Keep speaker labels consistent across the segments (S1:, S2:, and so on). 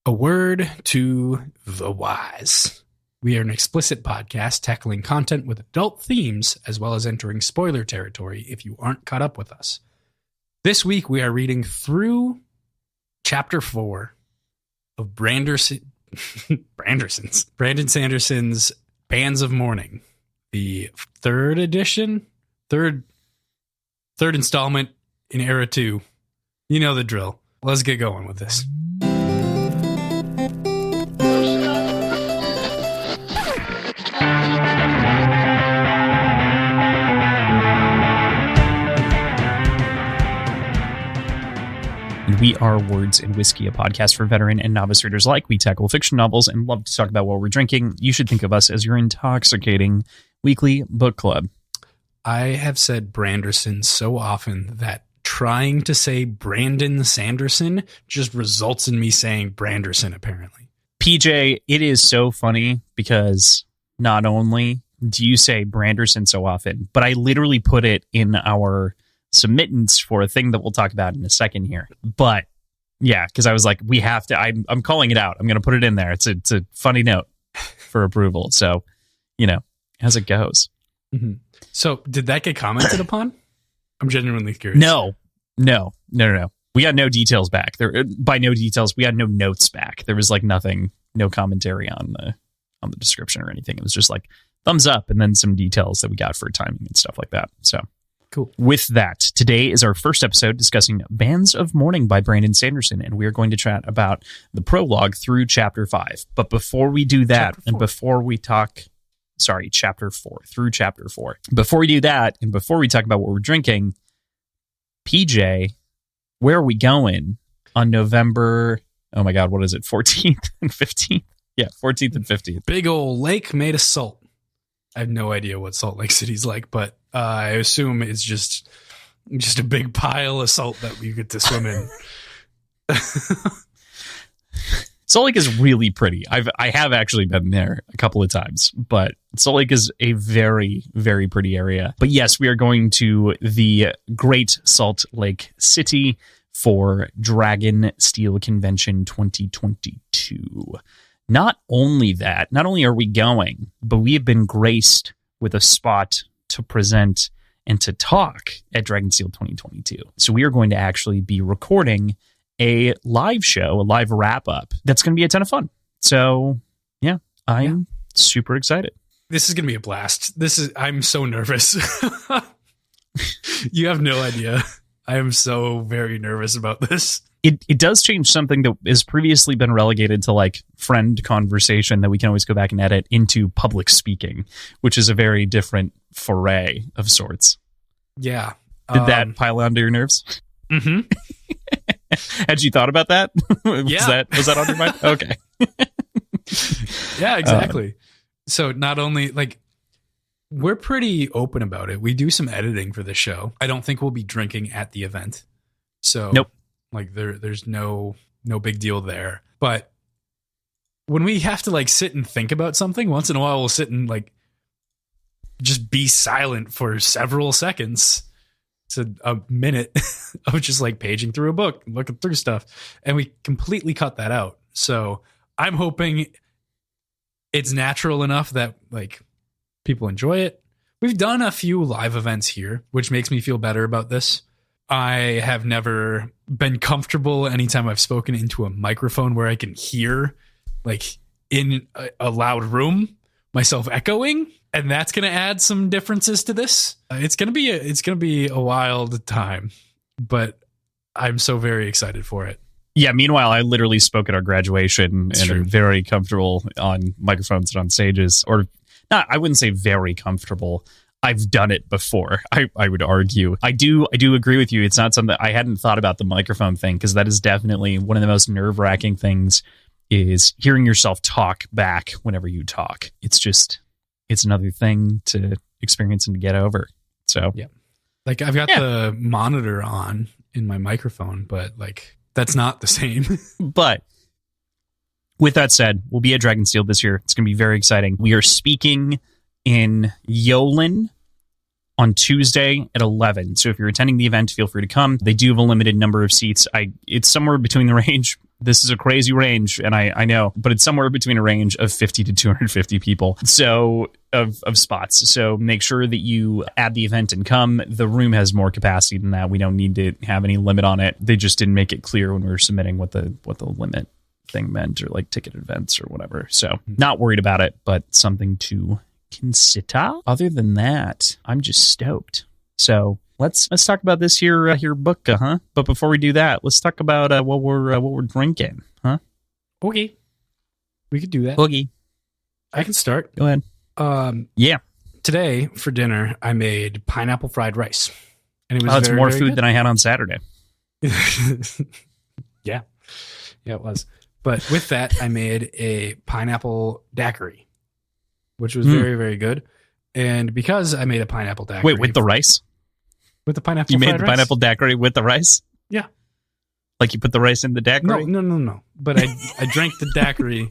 S1: A word to the wise. We are an explicit podcast tackling content with adult themes as well as entering spoiler territory if you aren't caught up with us. This week we are reading through Chapter 4 of Brandon Sanderson's Bands of Mourning, the third installment in Era 2. You know the drill. Let's get going with this.
S2: We are Words and Whiskey, a podcast for veteran and novice readers alike. We tackle fiction novels and love to talk about what we're drinking. You should think of us as your intoxicating weekly book club.
S1: I have said Branderson so often that trying to say Brandon Sanderson just results in me saying Branderson, apparently.
S2: PJ, it is so funny because not only do you say Branderson so often, but I literally put it in our submittance for a thing that we'll talk about in a second here. But yeah, because I was like, we have to, I'm calling it out. I'm going to put it in there. It's a funny note for approval. So, you know, as it goes.
S1: Mm-hmm. So did that get commented upon? I'm genuinely curious.
S2: No. We got no details back. By no details, we had no notes back. There was like nothing, no commentary on the description or anything. It was just like thumbs up and then some details that we got for timing and stuff like that. So
S1: cool.
S2: With that, today is our first episode discussing Bands of Mourning by Brandon Sanderson, and we are going to chat about the prologue through Chapter 5. But before we do that, and before we talk... Sorry, Chapter 4, through Chapter 4. Before we do that, and before we talk about what we're drinking, PJ, where are we going on November... Oh my God, what is it, 14th and 15th? Yeah, 14th and 15th.
S1: Big old lake made of salt. I have no idea what Salt Lake City's like, but I assume it's just a big pile of salt that we get to swim in.
S2: Salt Lake is really pretty. I have actually been there a couple of times, but Salt Lake is a very, very pretty area. But yes, we are going to the Great Salt Lake City for Dragon Steel Convention 2022. Not only are we going, but we have been graced with a spot to present and to talk at Dragon Steel 2022. So we are going to actually be recording a live show, a live wrap-up. That's going to be a ton of fun. So, yeah, I'm super excited.
S1: This is going to be a blast. I'm so nervous. You have no idea. I am so very nervous about this.
S2: It does change something that has previously been relegated to like friend conversation that we can always go back and edit into public speaking, which is a very different foray of sorts.
S1: Yeah.
S2: Did that pile onto your nerves?
S1: Mm-hmm.
S2: Had you thought about that?
S1: Yeah.
S2: Was that on your mind? Okay.
S1: Yeah, exactly. So not only like we're pretty open about it. We do some editing for the show. I don't think we'll be drinking at the event. So
S2: nope.
S1: Like there's no big deal there. But when we have to like sit and think about something, once in a while we'll sit and like just be silent for several seconds. It's a minute of just like paging through a book, looking through stuff, and we completely cut that out. So I'm hoping it's natural enough that like people enjoy it. We've done a few live events here, which makes me feel better about this. I have never been comfortable anytime I've spoken into a microphone where I can hear like in a loud room myself echoing. And that's going to add some differences to this. It's going to be a wild time, but I'm so very excited for it.
S2: Yeah. Meanwhile, I literally spoke at our graduation
S1: It's
S2: and
S1: true.
S2: I'm very comfortable on microphones and on stages, or not. I wouldn't say very comfortable. I've done it before. I would argue. I do agree with you. It's not something I hadn't thought about the microphone thing, because that is definitely one of the most nerve-wracking things is hearing yourself talk back whenever you talk. It's another thing to experience and to get over. So
S1: yeah, like I've got the monitor on in my microphone, but like that's not the same.
S2: But with that said, we'll be at Dragonsteel this year. It's going to be very exciting. We are speaking in Yolen on Tuesday at 11. So if you're attending the event, feel free to come. They do have a limited number of seats. It's somewhere between the range This is a crazy range, and I know, but it's somewhere between a range of 50 to 250 people. So of spots. So make sure that you add the event and come. The room has more capacity than that. We don't need to have any limit on it. They just didn't make it clear when we were submitting what the limit thing meant, or like ticket events or whatever. So not worried about it, but something to consider. Other than that, I'm just stoked. So let's talk about this here book, huh? But before we do that, let's talk about what we're drinking, huh?
S1: Okay, we could do that.
S2: Boogie,
S1: I can start.
S2: Go ahead. Yeah.
S1: Today for dinner, I made pineapple fried rice, and it was
S2: it's
S1: very,
S2: more
S1: very
S2: food
S1: good.
S2: than I had on Saturday.
S1: Yeah, it was. But with that, I made a pineapple daiquiri, which was very, very good. And because I made a pineapple daiquiri,
S2: Wait, with the rice?
S1: With the pineapple,
S2: you made
S1: fried
S2: the
S1: rice?
S2: pineapple daiquiri with the rice?
S1: Yeah.
S2: Like you put the rice in the daiquiri?
S1: No. But I drank the daiquiri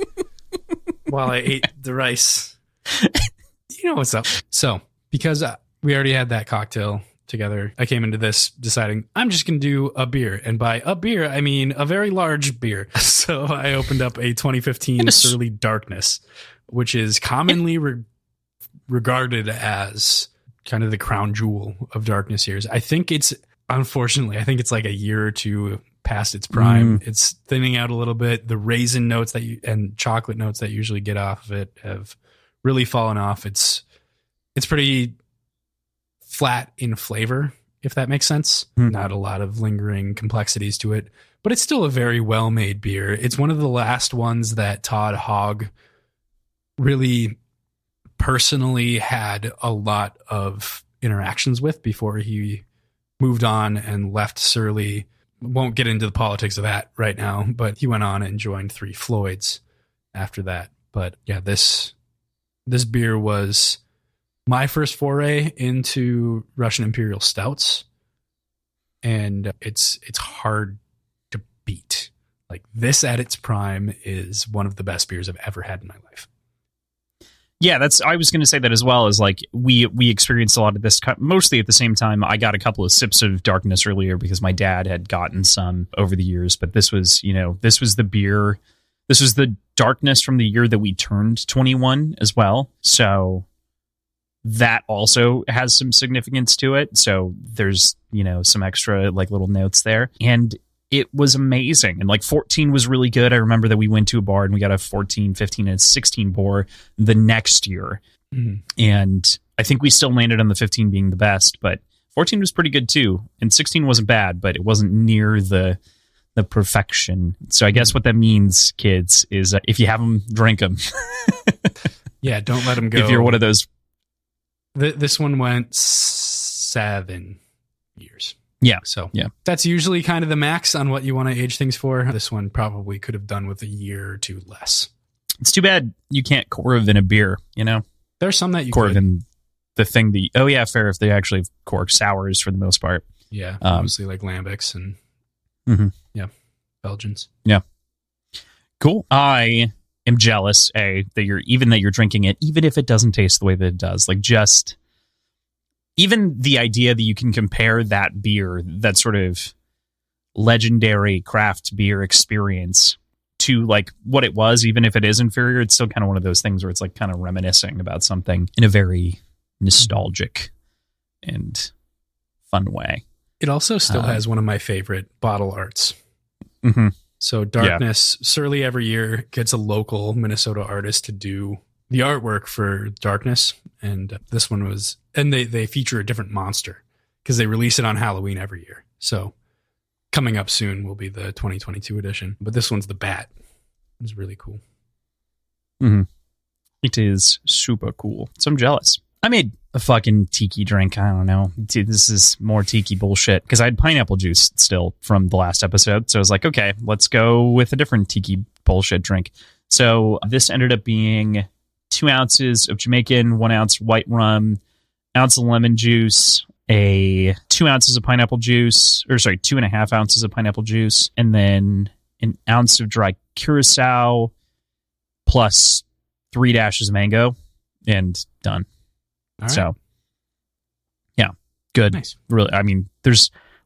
S1: while I ate the rice. You know what's up. So, because we already had that cocktail together, I came into this deciding I'm just going to do a beer. And by a beer, I mean a very large beer. So I opened up a 2015 Surly Darkness, which is commonly regarded as kind of the crown jewel of Darkness years. I think it's like a year or two past its prime. It's thinning out a little bit. The raisin notes and chocolate notes that you usually get off of it have really fallen off. It's pretty flat in flavor, if that makes sense. Not a lot of lingering complexities to it, but it's still a very well-made beer. It's one of the last ones that Todd Hogg really personally had a lot of interactions with before he moved on and left Surly. Won't get into the politics of that right now, but he went on and joined Three Floyds after that. But yeah, this beer was my first foray into Russian Imperial Stouts, and it's hard to beat. Like, this at its prime is one of the best beers I've ever had in my life.
S2: Yeah, I was going to say that as well. Is like we experienced a lot of this mostly at the same time. I got a couple of sips of Darkness earlier because my dad had gotten some over the years, but this was the beer. This was the Darkness from the year that we turned 21 as well. So that also has some significance to it. So there's, some extra like little notes there. And it was amazing. And like 14 was really good. I remember that we went to a bar and we got a 14, 15, and 16 bore the next year. Mm-hmm. And I think we still landed on the 15 being the best, but 14 was pretty good too. And 16 wasn't bad, but it wasn't near the perfection. So I guess what that means, kids, is if you have them, drink them.
S1: Yeah, don't let them go.
S2: If you're one of those.
S1: This one went 7 years.
S2: Yeah.
S1: So
S2: yeah,
S1: that's usually kind of the max on what you want to age things for. This one probably could have done with a year or two less.
S2: It's too bad you can't corv in a beer,
S1: There's some that you
S2: corv
S1: could.
S2: in the thing that... Oh, yeah, fair if they actually cork sours for the most part.
S1: Yeah, mostly like lambics and Belgians.
S2: Yeah. Cool. I am jealous, that you're drinking it, even if it doesn't taste the way that it does. Like, just... Even the idea that you can compare that beer, that sort of legendary craft beer experience, to like what it was, even if it is inferior, it's still kind of one of those things where it's like kind of reminiscing about something in a very nostalgic and fun way.
S1: It also still has one of my favorite bottle arts.
S2: Mm-hmm.
S1: So Darkness, Surly every year gets a local Minnesota artist to do the artwork for Darkness, and this one was, and they feature a different monster because they release it on Halloween every year. So coming up soon will be the 2022 edition, but this one's the Bat. It's really cool.
S2: Mm-hmm. It is super cool. So I'm jealous. I made a fucking tiki drink. I don't know. Dude, this is more tiki bullshit because I had pineapple juice still from the last episode. So I was like, okay, let's go with a different tiki bullshit drink. So this ended up being 2 ounces of Jamaican, 1 ounce white rum, ounce of lemon juice, 2 ounces of pineapple juice, 2.5 ounces of pineapple juice, and then an ounce of dry curacao plus 3 dashes of mango, and done. All right. So, yeah, good.
S1: Nice.
S2: Really, I mean,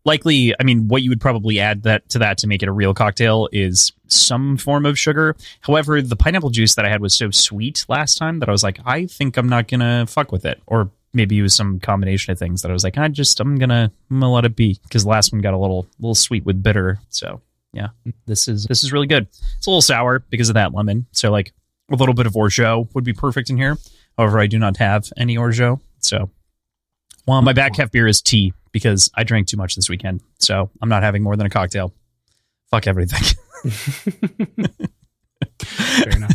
S2: Likely, I mean, what you would probably add to make it a real cocktail is some form of sugar. However, the pineapple juice that I had was so sweet last time that I was like, I think I'm not gonna fuck with it. Or maybe it was some combination of things that I was like, I'm gonna let it be, because the last one got a little sweet with bitter. So yeah, this is really good. It's a little sour because of that lemon. So like a little bit of orgeat would be perfect in here. However, I do not have any orgeat. So, well, my back half beer is tea because I drank too much this weekend. So I'm not having more than a cocktail. Fuck everything.
S1: Fair enough.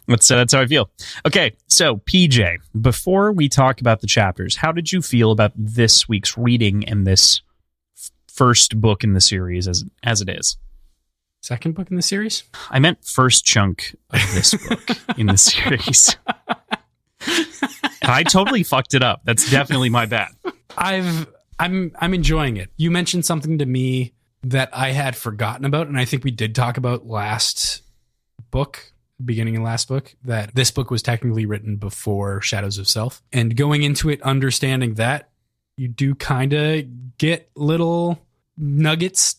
S2: That's how I feel. Okay, so PJ, before we talk about the chapters, how did you feel about this week's reading and this first book in the series as it is?
S1: Second book in the series?
S2: I meant first chunk of this book in the series. I totally fucked it up. That's definitely my bad.
S1: I'm enjoying it. You mentioned something to me that I had forgotten about, and I think we did talk about beginning of last book, that this book was technically written before Shadows of Self. And going into it, understanding that, you do kind of get little nuggets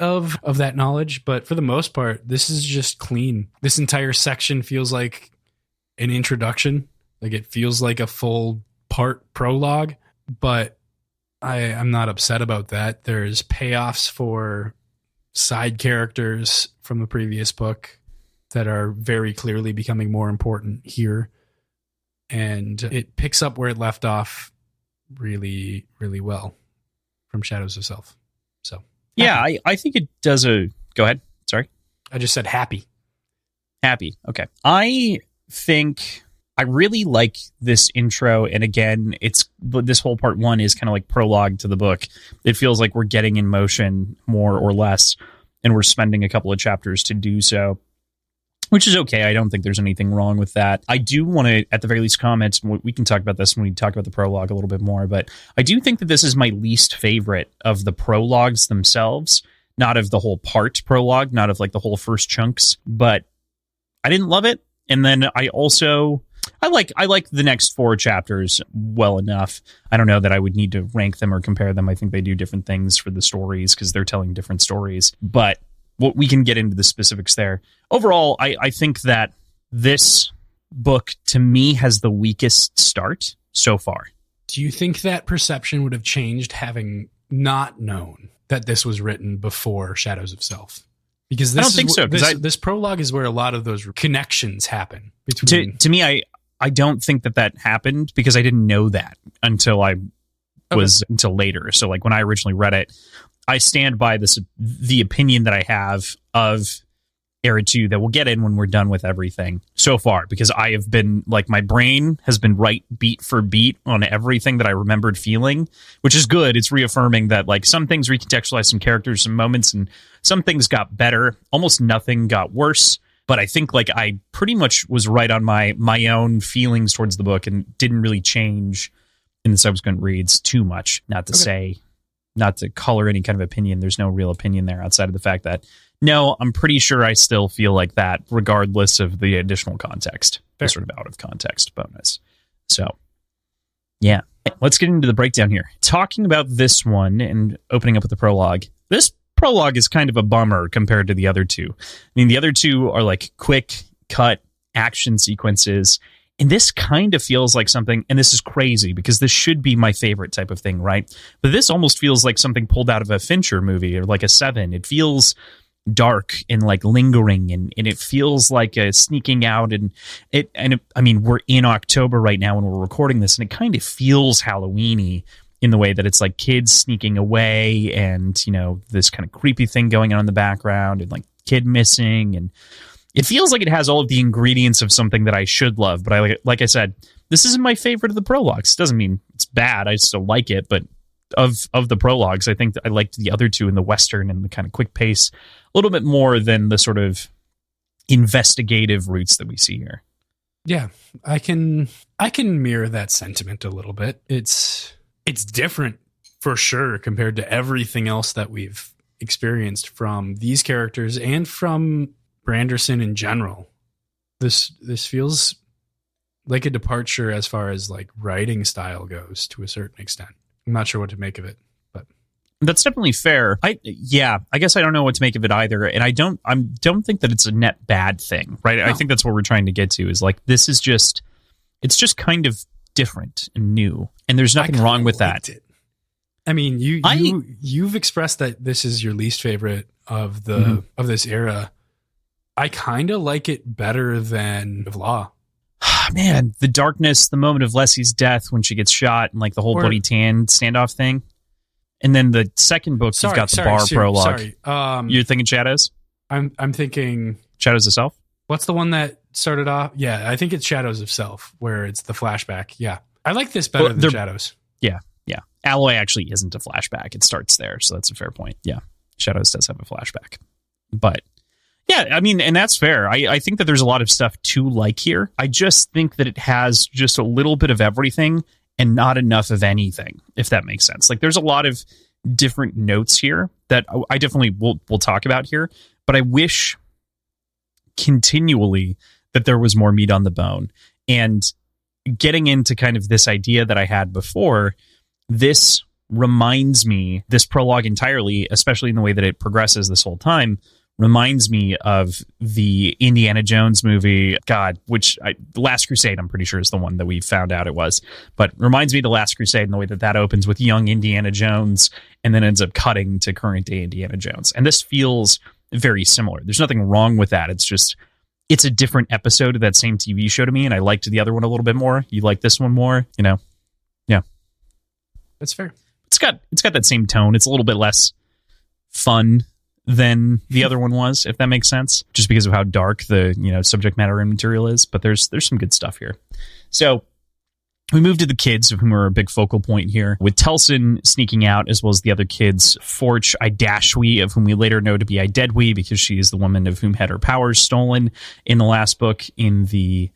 S1: of that knowledge, but for the most part, this is just clean. This entire section feels like an introduction. Like, it feels like a full part prologue, but I'm not upset about that. There's payoffs for side characters from the previous book that are very clearly becoming more important here. And it picks up where it left off really, really well from Shadows of Self. So,
S2: yeah, I think it does go ahead. Sorry.
S1: I just said happy.
S2: Happy. Okay. I think I really like this intro. And again, this whole part one is kind of like prologue to the book. It feels like we're getting in motion more or less, and we're spending a couple of chapters to do so, which is okay. I don't think there's anything wrong with that. I do want to, at the very least, comment. We can talk about this when we talk about the prologue a little bit more, but I do think that this is my least favorite of the prologues themselves, not of the whole part prologue, not of like the whole first chunks, but I didn't love it. And then I like the next 4 chapters well enough. I don't know that I would need to rank them or compare them. I think they do different things for the stories because they're telling different stories, but we can get into the specifics there. Overall, I think that this book, to me, has the weakest start so far.
S1: Do you think that perception would have changed having not known that this was written before Shadows of Self? Because
S2: I don't think so.
S1: This prologue is where a lot of those connections happen.
S2: To me, I don't think that happened because I didn't know that until until later. So like when I originally read it, I stand by the opinion that I have of Era 2 that we'll get in when we're done with everything so far, because I have been like, my brain has been right beat for beat on everything that I remembered feeling, which is good. It's reaffirming that like some things recontextualize some characters, some moments, and some things got better. Almost nothing got worse. But I think like I pretty much was right on my own feelings towards the book and didn't really change in the subsequent reads too much. Not to color any kind of opinion. There's no real opinion there outside of the fact that, no, I'm pretty sure I still feel like that regardless of the additional context. The sort of out of context bonus. So, yeah. Let's get into the breakdown here. Talking about this one and opening up with the prologue. This prologue is kind of a bummer compared to the other two. I mean, the other two are like quick cut action sequences. And this kind of feels like something, and this is crazy because this should be my favorite type of thing, right? But this almost feels like something pulled out of a Fincher movie or like a Seven. It feels dark and like lingering, and it feels like a sneaking out. I mean, we're in October right now when we're recording this, and it kind of feels Halloween-y in the way that it's like kids sneaking away and, you know, this kind of creepy thing going on in the background and like kid missing, and it feels like it has all of the ingredients of something that I should love. But like I said, this isn't my favorite of the prologues. It doesn't mean it's bad. I still like it. But of the prologues, I think that I liked the other two in the Western and the kind of quick pace a little bit more than the sort of investigative roots that we see here.
S1: Yeah, I can mirror that sentiment a little bit. It's different for sure compared to everything else that we've experienced from these characters and from Branderson in general. This feels like a departure as far as like writing style goes to a certain extent. I'm not sure what to make of it, but
S2: That's definitely fair. I guess I don't know what to make of it either, and I don't think that it's a net bad thing, right? No. I think that's what we're trying to get to, is like, it's just kind of different and new, and there's nothing wrong with that.
S1: I mean, you've expressed that this is your least favorite of the of this era. I kind of like it better than of Law.
S2: Man, the darkness, the moment of Leslie's death when she gets shot, and like the whole Bloody Tan standoff thing. And then the second book, you've got the bar prologue. You're thinking Shadows?
S1: I'm thinking
S2: Shadows of Self?
S1: What's the one that started off? Yeah, I think it's Shadows of Self, where it's the flashback. Yeah. I like this better than Shadows.
S2: Yeah. Alloy actually isn't a flashback. It starts there, so that's a fair point. Yeah. Shadows does have a flashback. But yeah, I mean, and that's fair. I think that there's a lot of stuff to like here. I just think that it has just a little bit of everything and not enough of anything, if that makes sense. Like, there's a lot of different notes here that I definitely will talk about here, but I wish continually that there was more meat on the bone. And getting into kind of this idea that I had before, this reminds me, this prologue entirely, especially in the way that it progresses this whole time, reminds me of the Indiana Jones movie, The Last Crusade, I'm pretty sure is the one that we found out it was, but reminds me of The Last Crusade in the way that opens with young Indiana Jones and then ends up cutting to current day Indiana Jones. And this feels very similar. There's nothing wrong with that. It's just, it's a different episode of that same TV show to me, and I liked the other one a little bit more. You like this one more, you know? Yeah.
S1: That's fair.
S2: It's got that same tone. It's a little bit less fun than the other one was, if that makes sense, just because of how dark the subject matter and material is. But there's some good stuff here. So we move to the kids, of whom are a big focal point here, with Telson sneaking out, as well as the other kids, Forch Idashwi, of whom we later know to be Idedwi, because she is the woman of whom had her powers stolen in the last book in the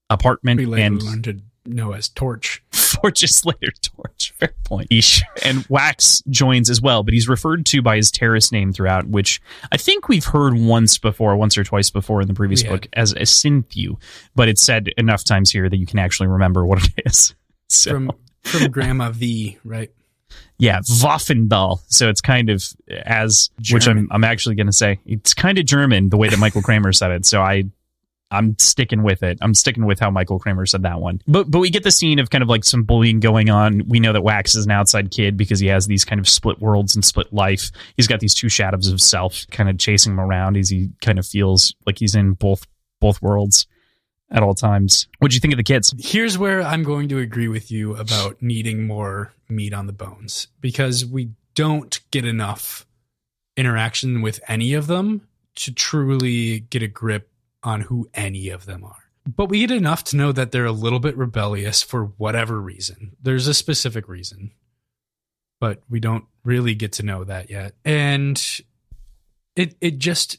S2: apartment.
S1: We later learned to know as Torch.
S2: Forch is later Torch. Fair point. And Wax joins as well, but he's referred to by his terrorist name throughout, which I think we've heard once or twice before in the previous book as a Cynthew, but it's said enough times here that you can actually remember what it is. So.
S1: From Grandma V, right?
S2: Yeah, Waffendal. So it's kind of as German. Which I'm actually going to say it's kind of German the way that Michael Kramer said it. So I'm sticking with it. I'm sticking with how Michael Kramer said that one. But we get the scene of kind of like some bullying going on. We know that Wax is an outside kid because he has these kind of split worlds and split life. He's got these two shadows of self kind of chasing him around as he kind of feels like he's in both worlds at all times. What'd you think of the kids?
S1: Here's where I'm going to agree with you about needing more meat on the bones, because we don't get enough interaction with any of them to truly get a grip on who any of them are. But we get enough to know that they're a little bit rebellious for whatever reason. There's a specific reason, but we don't really get to know that yet. And it just,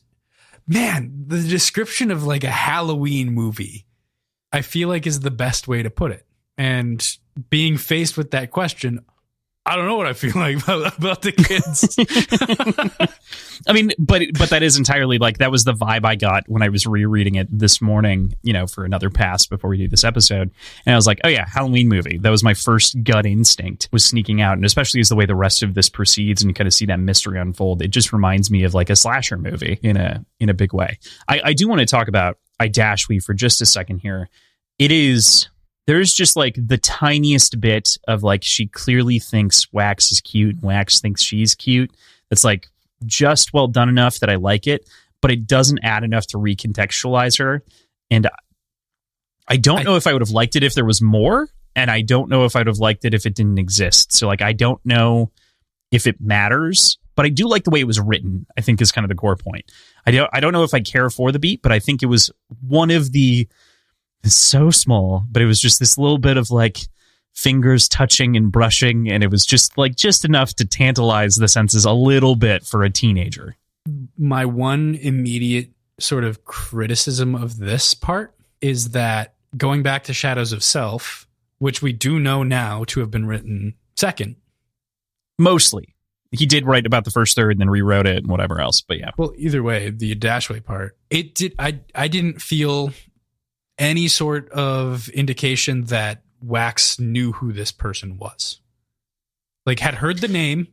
S1: man, the description of like a Halloween movie, I feel like is the best way to put it. And being faced with that question, I don't know what I feel like about the kids.
S2: I mean, but that is entirely like, that was the vibe I got when I was rereading it this morning, for another pass before we do this episode. And I was like, oh yeah, Halloween movie. That was my first gut instinct, was sneaking out. And especially as the way the rest of this proceeds and you kind of see that mystery unfold, it just reminds me of like a slasher movie in a big way. I do want to talk about Idashwi for just a second here. There's just like the tiniest bit of like, she clearly thinks Wax is cute and Wax thinks she's cute. It's like just well done enough that I like it, but it doesn't add enough to recontextualize her. And I don't know if I would have liked it if there was more, and I don't know if I would have liked it if it didn't exist. So like, I don't know if it matters, but I do like the way it was written, I think, is kind of the core point. I don't know if I care for the beat, but I think it was one of the... It's so small, but it was just this little bit of like fingers touching and brushing, and it was just enough to tantalize the senses a little bit for a teenager.
S1: My one immediate sort of criticism of this part is that, going back to Shadows of Self, which we do know now to have been written second.
S2: Mostly. He did write about the first third and then rewrote it and whatever else, but yeah.
S1: Well, either way, the Dashway part, I didn't feel any sort of indication that Wax knew who this person was. Like, had heard the name,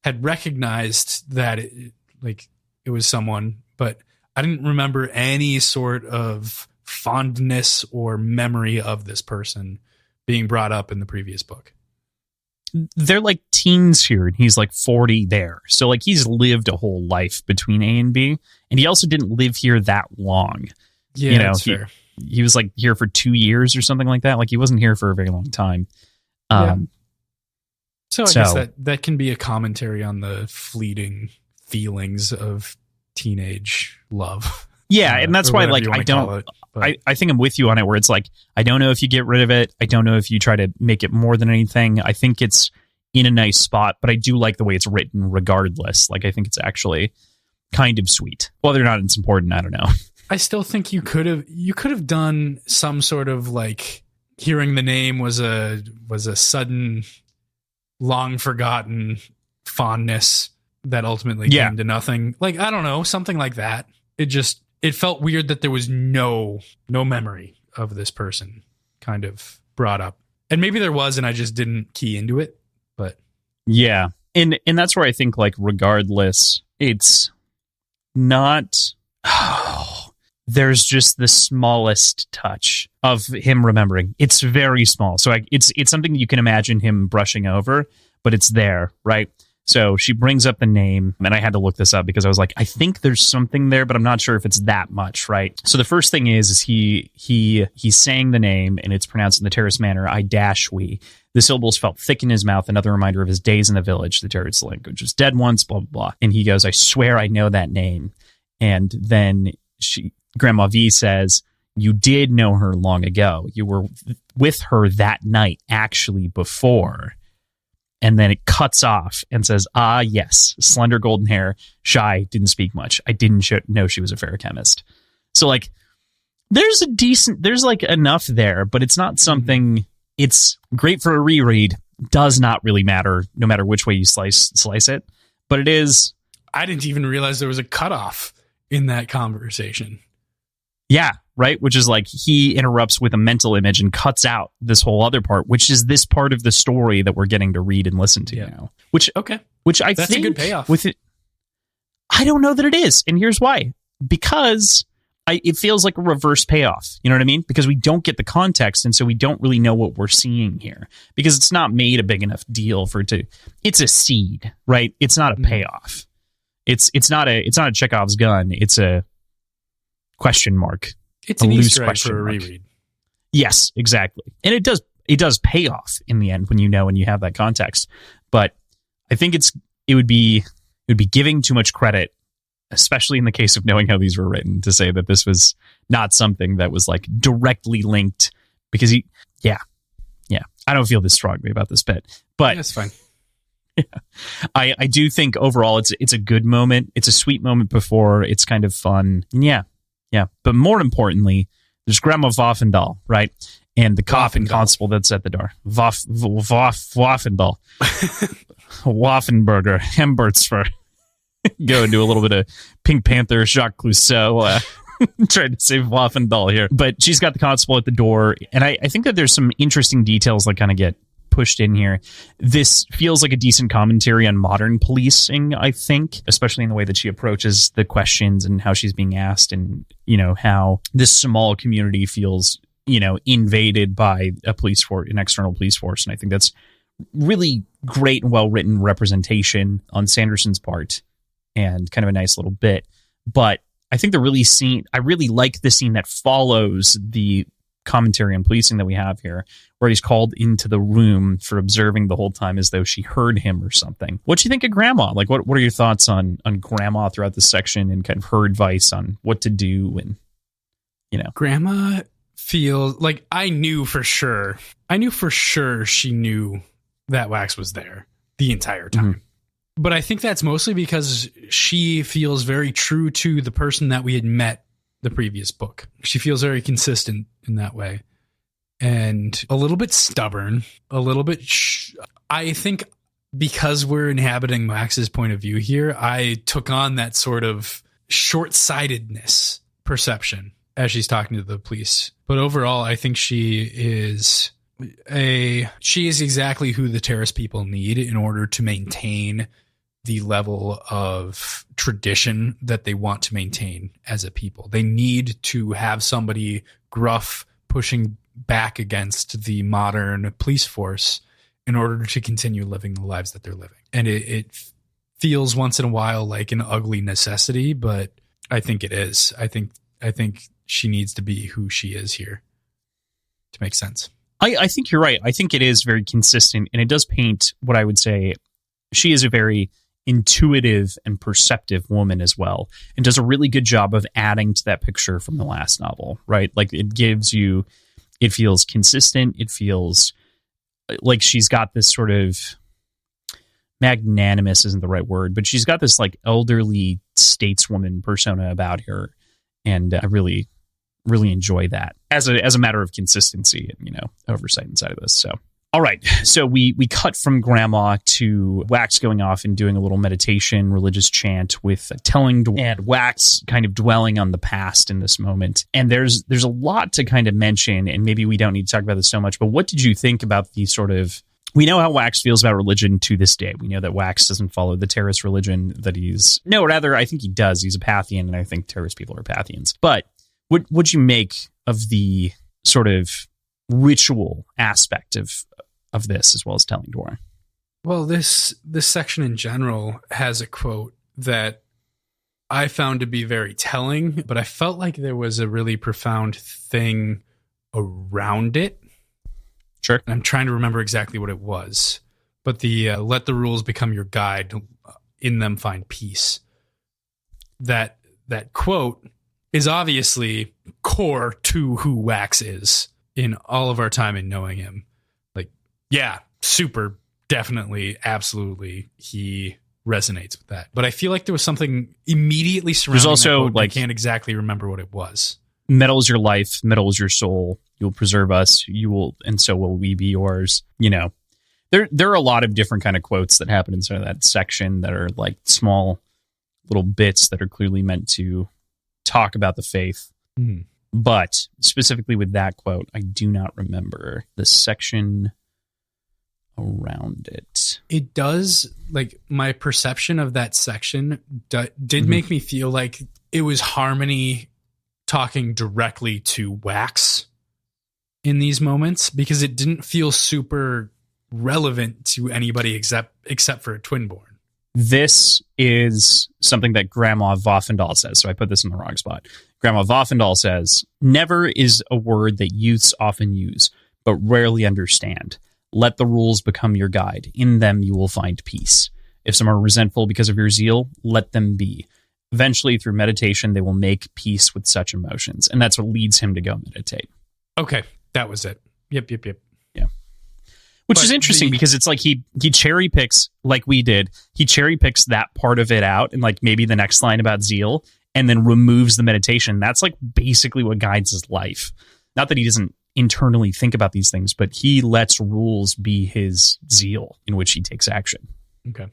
S1: had recognized that it was someone, but I didn't remember any sort of fondness or memory of this person being brought up in the previous book.
S2: They're like teens here, and he's like 40 there. So like he's lived a whole life between A and B, and he also didn't live here that long.
S1: Yeah, that's fair.
S2: He was like here for 2 years or something like that. Like he wasn't here for a very long time.
S1: So I guess that can be a commentary on the fleeting feelings of teenage love.
S2: Yeah, and that's why like I think I'm with you on it, where it's like, I don't know if you get rid of it. I don't know if you try to make it more than anything. I think it's in a nice spot, but I do like the way it's written regardless. Like I think it's actually kind of sweet. Whether or not it's important, I don't know.
S1: I still think you could have done some sort of like hearing the name was a sudden, long forgotten fondness that ultimately came to nothing. Like, I don't know, something like that. It felt weird that there was no memory of this person kind of brought up. And maybe there was, and I just didn't key into it, but
S2: yeah. And that's where I think like regardless, it's not there's just the smallest touch of him remembering. It's very small. So it's something you can imagine him brushing over, but it's there, right? So she brings up the name, and I had to look this up because I was like, I think there's something there, but I'm not sure if it's that much, right? So the first thing is he's saying the name, and it's pronounced in the terrace manner, I-we. The syllables felt thick in his mouth, another reminder of his days in the village. The terrace language was dead once, blah, blah, blah. And he goes, I swear I know that name. And then Grandma V says, you did know her long ago. You were with her that night, actually, before. And then it cuts off and says, ah, yes, slender golden hair, shy, didn't speak much. I didn't know she was a ferrochemist. So, like, there's like enough there, but it's not something, it's great for a reread. Does not really matter, no matter which way you slice it. But it is.
S1: I didn't even realize there was a cutoff in that conversation.
S2: Yeah, right? Which is like he interrupts with a mental image and cuts out this whole other part, which is this part of the story that we're getting to read and listen to now. Which I
S1: That's
S2: think
S1: a good payoff.
S2: with it, I don't know that it is, and here's why: because it feels like a reverse payoff. You know what I mean? Because we don't get the context, and so we don't really know what we're seeing here because it's not made a big enough deal for it to. It's a seed, right? It's not a payoff. It's not a Chekhov's gun. It's a question mark.
S1: It's an Easter egg for a reread.
S2: Yes, exactly. And it does pay off in the end when you know and you have that context. But I think it would be giving too much credit, especially in the case of knowing how these were written, to say that this was not something that was like directly linked because I don't feel this strongly about this bit. But
S1: that's fine.
S2: Yeah. I do think overall it's a good moment. It's a sweet moment before. It's kind of fun. Yeah. Yeah. But more importantly, there's Grandma Waffendal, right? And the cop and constable that's at the door. Waffendal. Waffenberger. Hembertsfer. Go and do a little bit of Pink Panther, Jacques Clouseau. Trying to save Waffendal here. But she's got the constable at the door. And I think that there's some interesting details that kind of get pushed in here. This feels like a decent commentary on modern policing, I think, especially in the way that she approaches the questions and how she's being asked, and how this small community feels invaded by a police force, an external police force. And I think that's really great and well written representation on Sanderson's part, and kind of a nice little bit. But I think I really like the scene that follows the commentary on policing that we have here, where he's called into the room for observing the whole time as though she heard him or something. What do you think of Grandma? Like, what are your thoughts on Grandma throughout this section, and kind of her advice on what to do? And
S1: Grandma feels like I knew for sure she knew that Wax was there the entire time. Mm-hmm. But I think that's mostly because she feels very true to the person that we had met the previous book. She feels very consistent in that way, and a little bit stubborn, a little bit. I think because we're inhabiting Max's point of view here, I took on that sort of short-sightedness perception as she's talking to the police. But overall, I think she is exactly who the terrace people need in order to maintain the level of tradition that they want to maintain as a people. They need to have somebody gruff pushing back against the modern police force in order to continue living the lives that they're living. And it feels once in a while like an ugly necessity, but I think it is. I think she needs to be who she is here to make sense.
S2: I think you're right. I think it is very consistent, and it does paint what I would say she is a very intuitive and perceptive woman as well, and does a really good job of adding to that picture from the last novel, right? Like it feels consistent. It feels like she's got this sort of magnanimous isn't the right word, but she's got this like elderly stateswoman persona about her. And I really, really enjoy that as a matter of consistency and, oversight inside of this. So, all right. So we cut from Grandma to Wax going off and doing a little meditation, religious chant with telling, and Wax kind of dwelling on the past in this moment. And there's a lot to kind of mention, and maybe we don't need to talk about this so much, but what did you think about the sort of, we know how Wax feels about religion to this day. We know that Wax doesn't follow the Terrace religion I think he does. He's a Pathian, and I think Terrace people are Pathians. But what'd you make of the sort of ritual aspect of this, as well as telling Dwar?
S1: Well, this section in general has a quote that I found to be very telling, but I felt like there was a really profound thing around it.
S2: Sure.
S1: I'm trying to remember exactly what it was, but the let the rules become your guide, in them find peace. That quote is obviously core to who Wax is in all of our time in knowing him. Like, yeah, super, definitely, absolutely, he resonates with that. But I feel like there was something immediately surrounding
S2: There's also,
S1: that quote,
S2: like,
S1: I can't exactly remember what it was.
S2: Metal is your life, metal is your soul. You'll preserve us, you will, and so will we be yours. There are a lot of different kind of quotes that happen inside of that section that are like small little bits that are clearly meant to talk about the faith.
S1: Mm-hmm.
S2: But specifically with that quote, I do not remember the section around it.
S1: It does, like, my perception of that section did make me feel like it was Harmony talking directly to Wax in these moments, because it didn't feel super relevant to anybody except for a Twinborn.
S2: This is something that Grandma Voffendal says. So I put this in the wrong spot. Grandma Voffendal says, "Never is a word that youths often use, but rarely understand. Let the rules become your guide. In them you will find peace. If some are resentful because of your zeal, let them be. Eventually, through meditation, they will make peace with such emotions." And that's what leads him to go meditate.
S1: Okay, that was it. Yep.
S2: Yeah. Which is interesting because it's like he cherry picks, like we did, he cherry picks that part of it out and like maybe the next line about zeal, and then removes the meditation. That's like basically what guides his life. Not that he doesn't internally think about these things, but he lets rules be his zeal in which he takes action.
S1: Okay.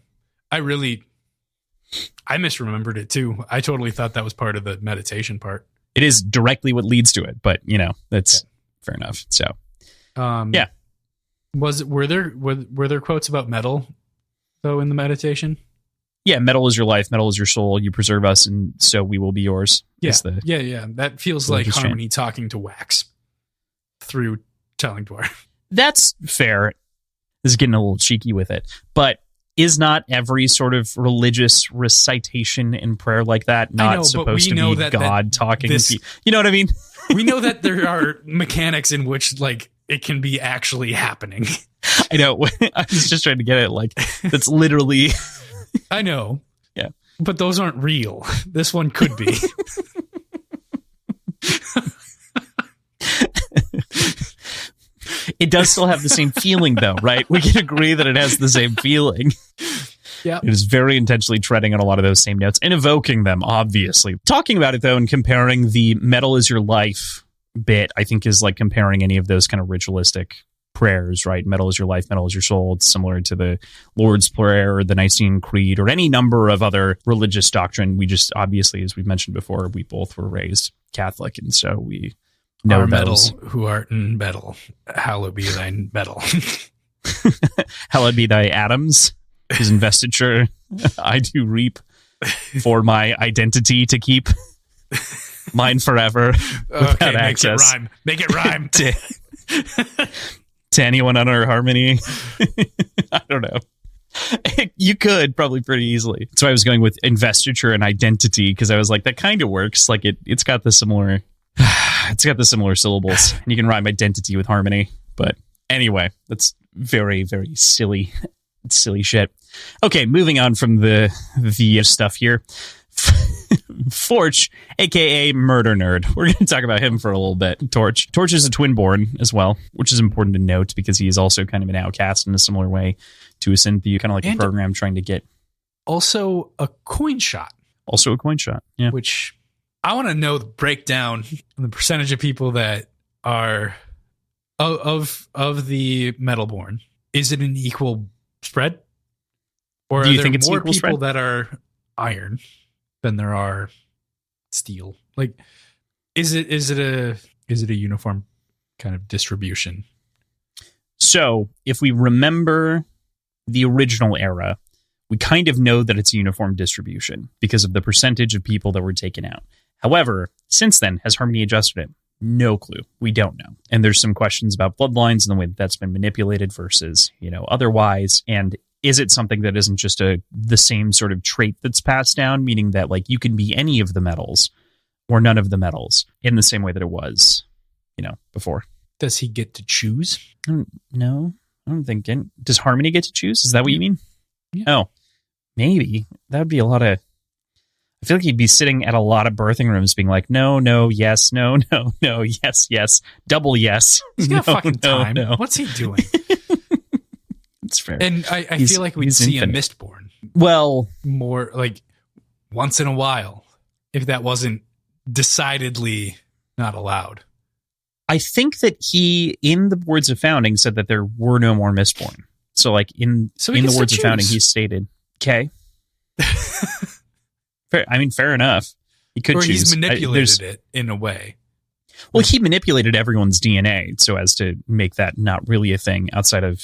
S1: I misremembered it too. I totally thought that was part of the meditation part.
S2: It is directly what leads to it, but that's fair enough. So, yeah.
S1: Were there quotes about metal though in the meditation?
S2: Yeah, metal is your life, metal is your soul. You preserve us, and so we will be yours.
S1: Yeah, yeah. That feels like Harmony talking to Wax through telling Dwar.
S2: That's fair. This is getting a little cheeky with it, but is not every sort of religious recitation and prayer like that not supposed to be God talking? You know what I mean?
S1: We know that there are mechanics in which like it can be actually happening.
S2: I know. I was just trying to get it. Like, that's literally.
S1: I know.
S2: Yeah.
S1: But those aren't real. This one could be.
S2: It does still have the same feeling, though, right? We can agree that it has the same feeling.
S1: Yeah.
S2: It is very intentionally treading on a lot of those same notes and evoking them, obviously. Talking about it, though, and comparing the metal is your life bit, I think is like comparing any of those kind of ritualistic prayers, right? Metal is your life, metal is your soul. It's similar to the Lord's Prayer or the Nicene Creed or any number of other religious doctrine. We just, obviously, as we've mentioned before, we both were raised Catholic, and so we know
S1: our metal
S2: those.
S1: Who art in metal, hallowed be thy metal.
S2: Hallowed be thy atoms, his investiture. I do reap for my identity to keep mine forever without
S1: Okay,
S2: access.
S1: Make it rhyme.
S2: To anyone under Harmony. I don't know. You could probably pretty easily. That's why I was going with investiture and identity, because I was like, that kind of works. Like it's got the similar syllables. And you can rhyme identity with harmony. But anyway, that's very, very silly shit. Okay, moving on from the stuff here. Forge, aka Murder Nerd. We're going to talk about him for a little bit. Torch is a twin-born as well, which is important to note because he is also kind of an outcast in a similar way to a Cynthia, kind of like a program trying to get.
S1: Also a coin shot.
S2: Yeah.
S1: Which I want to know the breakdown, the percentage of people that are of the Metalborn. Is it an equal spread? Or
S2: do you
S1: are
S2: think
S1: there
S2: it's
S1: more
S2: equal
S1: people
S2: spread?
S1: that are iron than there are steel? Like, is it a uniform kind of distribution?
S2: So if we remember the original era, we kind of know that it's a uniform distribution because of the percentage of people that were taken out. However, since then, has Harmony adjusted it? No clue. We don't know. And there's some questions about bloodlines and the way that's been manipulated versus, otherwise. And is it something that isn't just the same sort of trait that's passed down, meaning that like you can be any of the metals or none of the metals in the same way that it was, before?
S1: Does he get to choose?
S2: No, I don't think. Does Harmony get to choose? Is that what you mean?
S1: Yeah.
S2: Oh, maybe. That would be a lot of... I feel like he'd be sitting at a lot of birthing rooms being like, no, yes, no, yes, double yes.
S1: He's got fucking time.
S2: No.
S1: What's he doing?
S2: It's fair.
S1: And I feel like we'd see
S2: infinite.
S1: a Mistborn.
S2: Well,
S1: more like once in a while, if that wasn't decidedly not allowed.
S2: I think that he, in the words of founding, said that there were no more Mistborn. So like in the words of founding, he stated, okay. Fair enough. He could choose.
S1: He's manipulated it in a way.
S2: Well, he manipulated everyone's DNA so as to make that not really a thing outside of,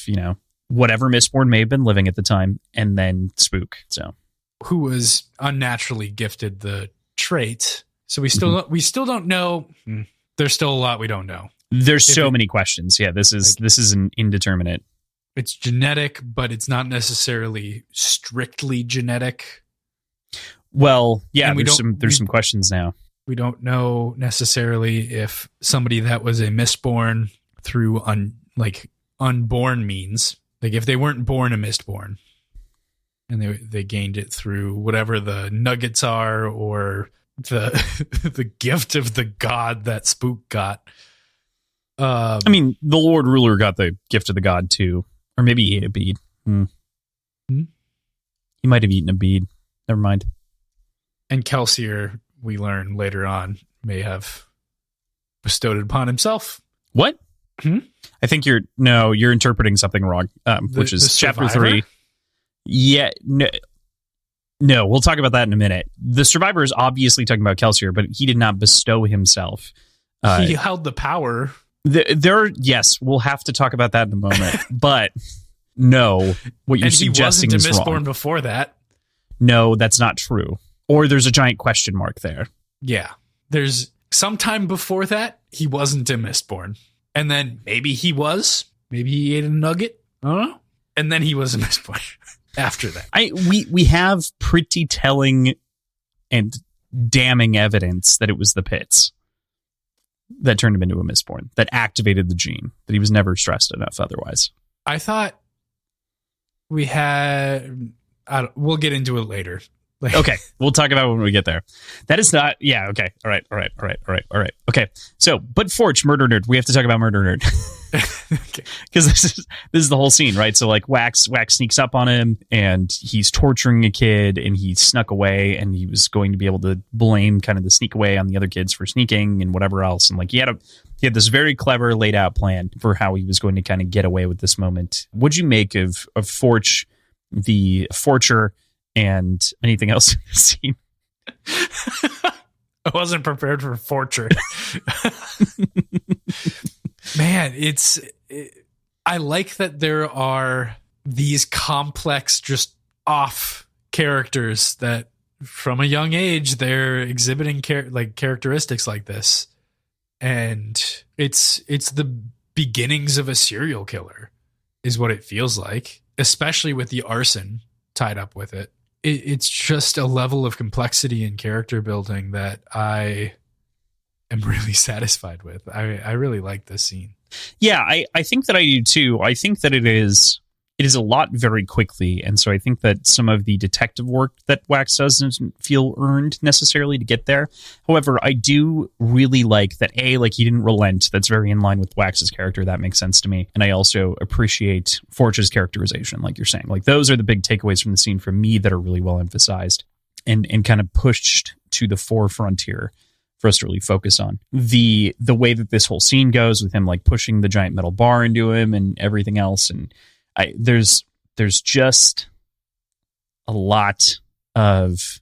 S2: whatever Mistborn may have been living at the time, and then Spook. So,
S1: who was unnaturally gifted the trait. So we still don't know. There's still a lot we don't know.
S2: There's so many questions. Yeah, this is an indeterminate.
S1: It's genetic, but it's not necessarily strictly genetic.
S2: Well, yeah, there's some questions now.
S1: We don't know necessarily if somebody that was a Mistborn through unborn means, like if they weren't born a Mistborn and they gained it through whatever the nuggets are or the gift of the god that Spook got.
S2: The Lord Ruler got the gift of the god too, or maybe he ate a bead. He might have eaten a bead. Never mind.
S1: And Kelsier, we learn later on, may have bestowed it upon himself.
S2: What? I think you're interpreting something wrong, which is chapter 3. Yeah, no, we'll talk about that in a minute. The survivor is obviously talking about Kelsier, but he did not bestow himself.
S1: He held the power.
S2: Yes, we'll have to talk about that in a moment. But no, what you're suggesting is wrong.
S1: He wasn't a Mistborn before that.
S2: No, that's not true. Or there's a giant question mark there.
S1: Yeah. There's sometime before that, he wasn't a Mistborn. And then maybe he was. Maybe he ate a nugget. I don't know. And then he was a Mistborn after that.
S2: We have pretty telling and damning evidence that it was the pits that turned him into a Mistborn, that activated the gene, that he was never stressed enough otherwise.
S1: I thought we had... we'll get into it later.
S2: Okay, we'll talk about it when we get there. That is not... Yeah, okay. All right. Okay, so, but Forge, Murder Nerd. We have to talk about Murder Nerd. Because this is the whole scene, right? So, like, Wax sneaks up on him, and he's torturing a kid, and he snuck away, and he was going to be able to blame kind of the sneak away on the other kids for sneaking and whatever else. And, like, he had this very clever laid out plan for how he was going to kind of get away with this moment. What'd you make of Forge, the Forcher, and anything else in the scene?
S1: I wasn't prepared for Forcher. Man, I like that there are these complex, just off characters that from a young age they're exhibiting characteristics like this, and it's the beginnings of a serial killer is what it feels like, especially with the arson tied up with it. It's just a level of complexity and character building that I am really satisfied with. I really like this scene.
S2: Yeah, I think that I do too. I think that it is a lot very quickly, and so I think that some of the detective work that Wax doesn't feel earned necessarily to get there. However, I do really like that, like, he didn't relent. That's very in line with Wax's character. That makes sense to me. And I also appreciate Forge's characterization, like you're saying. Like, those are the big takeaways from the scene for me that are really well emphasized and kind of pushed to the forefront here for us to really focus on. The way that this whole scene goes with him, like, pushing the giant metal bar into him and everything else, and there's just a lot of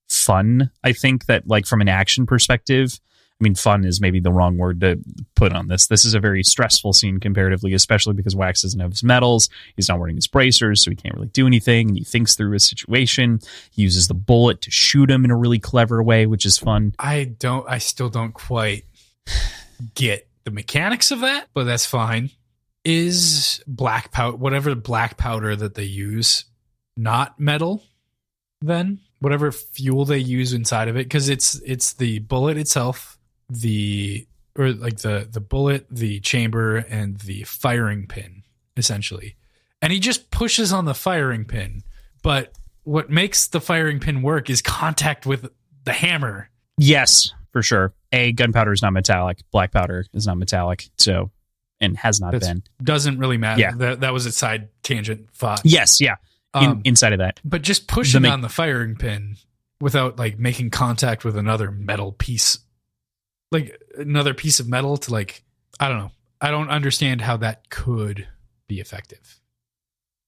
S2: fun, I think, that, like, from an action perspective, I mean, fun is maybe the wrong word to put on this. This is a very stressful scene comparatively, especially because Wax doesn't have his medals. He's not wearing his bracers, so he can't really do anything, and he thinks through his situation. He uses the bullet to shoot him in a really clever way, which is fun.
S1: I still don't quite get the mechanics of that, but that's fine. Is black powder, whatever black powder that they use, not metal then? Whatever fuel they use inside of it, because it's the bullet itself, the bullet, the chamber, and the firing pin, essentially. And he just pushes on the firing pin, but what makes the firing pin work is contact with the hammer.
S2: Yes, for sure. Gunpowder is not metallic. Black powder is not metallic, so... and has not been.
S1: Doesn't really matter.
S2: Yeah.
S1: That was a side tangent thought.
S2: Yes, yeah. Inside of that.
S1: But just pushing on the firing pin without, like, making contact with another metal piece, like another piece of metal to, like, I don't know. I don't understand how that could be effective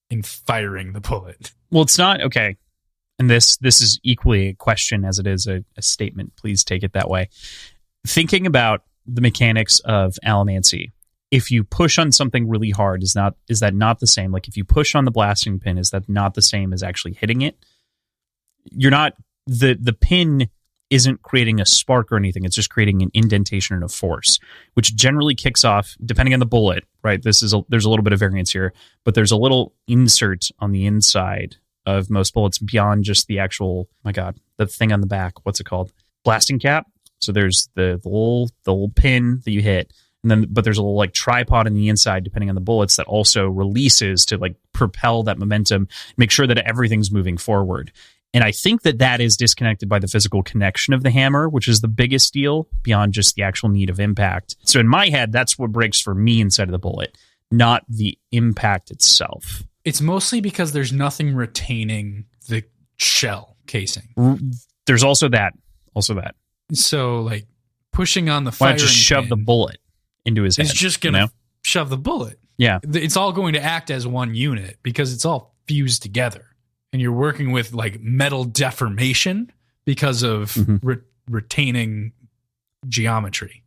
S1: in firing the bullet.
S2: Well, it's not, okay. And this is equally a question as it is a statement. Please take it that way. Thinking about the mechanics of Allomancy, if you push on something really hard, is that not the same? Like, if you push on the blasting pin, is that not the same as actually hitting it? You're not, the pin isn't creating a spark or anything. It's just creating an indentation and a force, which generally kicks off, depending on the bullet, right? There's a little bit of variance here, but there's a little insert on the inside of most bullets beyond just the actual, the thing on the back. What's it called? Blasting cap. So there's the little pin that you hit. But there's a little, like, tripod on the inside, depending on the bullets, that also releases to, like, propel that momentum, make sure that everything's moving forward. And I think that is disconnected by the physical connection of the hammer, which is the biggest deal beyond just the actual need of impact. So in my head, that's what breaks for me inside of the bullet, not the impact itself.
S1: It's mostly because there's nothing retaining the shell casing.
S2: There's also that.
S1: So, like, pushing on the firing
S2: pin, why not just shove the bullet into his head?
S1: It's just going to shove the bullet.
S2: Yeah.
S1: It's all going to act as one unit because it's all fused together. And you're working with, like, metal deformation because of retaining geometry.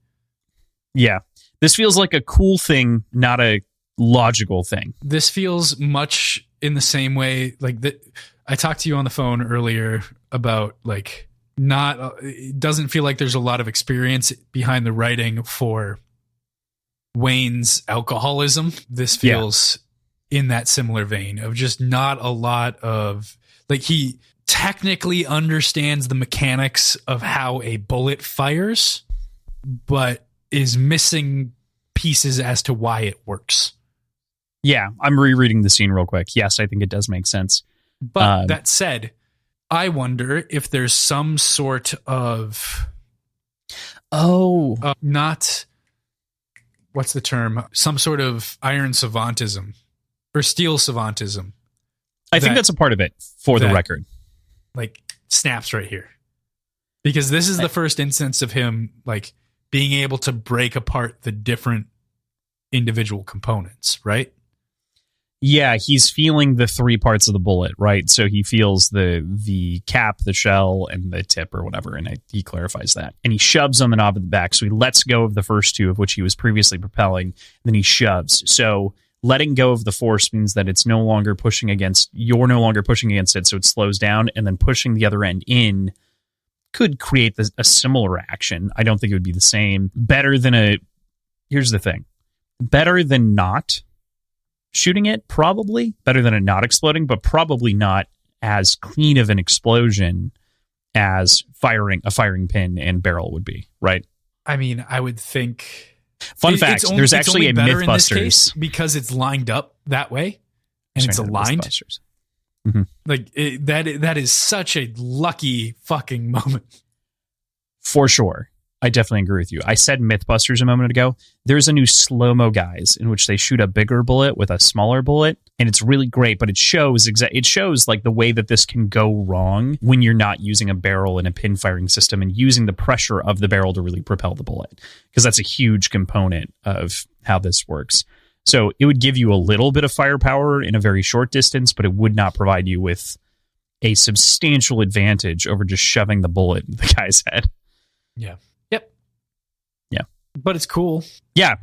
S2: Yeah. This feels like a cool thing, not a logical thing.
S1: This feels much in the same way, like, I talked to you on the phone earlier about, like, it doesn't feel like there's a lot of experience behind the writing for Wayne's alcoholism. This feels in that similar vein of just not a lot of, like, he technically understands the mechanics of how a bullet fires, but is missing pieces as to why it works.
S2: Yeah, I'm rereading the scene real quick. Yes, I think it does make sense.
S1: But that said, I wonder if there's some sort of not, what's the term? Some sort of iron savantism or steel savantism.
S2: I think that's a part of it, for the record.
S1: Like, snaps right here. Because this is the first instance of him, like, being able to break apart the different individual components, right?
S2: Yeah, he's feeling the three parts of the bullet, right? So he feels the cap, the shell, and the tip or whatever, and he clarifies that. And he shoves on the knob at the back, so he lets go of the first two, of which he was previously propelling, and then he shoves. So letting go of the force means that you're no longer pushing against it, so it slows down, and then pushing the other end in could create a similar action. I don't think it would be the same. Here's the thing. Better than not shooting it, probably. Better than it not exploding, but probably not as clean of an explosion as a firing pin and barrel would be, right?
S1: I mean, I would think...
S2: Fun fact, there's actually a Mythbusters.
S1: Because it's lined up that way, and it's aligned.
S2: Mm-hmm.
S1: Like, that is such a lucky fucking moment.
S2: For sure. I definitely agree with you. I said Mythbusters a moment ago. There's a new slow-mo guys in which they shoot a bigger bullet with a smaller bullet, and it's really great, but it shows like the way that this can go wrong when you're not using a barrel in a pin firing system and using the pressure of the barrel to really propel the bullet, because that's a huge component of how this works. So it would give you a little bit of firepower in a very short distance, but it would not provide you with a substantial advantage over just shoving the bullet in the guy's head.
S1: Yeah. Yep.
S2: Yeah.
S1: But it's cool.
S2: Yeah.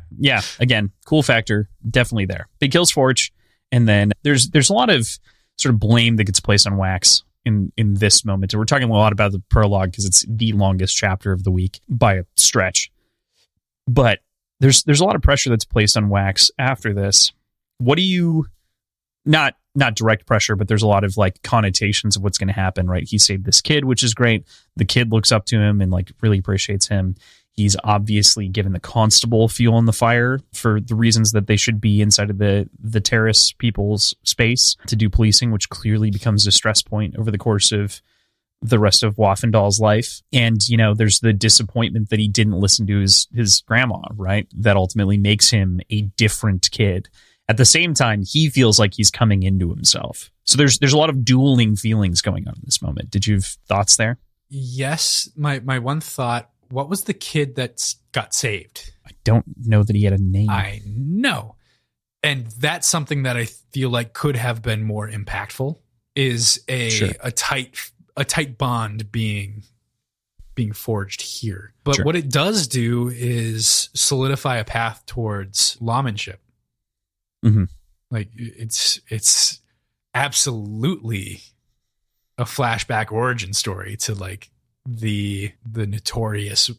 S2: Again, cool factor. Definitely there. Big kills Forge. And then there's a lot of sort of blame that gets placed on Wax in this moment. And we're talking a lot about the prologue because it's the longest chapter of the week by a stretch. But there's a lot of pressure that's placed on Wax after this. What do you... Not direct pressure, but there's a lot of like connotations of what's going to happen, right? He saved this kid, which is great. The kid looks up to him and like really appreciates him. He's obviously given the constable fuel in the fire for the reasons that they should be inside of the terrace people's space to do policing, which clearly becomes a stress point over the course of the rest of Waffendal's life. And, there's the disappointment that he didn't listen to his grandma, right? That ultimately makes him a different kid. At the same time, he feels like he's coming into himself. So there's a lot of dueling feelings going on in this moment. Did you have thoughts there?
S1: Yes. My one thought, what was the kid that got saved?
S2: I don't know that he had a name.
S1: I know. And that's something that I feel like could have been more impactful, is a tight bond being forged here. But what it does do is solidify a path towards lawmanship.
S2: Mm-hmm.
S1: Like it's absolutely a flashback origin story to like the notorious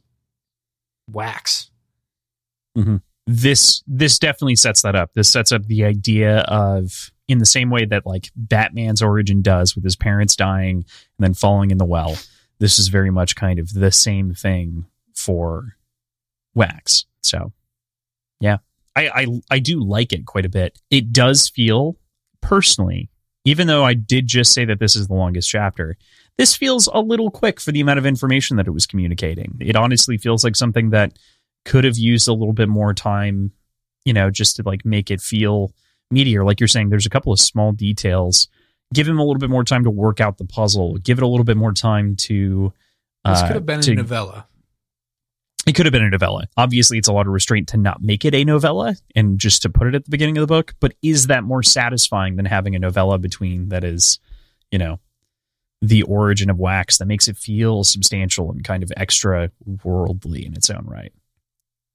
S1: Wax.
S2: Mm-hmm. This definitely sets that up. This sets up the idea of, in the same way that like Batman's origin does with his parents dying and then falling in the well. This is very much kind of the same thing for Wax. So, yeah. I do like it quite a bit. It does feel, personally, even though I did just say that this is the longest chapter, this feels a little quick for the amount of information that it was communicating. It honestly feels like something that could have used a little bit more time, just to like make it feel meatier. Like you're saying, there's a couple of small details. Give him a little bit more time to work out the puzzle. Give it a little bit more time to...
S1: This could have been a novella.
S2: It could have been a novella. Obviously, it's a lot of restraint to not make it a novella and just to put it at the beginning of the book. But is that more satisfying than having a novella between that is, the origin of Wax that makes it feel substantial and kind of extra worldly in its own right?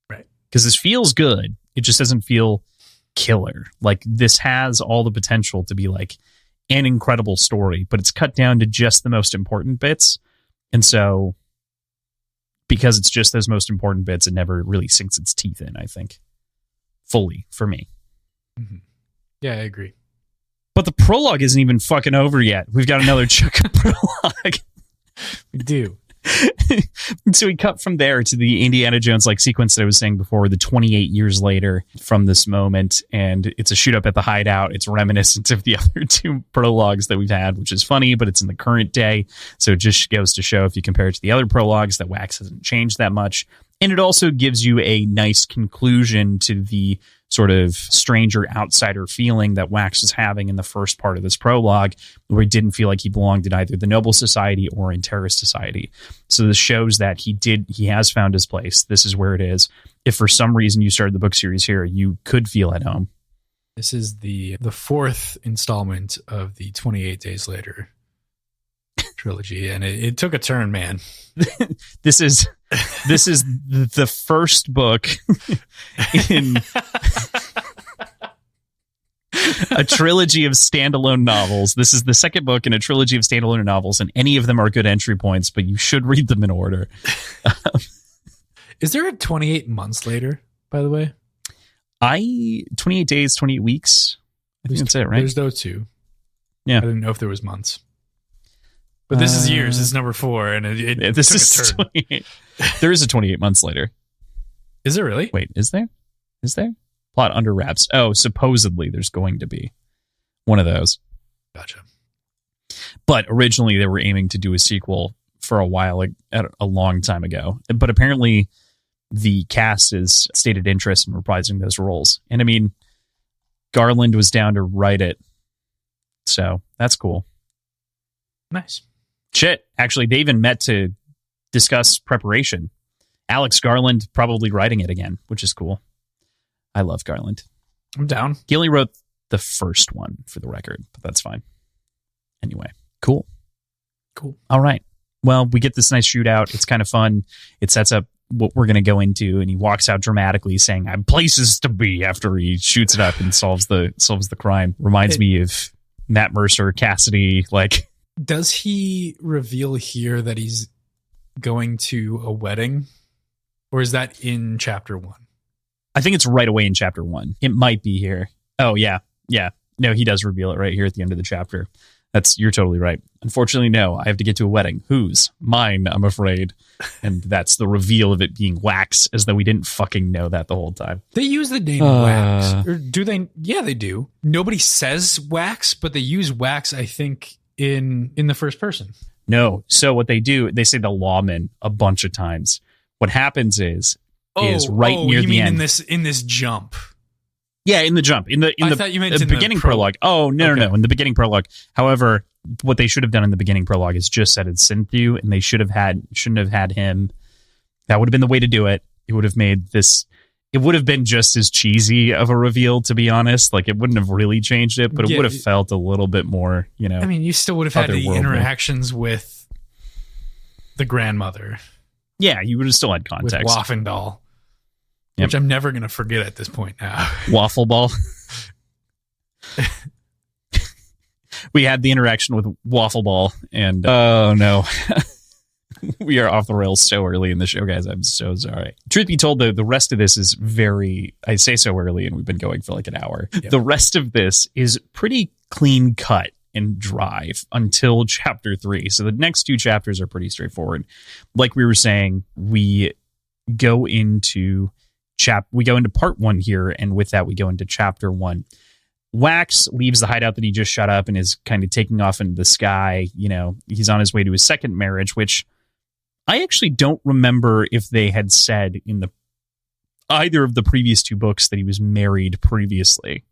S1: Right.
S2: Because this feels good. It just doesn't feel killer. Like this has all the potential to be like an incredible story, but it's cut down to just the most important bits. And so, because it's just those most important bits, it never really sinks its teeth in, I think. Fully, for me.
S1: Mm-hmm. Yeah, I agree.
S2: But the prologue isn't even fucking over yet. We've got another chunk of prologue.
S1: We do.
S2: So we cut from there to the Indiana Jones-like sequence that I was saying before, the 28 years later from this moment, and it's a shoot-up at the hideout. It's reminiscent of the other two prologues that we've had, which is funny, but it's in the current day, so it just goes to show, if you compare it to the other prologues, that Wax hasn't changed that much. And it also gives you a nice conclusion to the sort of stranger outsider feeling that Wax was having in the first part of this prologue, where he didn't feel like he belonged in either the noble society or in terrorist society. So this shows that he has found his place. This is where it is. If for some reason you started the book series here, you could feel at home.
S1: This is the fourth installment of the 28 Days Later trilogy, and it took a turn, man.
S2: This is the first book in A trilogy of standalone novels. This is the second book in a trilogy of standalone novels, and any of them are good entry points, but you should read them in order.
S1: Is there a 28 months later, by the way?
S2: 28 days, 28 weeks. I think that's it, right?
S1: There's those two.
S2: Yeah.
S1: I didn't know if there was months. But this is years. This is number 4, and it
S2: this
S1: took
S2: is
S1: a turn.
S2: 28. There is a 28 months later.
S1: Is there really?
S2: Wait, is there? Is there? Plot under wraps. Oh, supposedly there's going to be one of those.
S1: Gotcha.
S2: But originally they were aiming to do a sequel for a while, like a long time ago. But apparently the cast has stated interest in reprising those roles. And I mean, Garland was down to write it. So that's cool.
S1: Nice.
S2: Shit. Actually, they even met to discuss preparation. Alex Garland probably writing it again, which is cool. I love Garland.
S1: I'm down.
S2: He only wrote the first one for the record, but that's fine. Anyway, cool. All right. Well, we get this nice shootout. It's kind of fun. It sets up what we're going to go into, and he walks out dramatically saying, "I have places to be," after he shoots it up and solves the crime. Reminds me of Matt Mercer, Cassidy. Like,
S1: does he reveal here that he's going to a wedding, or is that in chapter 1?
S2: I think it's right away in chapter 1. It might be here. Oh yeah. No, he does reveal it right here at the end of the chapter. You're totally right. Unfortunately, no, I have to get to a wedding. Whose? Mine, I'm afraid. And that's the reveal of it being Wax, as though we didn't fucking know that the whole time.
S1: They use the name Wax. Or do they? Yeah, they do. Nobody says Wax, but they use Wax, I think, in the first person.
S2: No. So what they do, they say the lawman a bunch of times. What happens is right near the end.
S1: in this jump.
S2: Yeah, in the jump. I
S1: thought you meant
S2: the beginning prologue. Oh, no,
S1: okay.
S2: no. In the beginning prologue. However, what they should have done in the beginning prologue is just said it's Cynthia, and they shouldn't have had him. That would have been the way to do it. It would have made this. It would have been just as cheesy of a reveal, to be honest. Like, it wouldn't have really changed it, but it would have felt a little bit more, I
S1: mean, you still would have had the interactions with the grandmother.
S2: Yeah, you would have still had context.
S1: With Waffendahl. Yep. Which I'm never going to forget at this point now.
S2: Waffle ball. We had the interaction with Waffle Ball, and oh no. We are off the rails so early in the show, guys. I'm so sorry. Truth be told, the rest of this is I say so early, and we've been going for like an hour. Yep. The rest of this is pretty clean cut and dry until chapter 3. So the next 2 chapters are pretty straightforward. Like we were saying, we go into part 1 here, and with that we go into chapter 1. Wax leaves the hideout that he just shut up and is kind of taking off into the sky. He's on his way to his second marriage, which I actually don't remember if they had said in either of the previous 2 books that he was married previously.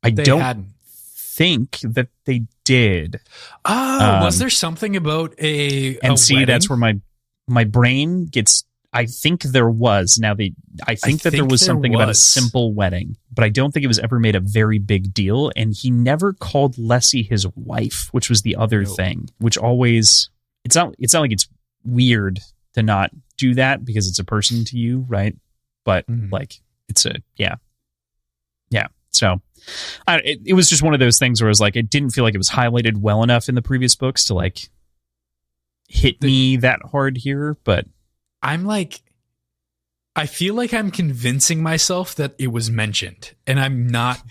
S2: I don't think that they did.
S1: Was there something about a wedding?
S2: That's where my brain gets. I think there was. I think there was something about a simple wedding, but I don't think it was ever made a very big deal. And he never called Lessie his wife, which was the other thing. Which always, it's not like it's weird to not do that because it's a person to you, right? But it's yeah. So it was just one of those things where it was like it didn't feel like it was highlighted well enough in the previous books to like hit me that hard here, but.
S1: I feel like I'm convincing myself that it was mentioned, and I'm not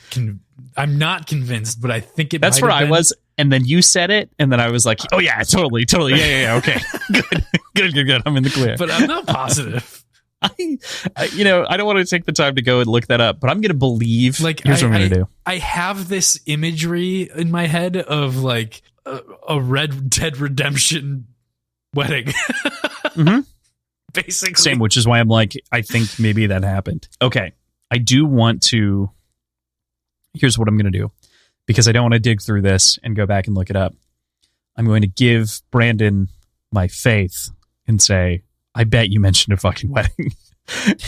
S1: convinced, but I think
S2: that's where I was. And then you said it, and then I was like, oh yeah, totally. Yeah. Okay. Good. I'm in the clear.
S1: But I'm not positive.
S2: I don't want to take the time to go and look that up, but I'm going to believe. Like, here's what I'm going to do.
S1: I have this imagery in my head of like a Red Dead Redemption wedding.
S2: Mm-hmm.
S1: Basically.
S2: Same, which is why I'm like, I think maybe that happened. Okay. I do want to. Here's what I'm going to do, because I don't want to dig through this and go back and look it up. I'm going to give Brandon my faith and say, I bet you mentioned a fucking wedding.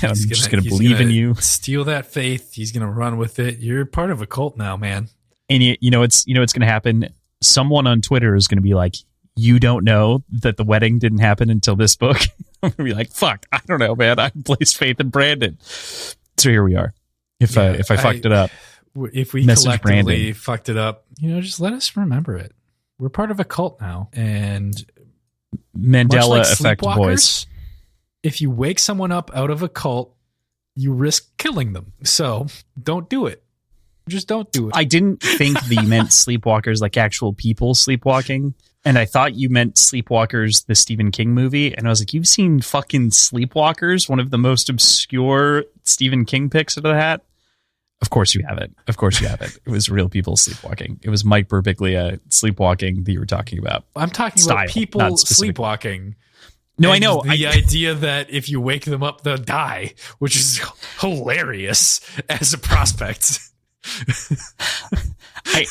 S2: I'm just going to believe in you.
S1: Steal that faith. He's going to run with it. You're part of a cult now, man.
S2: And it's going to happen. Someone on Twitter is going to be like, you don't know that the wedding didn't happen until this book. I'm going to be like, fuck, I don't know, man. I placed faith in Brandon. So here we are. If I fucked it up.
S1: if we
S2: Message
S1: collectively
S2: Brandon.
S1: fucked it up, just let us remember it. We're part of a cult now, and
S2: Mandela
S1: like
S2: effect
S1: sleepwalkers,
S2: voice.
S1: if you wake someone up out of a cult, you risk killing them. So don't do it. Just don't do it.
S2: I didn't think that you meant sleepwalkers like actual people sleepwalking. And I thought you meant Sleepwalkers, the Stephen King movie. And I was like, you've seen fucking Sleepwalkers, one of the most obscure Stephen King picks out of the hat? Of course you have it. Of course you have it. It was real people sleepwalking. It was Mike Birbiglia sleepwalking that you were talking about.
S1: I'm talking
S2: Style,
S1: about people
S2: not specific.
S1: sleepwalking.
S2: No, I
S1: And
S2: know.
S1: The idea that if you wake them up, they'll die, which is hilarious as a prospect.
S2: I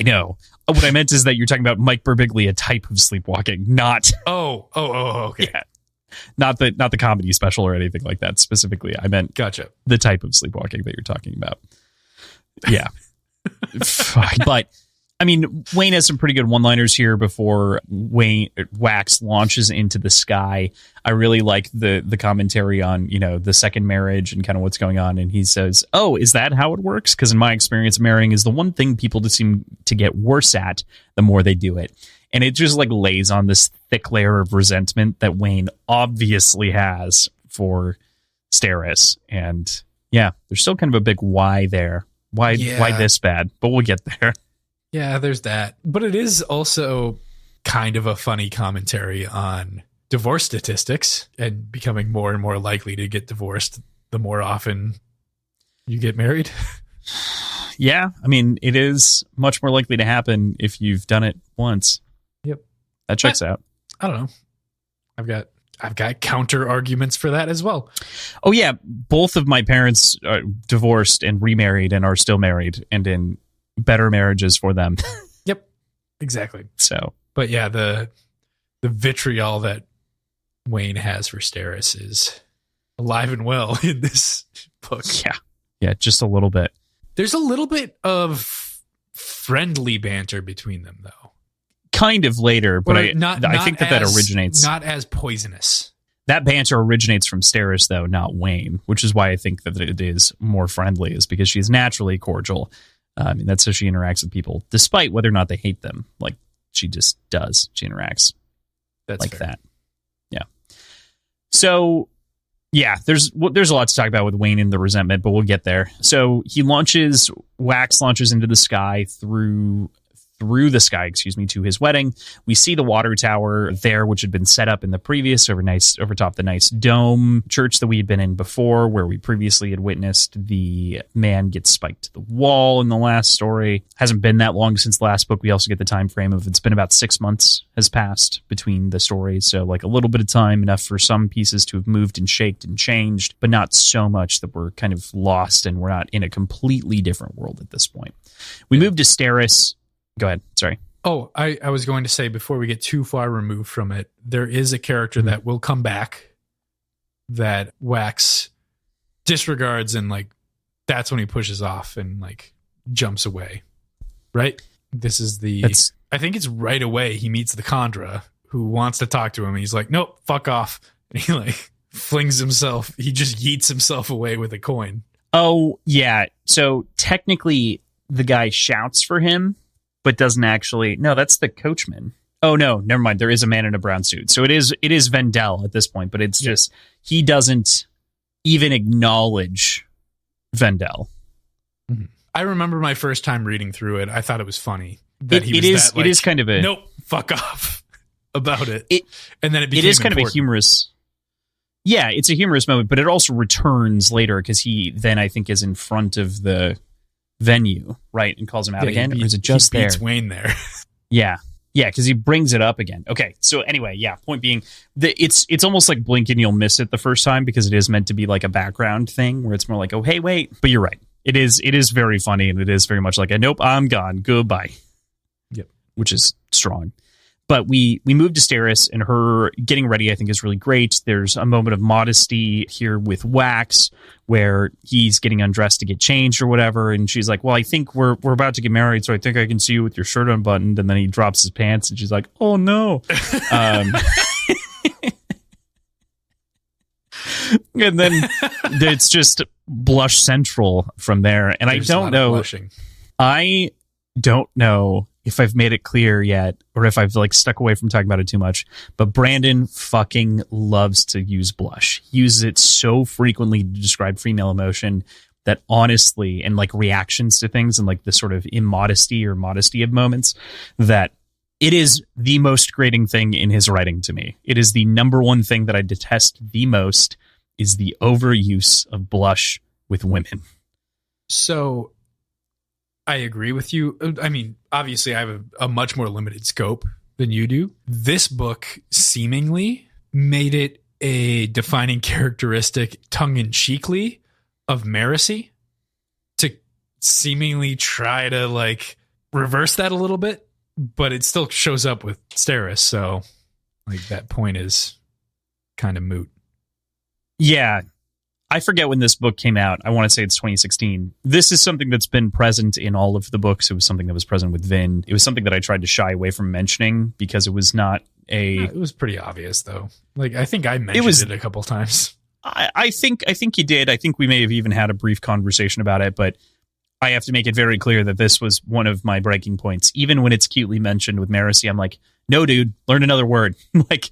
S2: know. What I meant is that you're talking about Mike Birbiglia type of sleepwalking, not
S1: okay.
S2: Yeah, not the comedy special or anything like that specifically. I meant
S1: Gotcha.
S2: the type of sleepwalking that you're talking about. Yeah. But I mean, Wayne has some pretty good one-liners here before Wax launches into the sky. I really like the commentary on, the second marriage and kind of what's going on. And he says, "Oh, is that how it works? Because in my experience, marrying is the one thing people just seem to get worse at the more they do it." And it just like lays on this thick layer of resentment that Wayne obviously has for Steris. And yeah, there's still kind of a big why there. Why this bad? But we'll get there.
S1: Yeah, there's that. But it is also kind of a funny commentary on divorce statistics and becoming more and more likely to get divorced the more often you get married.
S2: Yeah, I mean, it is much more likely to happen if you've done it once.
S1: Yep.
S2: That checks out.
S1: I don't know. I've got counter arguments for that as well.
S2: Oh yeah, both of my parents are divorced and remarried and are still married and in better marriages for them.
S1: Yep, exactly.
S2: So,
S1: but yeah, the vitriol that Wayne has for Steris is alive and well in this book.
S2: Yeah, just a little bit.
S1: There's a little bit of friendly banter between them, though.
S2: Kind of later, but I think that originates.
S1: Not as poisonous.
S2: That banter originates from Steris, though, not Wayne, which is why I think that it is more friendly, is because she's naturally cordial. I mean, that's how she interacts with people, despite whether or not they hate them. Like, she just does. She interacts like fair. That. Yeah. So, yeah, there's a lot to talk about with Wayne and the resentment, but we'll get there. So Wax launches into the sky through the sky, to his wedding. We see the water tower there, which had been set up in the previous over top the nice dome church that we had been in before, where we previously had witnessed the man get spiked to the wall in the last story. Hasn't been that long since the last book. We also get the time frame of it's been about 6 months has passed between the stories. So like a little bit of time, enough for some pieces to have moved and shaped and changed, but not so much that we're kind of lost and we're not in a completely different world at this point. We moved to Steris. Go ahead. Sorry.
S1: Oh, I was going to say, before we get too far removed from it, there is a character that will come back that Wax disregards, and like that's when he pushes off and like jumps away. Right? This is I think it's right away he meets the Khandra who wants to talk to him, and he's like, "Nope, fuck off." And he like flings himself, he just yeets himself away with a coin.
S2: Oh, yeah. So technically the guy shouts for him, but doesn't actually. No, that's the coachman. Oh no, never mind. There is a man in a brown suit. So it is Vendel at this point, but it's just he doesn't even acknowledge Vendel.
S1: Mm-hmm. I remember my first time reading through it. I thought it was funny.
S2: It is kind of a
S1: nope, fuck off about it. And then it is
S2: kind of a humorous. Yeah, it's a humorous moment, but it also returns later because he then I think is in front of the venue, right, and calls him out again, or is it just
S1: he beats
S2: there?
S1: Wayne there.
S2: Yeah, because he brings it up again. Okay, so anyway, point being, it's almost like blink and you'll miss it the first time because it is meant to be like a background thing where it's more like, oh hey wait, but you're right. It is very funny, and it is very much like a nope, I'm gone, goodbye.
S1: Yep,
S2: which is strong. But we moved to Steris, and her getting ready, I think, is really great. There's a moment of modesty here with Wax, where he's getting undressed to get changed or whatever, and she's like, "Well, I think we're about to get married, so I think I can see you with your shirt unbuttoned." And then he drops his pants, and she's like, "Oh no." And then it's just blush central from there. And
S1: There's
S2: I
S1: a lot
S2: don't
S1: of
S2: know.
S1: blushing.
S2: I don't know if I've made it clear yet, or if I've like stuck away from talking about it too much, but Brandon fucking loves to use blush. He uses it so frequently to describe female emotion that honestly, and like reactions to things and like the sort of immodesty or modesty of moments, that it is the most grating thing in his writing to me. It is the number one thing that I detest the most, is the overuse of blush with women.
S1: So I agree with you. I mean, obviously I have a much more limited scope than you do. This book seemingly made it a defining characteristic tongue-in-cheekly of Marasi to seemingly try to like reverse that a little bit, but it still shows up with Steris. So like that point is kind of moot.
S2: Yeah. I forget when this book came out. I want to say it's 2016. This is something that's been present in all of the books. It was something that was present with Vin. It was something that I tried to shy away from mentioning because it was not a...
S1: It was pretty obvious, though. Like, I think I mentioned it a couple times.
S2: I think you did. I think we may have even had a brief conversation about it, but I have to make it very clear that this was one of my breaking points. Even when it's cutely mentioned with Marasi, I'm like, no, dude, learn another word. Like,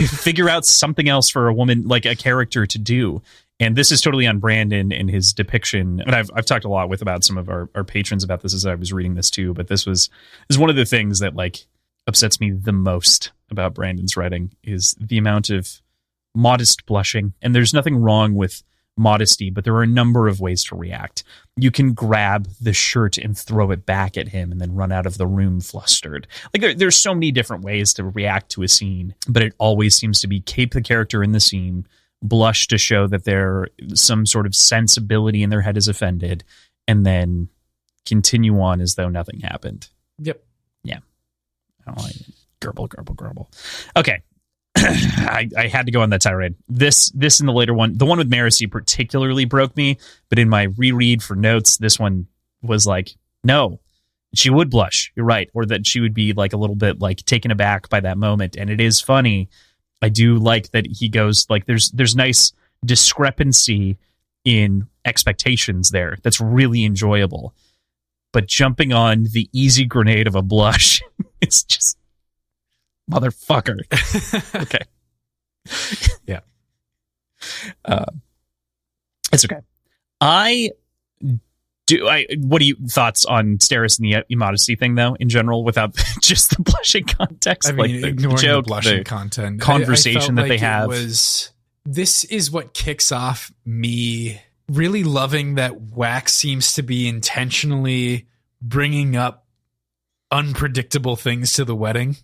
S2: figure out something else for a woman, like a character to do. And this is totally on Brandon in his depiction. And I've talked a lot about some of our patrons about this as I was reading this too. But this is one of the things that like upsets me the most about Brandon's writing, is the amount of modest blushing. And there's nothing wrong with modesty, but there are a number of ways to react. You can grab the shirt and throw it back at him and then run out of the room flustered. Like there's so many different ways to react to a scene, but it always seems to be cape the character in the scene, blush to show that there some sort of sensibility in their head is offended, and then continue on as though nothing happened.
S1: Yep.
S2: Yeah. I don't like it. Gerbil. Okay. I had to go on that tirade. This in the later one, the one with Marasi particularly broke me, but in my reread for notes, this one was like, no, she would blush. You're right. Or that she would be like a little bit like taken aback by that moment. And it is funny. I do like that he goes like there's nice discrepancy in expectations there. That's really enjoyable. But jumping on the easy grenade of a blush is just motherfucker. Okay.
S1: Yeah.
S2: It's okay. What are you thoughts on Steris and the immodesty thing though in general, without just the blushing context?
S1: I mean,
S2: like
S1: ignoring
S2: joke,
S1: the blushing content,
S2: conversation
S1: I
S2: that they have.
S1: This is what kicks off me really loving that Wax seems to be intentionally bringing up unpredictable things to the wedding,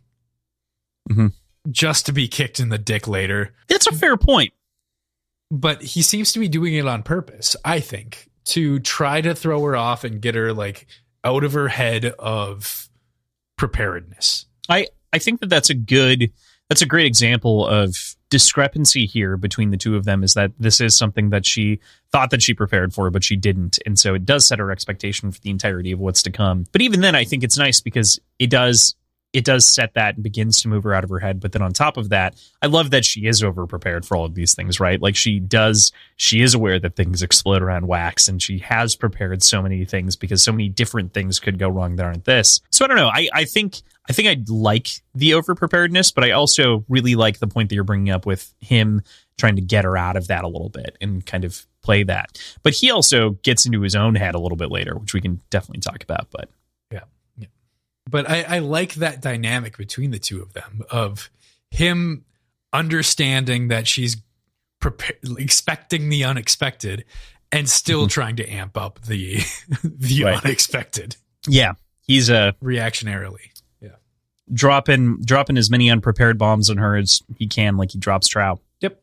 S1: just to be kicked in the dick later.
S2: That's a fair point.
S1: But he seems to be doing it on purpose, I think, to try to throw her off and get her like out of her head of preparedness.
S2: I think that's a great example of discrepancy here between the two of them, is that this is something that she thought that she prepared for, but she didn't. And so it does set her expectation for the entirety of what's to come. But even then, I think it's nice because it does set that and begins to move her out of her head. But then on top of that, I love that she is over prepared for all of these things, right? Like she is aware that things explode around Wax, and she has prepared so many things because so many different things could go wrong that aren't this. So I don't know. I think I like the over preparedness, but I also really like the point that you're bringing up with him trying to get her out of that a little bit and kind of play that. But he also gets into his own head a little bit later, which we can definitely talk about. But
S1: yeah. But I like that dynamic between the two of them, of him understanding that she's expecting the unexpected and still trying to amp up the
S2: right.
S1: unexpected.
S2: Yeah, he's
S1: reactionarily. Yeah,
S2: dropping as many unprepared bombs on her as he can, like he drops trout.
S1: Yep.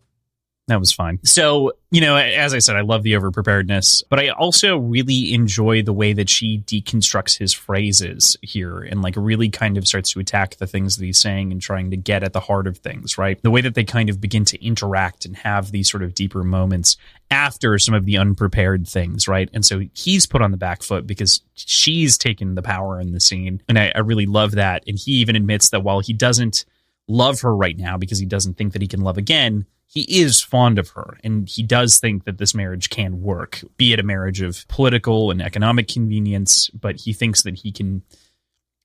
S2: That was fine. So, as I said, I love the over-preparedness, but I also really enjoy the way that she deconstructs his phrases here and like really kind of starts to attack the things that he's saying and trying to get at the heart of things, right? The way that they kind of begin to interact and have these sort of deeper moments after some of the unprepared things, right? And so he's put on the back foot because she's taken the power in the scene. And I really love that. And he even admits that while he doesn't love her right now because he doesn't think that he can love again, he is fond of her, and he does think that this marriage can work, be it a marriage of political and economic convenience, but he thinks that he can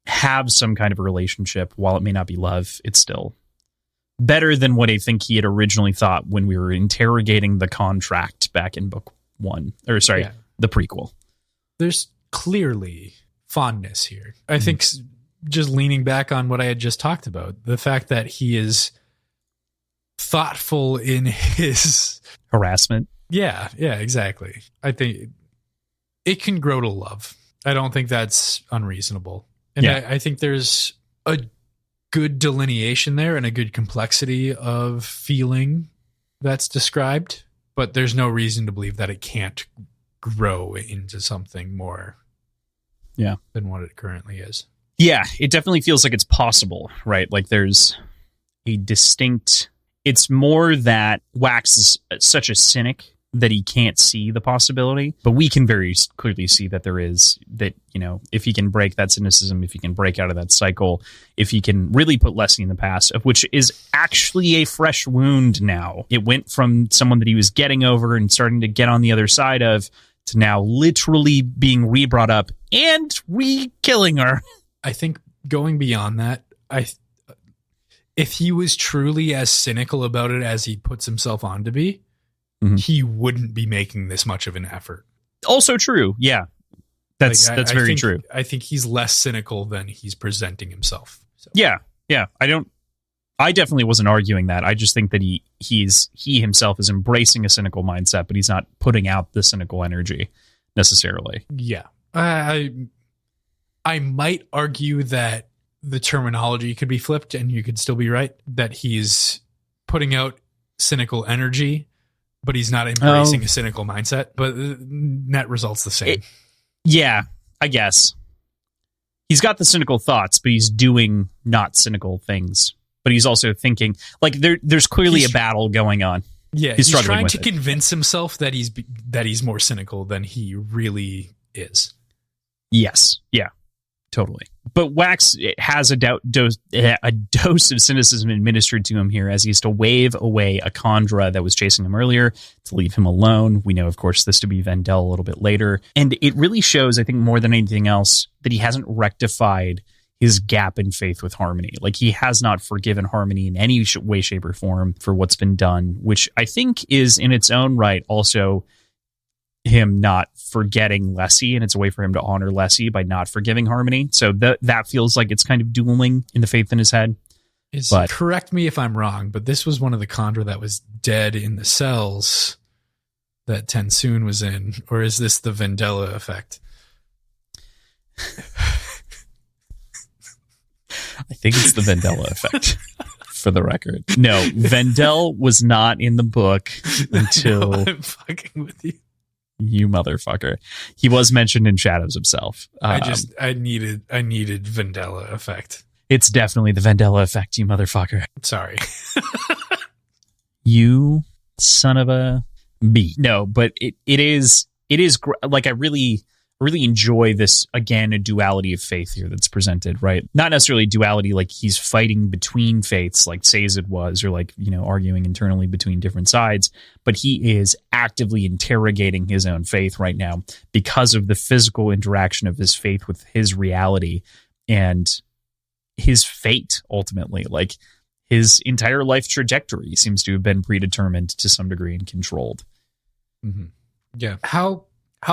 S2: have some kind of a relationship. While it may not be love, it's still better than what I think he had originally thought when we were interrogating the contract back in book one, or sorry, the prequel.
S1: There's clearly fondness here. I think just leaning back on what I had just talked about, the fact that he is thoughtful in his
S2: harassment.
S1: Yeah, exactly. I think it can grow to love. I don't think that's unreasonable. And I think there's a good delineation there and a good complexity of feeling that's described, but there's no reason to believe that it can't grow into something more than what it currently is.
S2: Yeah, it definitely feels like it's possible, right? Like there's a distinct... It's more that Wax is such a cynic that he can't see the possibility, but we can very clearly see that there is, that, you know, if he can break that cynicism, if he can break out of that cycle, if he can really put Leslie in the past, of which is actually a fresh wound now. It went from someone that he was getting over and starting to get on the other side of, to now literally being re-brought up and re-killing her.
S1: I think going beyond that, if he was truly as cynical about it as he puts himself on to be, he wouldn't be making this much of an effort.
S2: Also true. Yeah. That's very true.
S1: I think he's less cynical than he's presenting himself. So.
S2: Yeah. I definitely wasn't arguing that. I just think that he himself is embracing a cynical mindset, but he's not putting out the cynical energy necessarily.
S1: Yeah. I might argue that the terminology could be flipped and you could still be right, that he's putting out cynical energy, but he's not embracing a cynical mindset, but net result's the same.
S2: I guess. He's got the cynical thoughts, but he's doing not cynical things. But he's also thinking, like, there's clearly a battle going on.
S1: Yeah, he's trying to convince himself that he's more cynical than he really is.
S2: Yes, yeah, totally. But Wax has a dose of cynicism administered to him here, as he has to wave away a Khandra that was chasing him earlier to leave him alone. We know, of course, this to be Vendel a little bit later. And it really shows, I think, more than anything else, that he hasn't rectified his gap in faith with Harmony. Like, he has not forgiven Harmony in any way, shape, or form for what's been done, which I think is in its own right also him not forgetting Lessie, and it's a way for him to honor Lessie by not forgiving Harmony. So that feels like it's kind of dueling in the faith in his head.
S1: Correct me if I'm wrong, but this was one of the Khandra that was dead in the cells that Tensoon was in, or is this the Vendela effect?
S2: I think it's the Vendela effect, for the record. No, Vendel was not in the book until...
S1: No, I'm fucking with you.
S2: You motherfucker. He was mentioned in Shadows himself.
S1: I needed Vendela effect.
S2: It's definitely the Vendela effect, you motherfucker.
S1: Sorry.
S2: You son of a bee. No, but it is like, I really enjoy this, again, a duality of faith here that's presented, right? Not necessarily duality like he's fighting between faiths like Sazed was, or like, you know, arguing internally between different sides, but he is actively interrogating his own faith right now because of the physical interaction of his faith with his reality and his fate, ultimately. Like, his entire life trajectory seems to have been predetermined to some degree and controlled.
S1: Mm-hmm. Yeah. How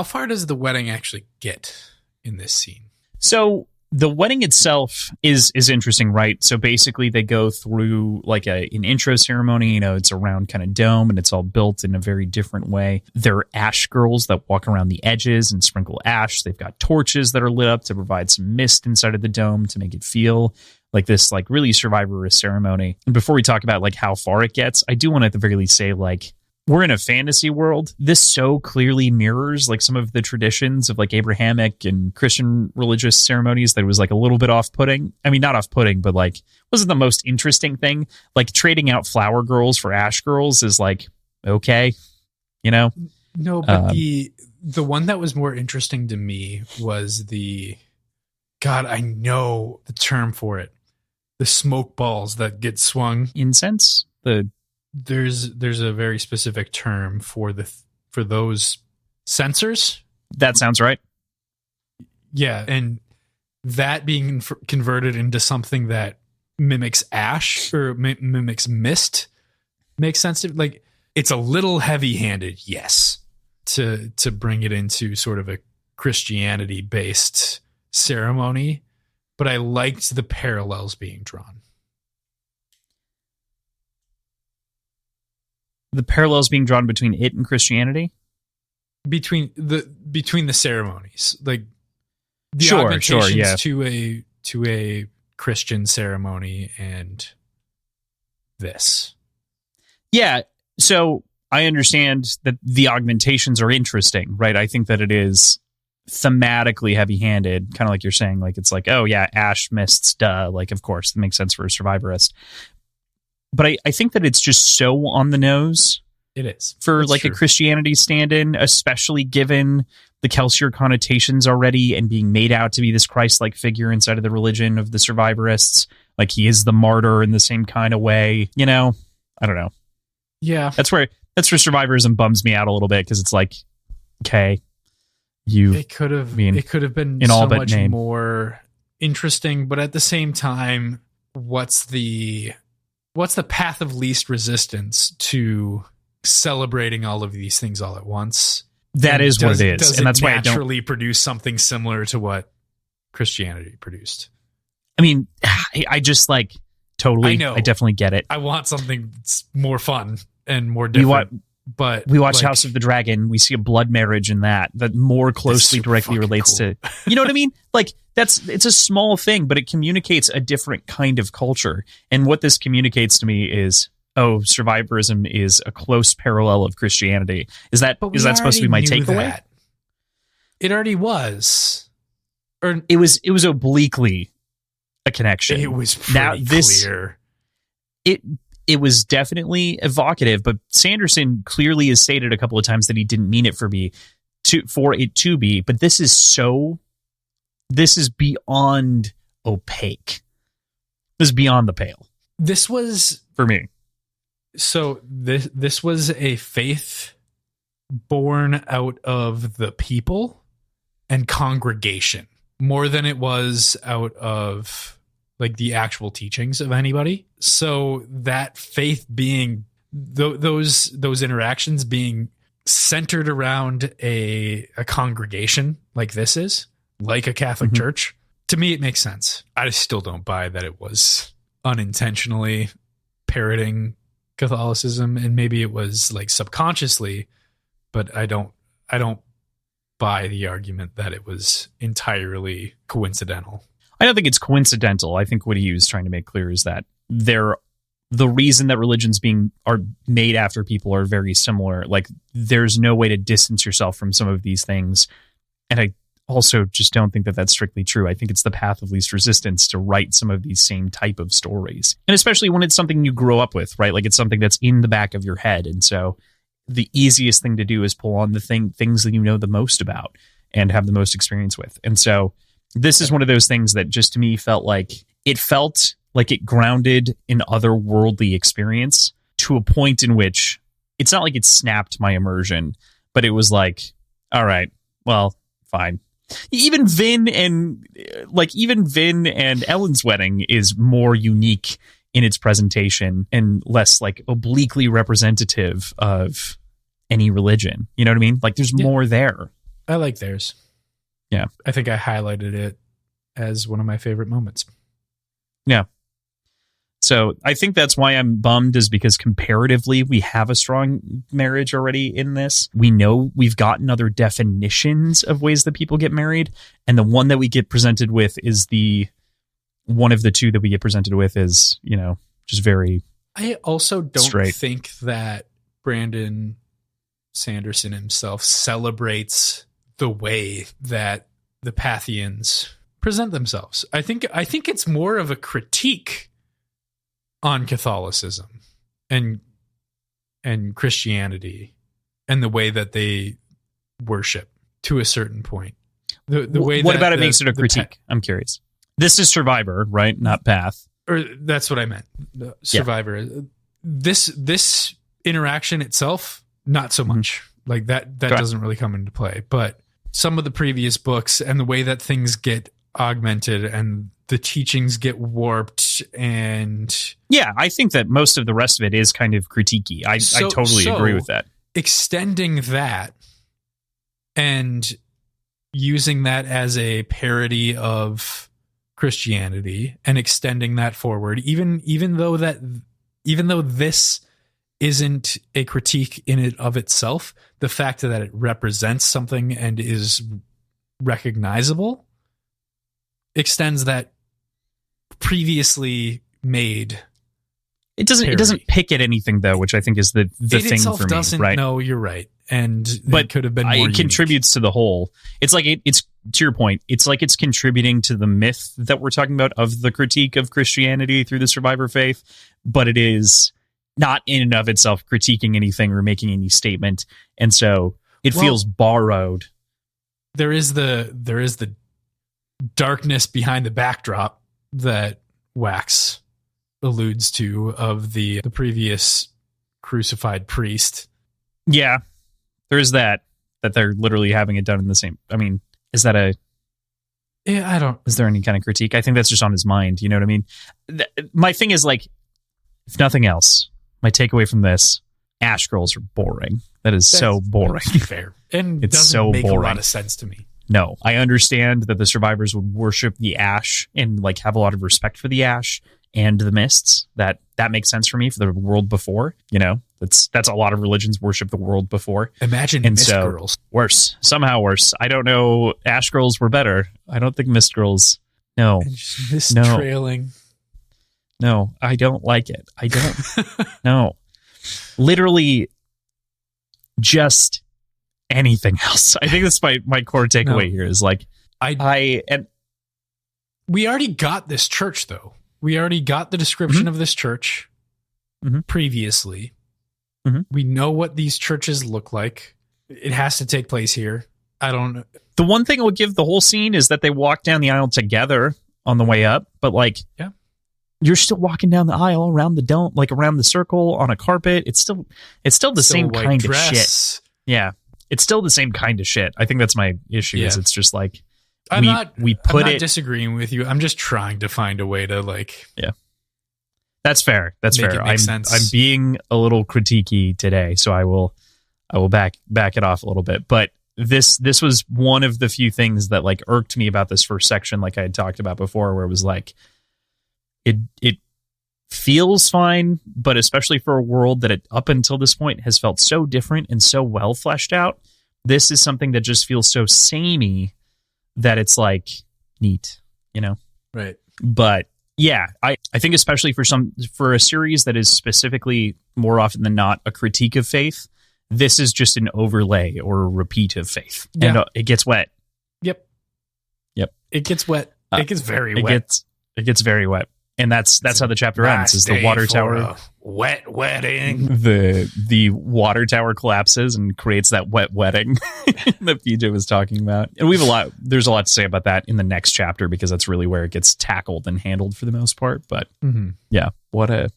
S1: far does the wedding actually get in this scene?
S2: So the wedding itself is interesting, right? So basically they go through like an intro ceremony. You know, it's a round kind of dome and it's all built in a very different way. There are ash girls that walk around the edges and sprinkle ash. They've got torches that are lit up to provide some mist inside of the dome to make it feel like this, like, really survivorous ceremony. And before we talk about like how far it gets, I do want to at the very least say, like, we're in a fantasy world. This so clearly mirrors like some of the traditions of like Abrahamic and Christian religious ceremonies that it was like a little bit off-putting. I mean, not off-putting, but like wasn't the most interesting thing. Like, trading out flower girls for ash girls is like, okay, you know?
S1: No, but the one that was more interesting to me was God, I know the term for it. The smoke balls that get swung.
S2: Incense?
S1: there's a very specific term for those sensors.
S2: That sounds right.
S1: Yeah, and that being converted into something that mimics ash or mimics mist makes sense to, like, it's a little heavy-handed, yes, to bring it into sort of a Christianity-based ceremony, but I liked the parallels being drawn.
S2: The parallels being drawn between it and Christianity?
S1: Between the ceremonies, like the
S2: sure,
S1: augmentations
S2: yeah.
S1: to a Christian ceremony and this.
S2: Yeah, so I understand that the augmentations are interesting, right? I think that it is thematically heavy-handed, kind of like you're saying, like it's like, oh yeah, ash mists, duh, like of course, that makes sense for a survivorist. But I think that it's just so on the nose.
S1: It is.
S2: For
S1: That's
S2: like
S1: true.
S2: a Christianity stand-in, especially given the Kelsier connotations already and being made out to be this Christ-like figure inside of the religion of the survivorists. Like he is the martyr in the same kind of way, you know? I don't know.
S1: Yeah.
S2: That's where survivorism bums me out a little bit because it's like, okay,
S1: it could have been
S2: in
S1: so
S2: all but
S1: much
S2: name.
S1: more interesting, but at the same time, what's the path of least resistance to celebrating all of these things all at once?
S2: That is what it is, and that's why I don't
S1: naturally produce something similar to what Christianity produced.
S2: I mean, I just like totally.
S1: I know.
S2: I definitely get it.
S1: I want something more fun and more different. But
S2: we watch
S1: like,
S2: House of the Dragon. We see a blood marriage in that more closely directly relates to. You know what I mean? Like it's a small thing, but it communicates a different kind of culture. And what this communicates to me is, oh, survivorism is a close parallel of Christianity. Is that supposed to be my takeaway?
S1: It already was. Or
S2: it was obliquely a connection.
S1: It was pretty clear.
S2: It was definitely evocative, but Sanderson clearly has stated a couple of times that he didn't mean it for it to be. But this is beyond opaque. This is beyond the pale.
S1: This was
S2: for me.
S1: So this was a faith born out of the people and congregation more than it was out of like the actual teachings of anybody. So that faith being those interactions being centered around a congregation like this is, like a Catholic church, to me it makes sense. I still don't buy that it was unintentionally parroting Catholicism, and maybe it was like subconsciously, but I don't buy the argument that it was entirely coincidental.
S2: I don't think it's coincidental. I think what he was trying to make clear is that the reason that religions are made after people are very similar. Like there's no way to distance yourself from some of these things. And I also just don't think that that's strictly true. I think it's the path of least resistance to write some of these same type of stories. And especially when it's something you grow up with, right? Like it's something that's in the back of your head. And so the easiest thing to do is pull on the things that you know the most about and have the most experience with. And so this is one of those things that just to me felt like it grounded in otherworldly experience to a point in which it's not like it snapped my immersion, but it was like, all right, well, fine. Even Vin and Ellen's wedding is more unique in its presentation and less like obliquely representative of any religion. You know what I mean? Like there's more there.
S1: I like theirs.
S2: Yeah.
S1: I think I highlighted it as one of my favorite moments.
S2: Yeah. So I think that's why I'm bummed, is because comparatively we have a strong marriage already in this. We know we've gotten other definitions of ways that people get married. And the one that we get presented with is one of the two that we get presented with is, you know, just very
S1: I also don't
S2: straight.
S1: think that Brandon Sanderson himself celebrates the way that the Pathians present themselves. I think it's more of a critique on Catholicism and Christianity and the way that they worship to a certain point. The way
S2: what
S1: that
S2: about it makes it a critique? I'm curious. This is Survivor, right? Not Path.
S1: Or that's what I meant. Survivor. this interaction itself, not so much. Like that doesn't really come into play. But some of the previous books and the way that things get augmented and the teachings get warped, and
S2: yeah, I think that most of the rest of it is kind of critiquey. I totally agree with that.
S1: Extending that and using that as a parody of Christianity and extending that forward, even though this isn't a critique in it of itself, the fact that it represents something and is recognizable extends that previously made.
S2: It doesn't pick at anything though, which I think is the thing for me.
S1: Doesn't,
S2: right?
S1: No, you're right, but it could have been more
S2: it
S1: unique.
S2: Contributes to the whole. It's like it's to your point. It's like it's contributing to the myth that we're talking about of the critique of Christianity through the survivor faith, but it is not in and of itself critiquing anything or making any statement, and so it feels borrowed. There
S1: is the darkness behind the backdrop that Wax alludes to of the previous crucified priest.
S2: Yeah, there is that they're literally having it done in the same. I mean, is that is there any kind of critique? I think that's just on his mind. You know what I mean? My thing is, like, if nothing else, my takeaway from this, Ash Scrolls are boring. That's so boring.
S1: Fair. And
S2: it's
S1: doesn't
S2: so
S1: make
S2: boring.
S1: A lot of sense to me.
S2: No, I understand that the survivors would worship the ash and like have a lot of respect for the ash and the mists. That makes sense for me for the world before. You know, that's a lot of religions worship the world before.
S1: Imagine Mist Girls.
S2: Somehow worse. I don't know. Ash Girls were better. I don't think Mist Girls. No,
S1: mist trailing.
S2: No, I don't like it. I don't. No, literally, just anything else. I think that's my core takeaway here is like
S1: we already got this church though. We already got the description of this church previously. We know what these churches look like. It has to take place here. I don't know.
S2: The one thing I would give the whole scene is that they walk down the aisle together on the way up, but like,
S1: yeah,
S2: you're still walking down the aisle around the dome, like around the circle on a carpet. It's still the same kind of shit. Yeah. It's still the same kind of shit. I think that's my issue. Is it's just like
S1: I'm not disagreeing with you. I'm just trying to find a way to like.
S2: Yeah, that's fair. That's fair. I'm being a little critiquey today, so I will back it off a little bit. But this was one of the few things that like irked me about this first section, like I had talked about before, where it was like it feels fine, but especially for a world that up until this point has felt so different and so well fleshed out, this is something that just feels so samey that it's like neat, you know?
S1: Right.
S2: But yeah, I think especially for a series that is specifically more often than not a critique of faith, this is just an overlay or a repeat of faith. Yeah. And it gets wet.
S1: Yep. It gets wet. It gets very wet.
S2: It gets very wet. And that's how the chapter ends. Is the water tower
S1: wet wedding?
S2: The water tower collapses and creates that wet wedding that PJ was talking about. And there's a lot to say about that in the next chapter because that's really where it gets tackled and handled for the most part. But yeah, what a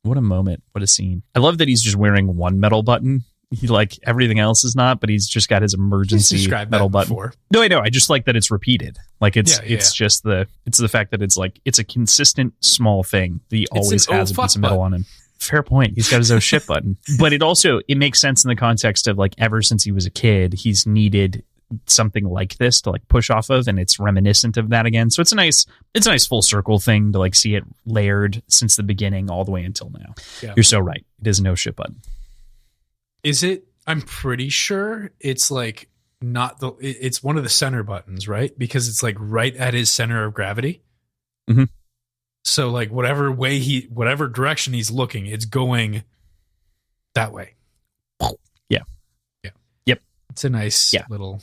S2: moment, what a scene. I love that he's just wearing one metal button. He like everything else is not, but he's just got his emergency metal button. Before. No, I know. I just like that it's repeated. Like it's just the fact that it's like it's a consistent small thing that he always has a piece of metal on him. Fair point. He's got his own shit button. But it makes sense in the context of like ever since he was a kid, he's needed something like this to like push off of, and it's reminiscent of that again. So it's a nice full circle thing to like see it layered since the beginning all the way until now. Yeah. You're so right. It is a no shit button.
S1: Is it? I'm pretty sure it's like it's one of the center buttons, right? Because it's like right at his center of gravity.
S2: Mm-hmm.
S1: So like whatever direction he's looking, it's going that way.
S2: Yeah. Yep.
S1: It's a nice little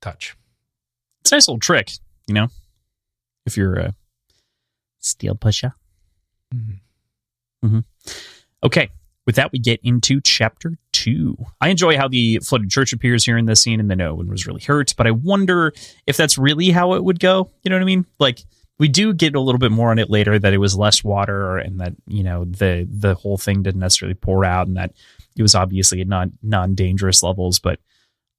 S1: touch.
S2: It's a nice little trick, you know, if you're a steel pusher. Okay. With that, we get into chapter 2. I enjoy how the flooded church appears here in this scene, and no one was really hurt, but I wonder if that's really how it would go. You know what I mean? Like, We do get a little bit more on it later that it was less water and that, you know, the whole thing didn't necessarily pour out and that it was obviously at non-dangerous levels, but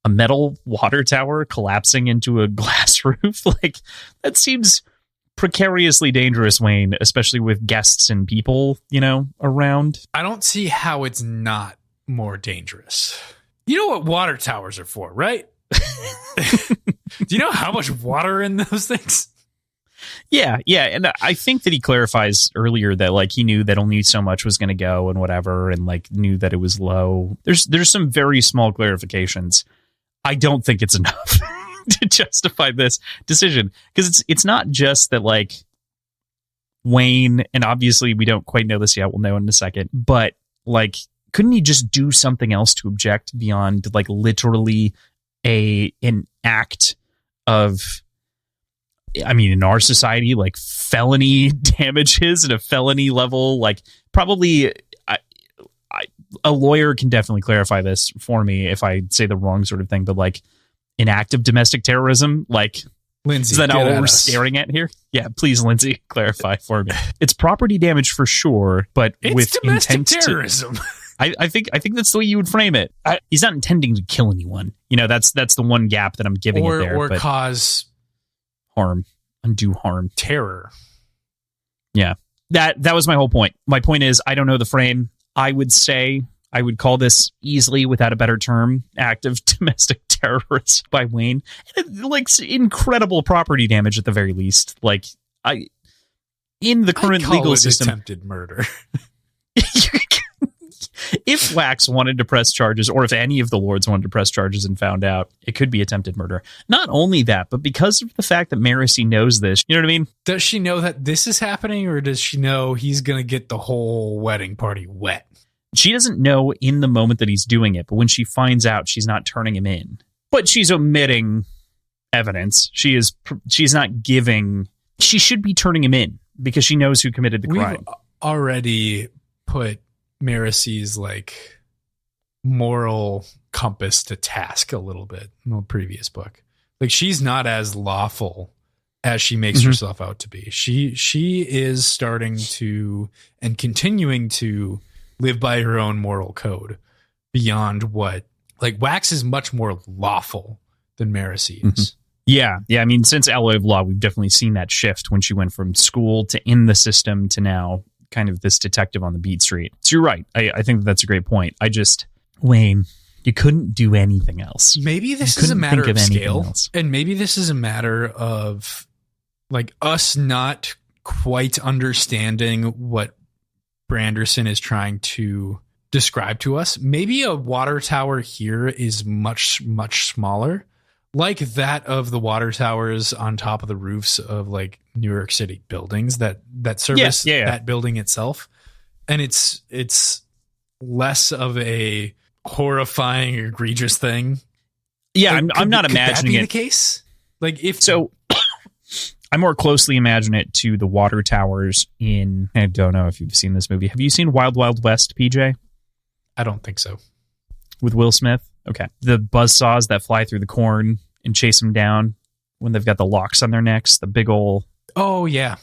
S2: a metal water tower collapsing into a glass roof, like that seems precariously dangerous, Wayne, especially with guests and people, you know, around.
S1: I don't see how it's not more dangerous. You know what water towers are for, right? Do you know how much water in those things?
S2: Yeah. And I think that he clarifies earlier that like he knew that only so much was going to go and whatever, and like knew that it was low. There's some very small clarifications. I don't think it's enough to justify this decision, because it's not just that like Wayne, and obviously we don't quite know this yet, we'll know in a second, but like couldn't he just do something else to object beyond like literally an act of, I mean, in our society, like felony damages at a felony level, like probably a lawyer can definitely clarify this for me if I say the wrong sort of thing, but like an act of domestic terrorism, like,
S1: Lindsay,
S2: is that not what we're staring at here? Yeah, please, Lindsay, clarify for me. It's property damage for sure, but
S1: it's
S2: with
S1: domestic
S2: intent
S1: terrorism.
S2: I think that's the way you would frame it. He's not intending to kill anyone. You know, that's the one gap that I'm giving it there.
S1: Or
S2: but
S1: cause
S2: harm, undue harm,
S1: terror.
S2: Yeah, that was my whole point. My point is, I don't know the frame. I would say I would call this easily, without a better term, act of domestic terrorism by Wayne. And like incredible property damage at the very least. Like in the current legal system,
S1: attempted murder.
S2: If Wax wanted to press charges, or if any of the lords wanted to press charges and found out, it could be attempted murder. Not only that, but because of the fact that Marasi knows this, you know what I mean?
S1: Does she know that this is happening, or does she know he's going to get the whole wedding party wet?
S2: She doesn't know in the moment that he's doing it, but when she finds out, she's not turning him in. But she's omitting evidence. She's not giving. She should be turning him in because she knows who committed the crime.
S1: We've already put Marasi's like moral compass to task a little bit in the previous book. Like, she's not as lawful as she makes herself out to be. She is starting to and continuing to live by her own moral code beyond what, like, Wax is much more lawful than Marasi is.
S2: Yeah. I mean, since Alloy of Law, we've definitely seen that shift when she went from school to in the system to now kind of this detective on the beat street. So you're right. I think that's a great point. Wayne, you couldn't do anything else.
S1: Maybe this is a matter of scale, and maybe this is a matter of like us not quite understanding what Branderson is trying to describe to us. Maybe a water tower here is much, much smaller, like that of the water towers on top of the roofs of like New York City buildings that service that building itself. And it's less of a horrifying, egregious thing.
S2: Yeah,
S1: like,
S2: I'm not imagining
S1: that be
S2: it.
S1: The case? Like, if
S2: so, I more closely imagine it to the water towers in. I don't know if you've seen this movie. Have you seen Wild Wild West, PJ?
S1: I don't think so.
S2: With Will Smith? Okay. The buzzsaws that fly through the corn and chase them down when they've got the locks on their necks, the big ol'...
S1: Oh, yeah.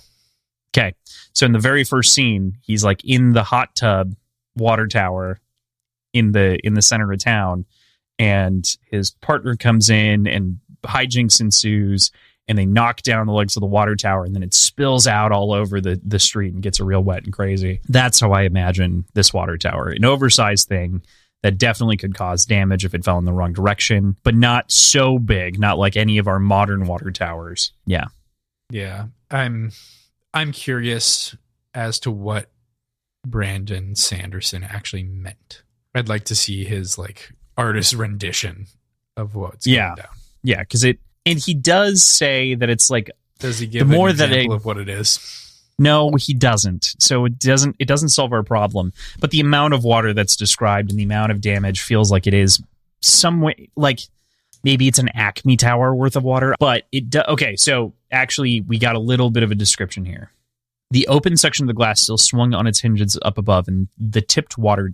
S2: Okay. So in the very first scene, he's like in the hot tub water tower in the center of town, and his partner comes in and hijinks ensues, and they knock down the legs of the water tower, and then it spills out all over the street and gets real wet and crazy. That's how I imagine this water tower. An oversized thing that definitely could cause damage if it fell in the wrong direction, but not so big, not like any of our modern water towers. Yeah.
S1: Yeah. I'm curious as to what Brandon Sanderson actually meant. I'd like to see his like artist rendition of what's going down.
S2: Yeah, because and he does say that it's like,
S1: does he give an example of what it is?
S2: No, he doesn't. So it doesn't solve our problem. But the amount of water that's described and the amount of damage feels like it is some way, like maybe it's an Acme Tower worth of water. But okay, so actually we got a little bit of a description here. The open section of the glass still swung on its hinges up above, and the tipped water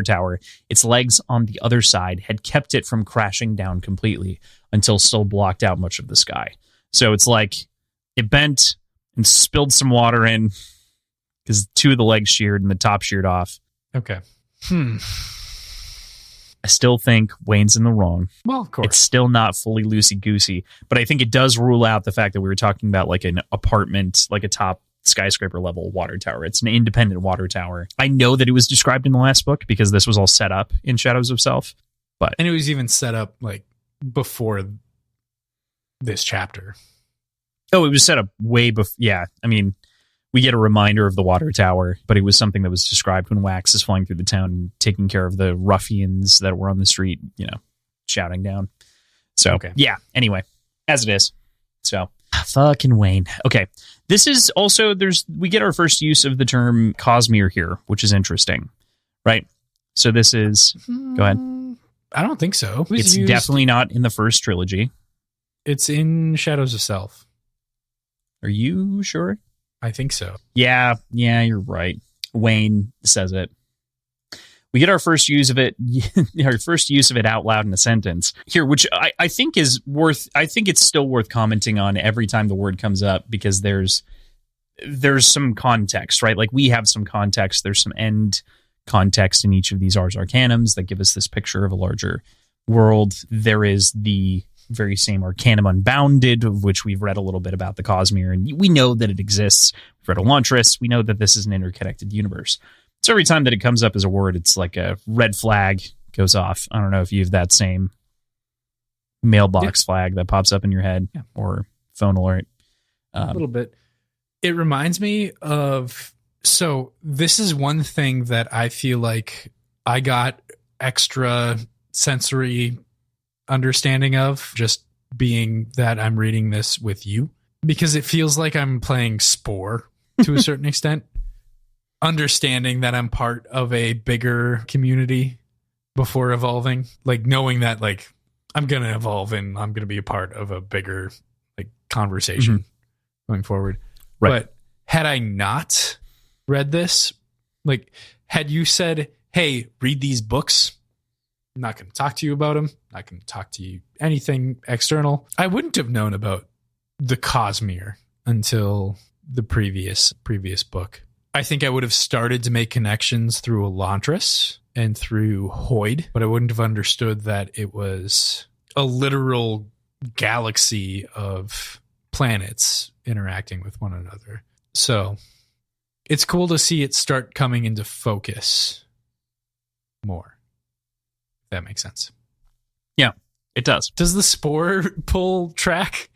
S2: tower, its legs on the other side, had kept it from crashing down completely until still blocked out much of the sky. So it's like It bent and spilled some water in because 2 of the legs sheared and the top sheared off.
S1: Okay.
S2: I still think Wayne's in the wrong.
S1: Well, of course.
S2: It's still not fully loosey-goosey, but I think it does rule out the fact that we were talking about like an apartment, like a top skyscraper level water tower. It's an independent water tower. I know that it was described in the last book because this was all set up in Shadows of Self.
S1: And it was even set up like before this chapter.
S2: Oh, it was set up way before. Yeah, I mean, we get a reminder of the water tower, but it was something that was described when Wax is flying through the town and taking care of the ruffians that were on the street, shouting down. So,
S1: okay.
S2: Yeah, anyway, as it is. So, fucking Wayne. Okay, this is also, we get our first use of the term Cosmere here, which is interesting, right? So this is, go ahead.
S1: I don't think so.
S2: It's definitely not in the first trilogy.
S1: It's in Shadows of Self.
S2: Are you sure?
S1: I think so.
S2: Yeah, you're right. Wayne says it. We get our first use of it, out loud in a sentence here, which I think is worth. I think it's still worth commenting on every time the word comes up because there's some context, right? Like we have some context. There's some end context in each of these Ars Arcanums that give us this picture of a larger world. There is the very same Arcanum Unbounded, of which we've read a little bit about the Cosmere, and we know that it exists. We've read Elantris. We know that this is an interconnected universe. So every time that it comes up as a word, it's like a red flag goes off. I don't know if you have that same mailbox flag that pops up in your head or phone alert.
S1: A little bit. It reminds me of... So this is one thing that I feel like I got extra sensory understanding of just being that I'm reading this with you, because it feels like I'm playing Spore to a certain extent, understanding that I'm part of a bigger community before evolving, like knowing that like I'm going to evolve and I'm going to be a part of a bigger like conversation going forward.
S2: Right.
S1: But had I not read this, like had you said, hey, read these books, I'm not going to talk to you about them, not going to talk to you anything external, I wouldn't have known about the Cosmere until the previous book. I think I would have started to make connections through Elantris and through Hoyd, but I wouldn't have understood that it was a literal galaxy of planets interacting with one another. So it's cool to see it start coming into focus more. If that makes sense.
S2: Yeah, it does.
S1: Does the Spore pull track?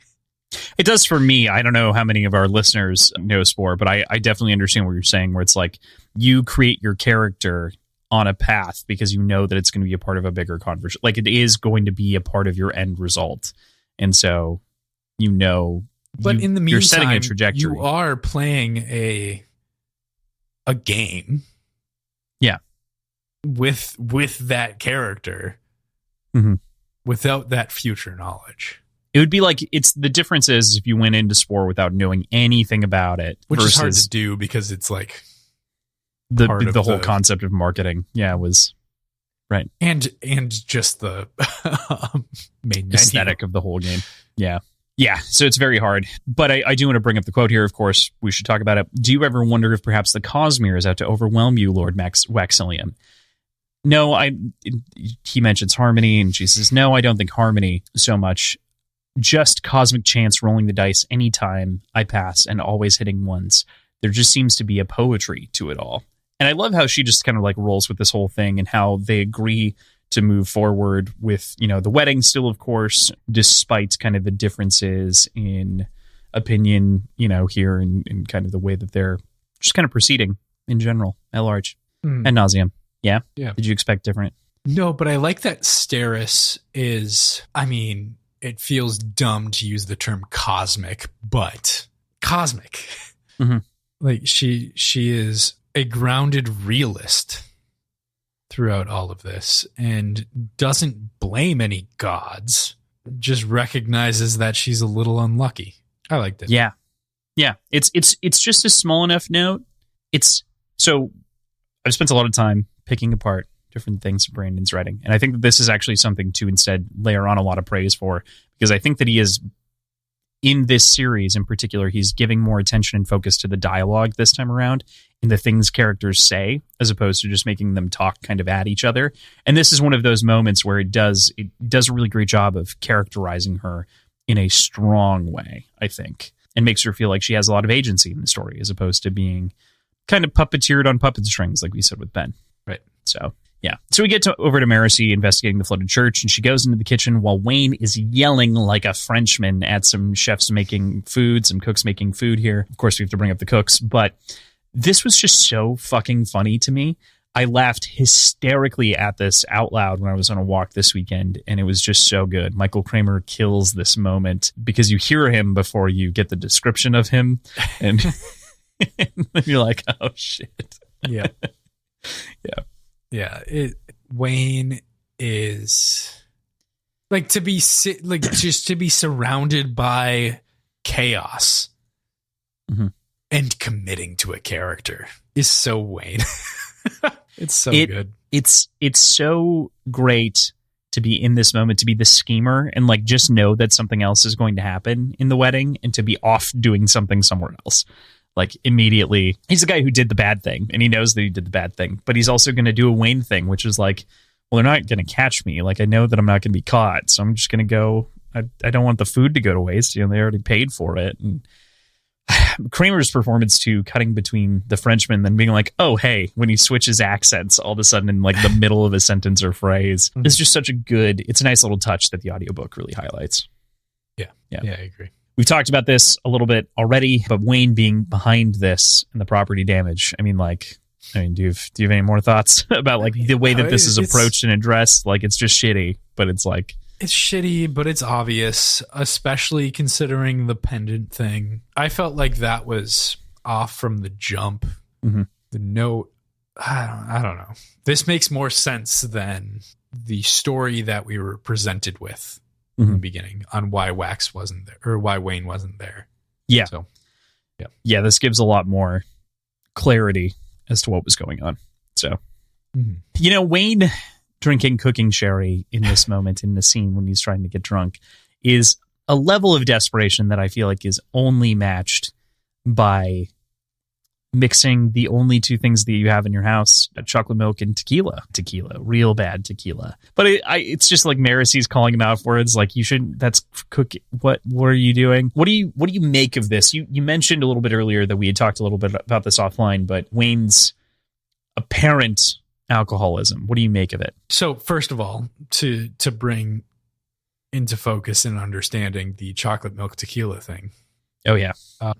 S2: It does for me. I don't know how many of our listeners know Spore, but I definitely understand what you're saying, where it's like you create your character on a path because you know that it's going to be a part of a bigger conversation. Like it is going to be a part of your end result. And so, but in the meantime, you're setting a trajectory.
S1: You are playing a game.
S2: Yeah.
S1: With that character, without that future knowledge.
S2: It would be like the difference is if you went into Spore without knowing anything about it,
S1: which is hard to do because it's like
S2: the whole concept of marketing. Yeah, was right,
S1: and just the main
S2: aesthetic of the whole game. Yeah. So it's very hard, but I do want to bring up the quote here. Of course, we should talk about it. Do you ever wonder if perhaps the Cosmere is out to overwhelm you, Lord Waxillium? No, he mentions harmony, and she says, no, I don't think harmony so much. Just cosmic chance rolling the dice anytime I pass and always hitting ones. There just seems to be a poetry to it all. And I love how she just kind of like rolls with this whole thing and how they agree to move forward with, the wedding still, of course, despite kind of the differences in opinion, here and kind of the way that they're just kind of proceeding in general, at large, ad nauseum. Yeah? Did you expect different?
S1: No, but I like that Steris is, it feels dumb to use the term cosmic, but cosmic. Like she is a grounded realist throughout all of this and doesn't blame any gods, just recognizes that she's a little unlucky. I liked it.
S2: Yeah. It's just a small enough note. So I've spent a lot of time picking apart different things Brandon's writing, and I think that this is actually something to instead layer on a lot of praise for, because I think that he is in this series in particular, he's giving more attention and focus to the dialogue this time around and the things characters say, as opposed to just making them talk kind of at each other. And this is one of those moments where it does a really great job of characterizing her in a strong way, I think, and makes her feel like she has a lot of agency in the story, as opposed to being kind of puppeteered on puppet strings, like we said with Ben.
S1: Right.
S2: So, yeah. So we get over to Marcy investigating the flooded church, and she goes into the kitchen while Wayne is yelling like a Frenchman at some chefs making food, some cooks making food here. Of course, we have to bring up the cooks, but this was just so fucking funny to me. I laughed hysterically at this out loud when I was on a walk this weekend, and it was just so good. Michael Kramer kills this moment because you hear him before you get the description of him, and, and you're like, oh, shit.
S1: Yeah.
S2: Yeah.
S1: Yeah, Wayne is like just to be surrounded by chaos and committing to a character is so Wayne. It's so good.
S2: It's so great to be in this moment, to be the schemer and like just know that something else is going to happen in the wedding and to be off doing something somewhere else. Like immediately, he's the guy who did the bad thing and he knows that he did the bad thing, but he's also going to do a Wayne thing, which is like, well, they're not going to catch me. Like I know that I'm not going to be caught. So I'm just going to go. I don't want the food to go to waste. You know, they already paid for it. And Kramer's performance too, cutting between the Frenchman, then being like, oh, hey, when he switches accents all of a sudden in like the middle of a sentence or phrase, it's just such it's a nice little touch that the audiobook really highlights.
S1: Yeah, I agree.
S2: We've talked about this a little bit already, but Wayne being behind this and the property damage. Do you have any more thoughts about like the way that this is approached and addressed? Like it's just shitty, but it's like
S1: it's shitty, but it's obvious, especially considering the pendant thing. I felt like that was off from the jump. Mm-hmm. The note, I don't know. This makes more sense than the story that we were presented with. In the beginning on why Wax wasn't there or why Wayne wasn't there.
S2: Yeah.
S1: So,
S2: yeah, this gives a lot more clarity as to what was going on. So, Wayne drinking cooking sherry in this moment in the scene when he's trying to get drunk is a level of desperation that I feel like is only matched by mixing the only two things that you have in your house, chocolate milk and tequila, real bad tequila. But it's just like Marcy's calling him out for it. It's like, you shouldn't, that's cook. What are you doing? What do you make of this? You mentioned a little bit earlier that we had talked a little bit about this offline, but Wayne's apparent alcoholism. What do you make of it?
S1: So first of all, to bring into focus and understanding the chocolate milk tequila thing.
S2: Oh yeah.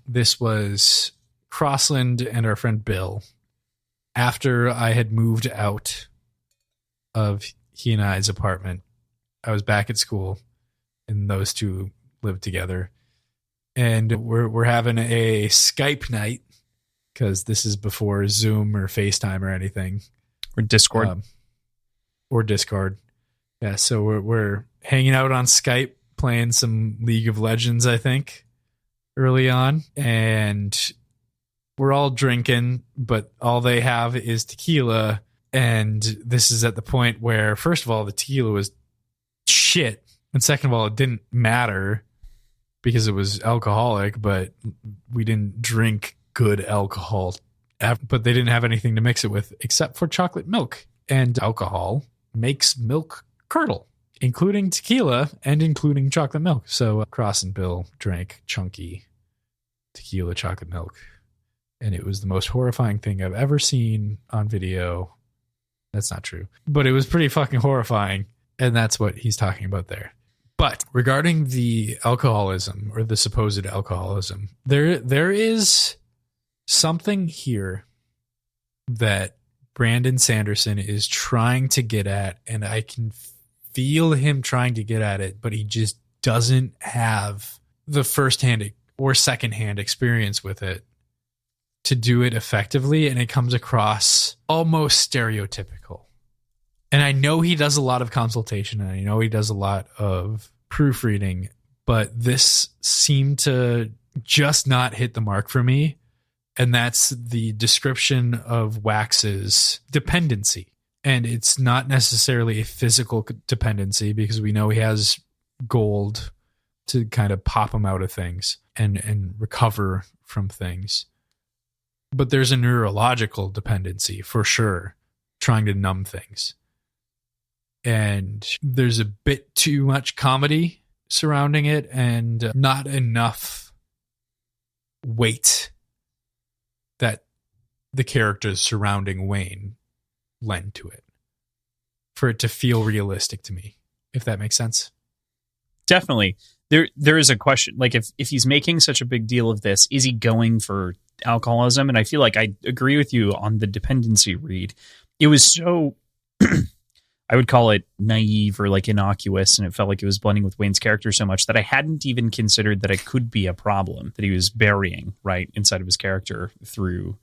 S1: This was Crossland and our friend Bill, after I had moved out of he and I's apartment. I was back at school and those two lived together, and we're having a Skype night because this is before Zoom or FaceTime or anything,
S2: or Discord.
S1: Yeah, so we're hanging out on Skype playing some League of Legends, I think, early on, and we're all drinking, but all they have is tequila. And this is at the point where, first of all, the tequila was shit. And second of all, it didn't matter because it was alcoholic, but we didn't drink good alcohol. But they didn't have anything to mix it with except for chocolate milk. And alcohol makes milk curdle, including tequila and including chocolate milk. So Cross and Bill drank chunky tequila chocolate milk. And it was the most horrifying thing I've ever seen on video. That's not true. But it was pretty fucking horrifying. And that's what he's talking about there. But regarding the alcoholism or the supposed alcoholism, there is something here that Brandon Sanderson is trying to get at. And I can feel him trying to get at it, but he just doesn't have the firsthand or secondhand experience with it to do it effectively, and it comes across almost stereotypical. And I know he does a lot of consultation, and I know he does a lot of proofreading, but this seemed to just not hit the mark for me, and that's the description of Wax's dependency. And it's not necessarily a physical dependency, because we know he has gold to kind of pop him out of things and recover from things. But there's a neurological dependency for sure, trying to numb things. And there's a bit too much comedy surrounding it and not enough weight that the characters surrounding Wayne lend to it for it to feel realistic to me, if that makes sense.
S2: Definitely. There is a question, like if he's making such a big deal of this, is he going for alcoholism? And I feel like I agree with you on the dependency read. It was so, I would call it naive or like innocuous, and it felt like it was blending with Wayne's character so much that I hadn't even considered that it could be a problem that he was burying right inside of his character through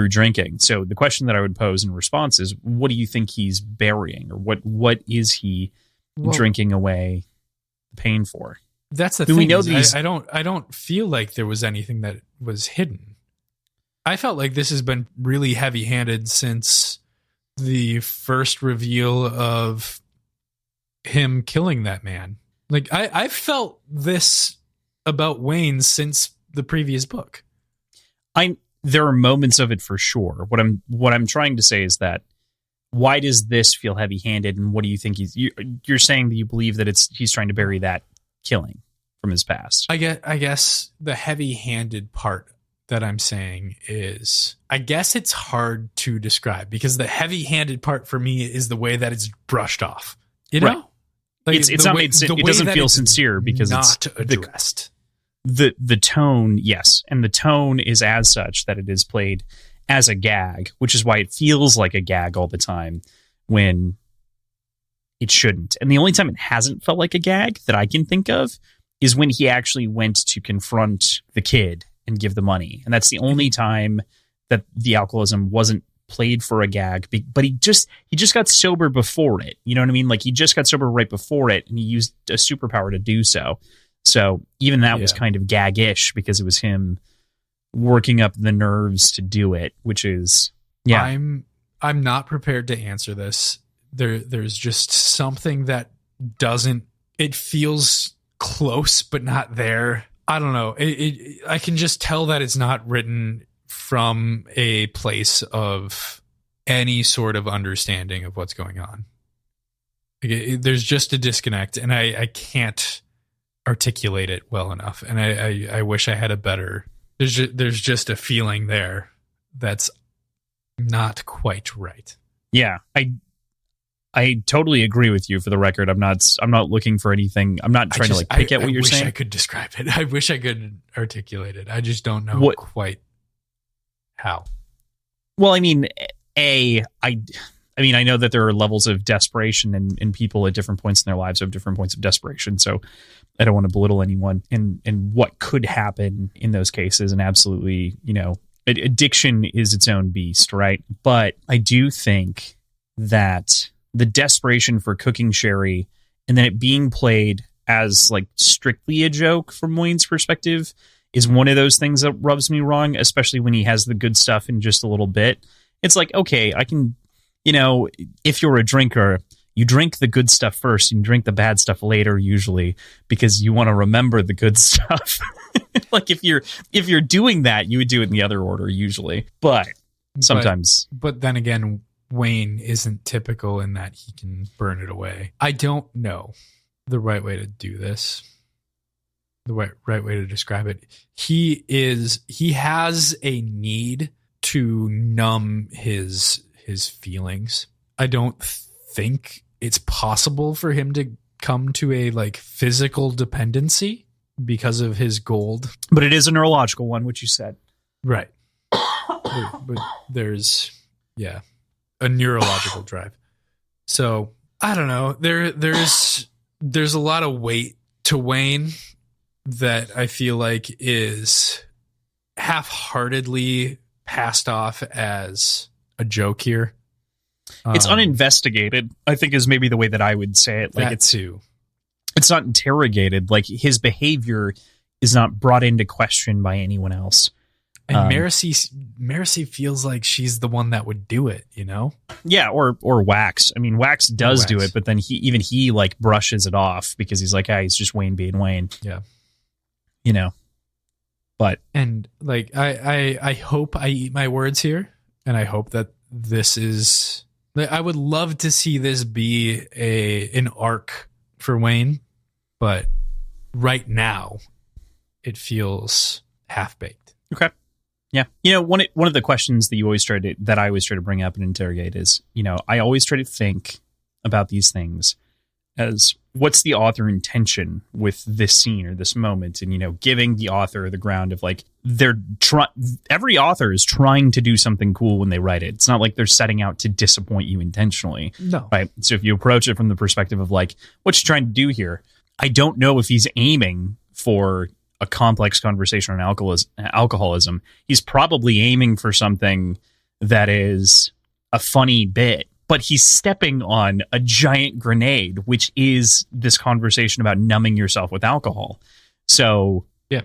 S2: drinking. So the question that I would pose in response is, what do you think he's burying, or what is he drinking away the pain for?
S1: That's the thing. We know these. I don't feel like there was anything that was hidden. I felt like this has been really heavy-handed since the first reveal of him killing that man. Like I felt this about Wayne since the previous book.
S2: There are moments of it for sure. What I'm trying to say is that, why does this feel heavy-handed, and what do you think you're saying that you believe that he's trying to bury that killing from his past?
S1: I guess the heavy-handed part that I'm saying is, I guess it's hard to describe, because the heavy-handed part for me is the way that it's brushed off. You know? Right.
S2: Like it doesn't feel sincere because
S1: it's not addressed.
S2: The tone, yes, and the tone is as such that it is played as a gag, which is why it feels like a gag all the time when it shouldn't. And the only time it hasn't felt like a gag that I can think of is when he actually went to confront the kid and give the money. And that's the only time that the alcoholism wasn't played for a gag, but he just got sober before it. You know what I mean? Like, he just got sober right before it, and he used a superpower to do so. So even that was kind of gag-ish, because it was him working up the nerves to do it, which is, yeah.
S1: I'm not prepared to answer this. There's just something that it feels close, but not there. I don't know. I can just tell that it's not written from a place of any sort of understanding of what's going on. There's just a disconnect, and I can't articulate it well enough. And I wish I had a better. There's just a feeling there that's not quite right.
S2: Yeah, I totally agree with you. For the record, I'm not looking for anything. I'm not trying to pick at what you're saying.
S1: I wish I could describe it. I wish I could articulate it. I just don't know quite how.
S2: Well, I mean, I know that there are levels of desperation, and people at different points in their lives have different points of desperation. So I don't want to belittle anyone and what could happen in those cases. And absolutely, addiction is its own beast, right? But I do think that the desperation for cooking sherry, and then it being played as like strictly a joke from Wayne's perspective, is one of those things that rubs me wrong, especially when he has the good stuff in just a little bit. It's like, okay, I can, if you're a drinker, you drink the good stuff first and drink the bad stuff later, usually, because you want to remember the good stuff. Like if you're doing that, you would do it in the other order usually. But sometimes. But
S1: then again, Wayne isn't typical in that he can burn it away. I don't know the right way to do this. The right way to describe it. He has a need to numb his feelings. I don't think it's possible for him to come to a physical dependency because of his gold.
S2: But it is a neurological one, which you said.
S1: Right. but there's a neurological drive. So I don't know. There's a lot of weight to Wayne that I feel like is half-heartedly passed off as a joke here.
S2: It's uninvestigated, I think, is maybe the way that I would say it. Like, it's not interrogated. Like, his behavior is not brought into question by anyone else.
S1: And Marcy feels like she's the one that would do it, you know?
S2: Yeah, or Wax. I mean, Wax does do it, but then he like brushes it off because he's like, he's just Wayne being Wayne.
S1: Yeah.
S2: You know. But
S1: and like I hope I eat my words here, and I hope that this is, I would love to see this be an arc for Wayne, but right now it feels half-baked.
S2: Okay. Yeah. You know, one of the questions that I always try to bring up and interrogate is, you know, I always try to think about these things as what's the author intention with this scene or this moment, and, you know, giving the author the ground of like, every author is trying to do something cool when they write it. It's not like they're setting out to disappoint you intentionally.
S1: No.
S2: Right. So if you approach it from the perspective of like, what you trying to do here? I don't know if he's aiming for a complex conversation on alcoholism. He's probably aiming for something that is a funny bit, but he's stepping on a giant grenade, which is this conversation about numbing yourself with alcohol. So
S1: yeah,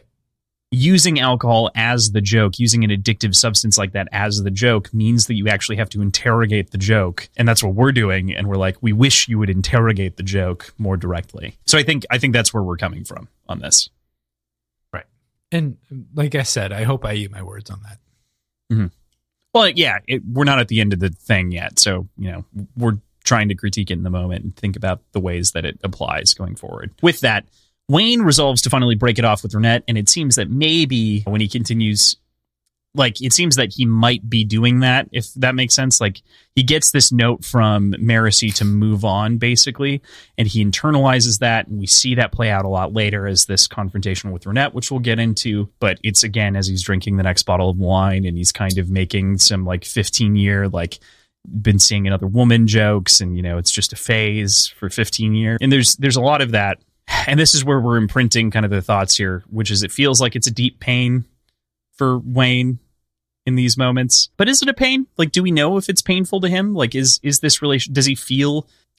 S2: using alcohol as the joke, using an addictive substance like that as the joke, means that you actually have to interrogate the joke. And that's what we're doing. And we're like, we wish you would interrogate the joke more directly. So I think that's where we're coming from on this.
S1: And like I said, I hope I eat my words on that.
S2: Mm-hmm. Well, yeah, we're not at the end of the thing yet. So, you know, we're trying to critique it in the moment and think about the ways that it applies going forward. With that, Wayne resolves to finally break it off with Renette. And it seems that maybe when he continues, like, it seems that he might be doing that, if that makes sense. Like, he gets this note from Marcy to move on, basically, and he internalizes that, and we see that play out a lot later as this confrontation with Renette, which we'll get into. But it's, again, as he's drinking the next bottle of wine, and he's kind of making some, like, 15-year, like, been seeing another woman jokes, and, you know, it's just a phase for 15 years. And there's a lot of that. And this is where we're imprinting kind of the thoughts here, which is it feels like it's a deep pain for Wayne in these moments. But is it a pain? Like, do we know if it's painful to him? Like, is this relation,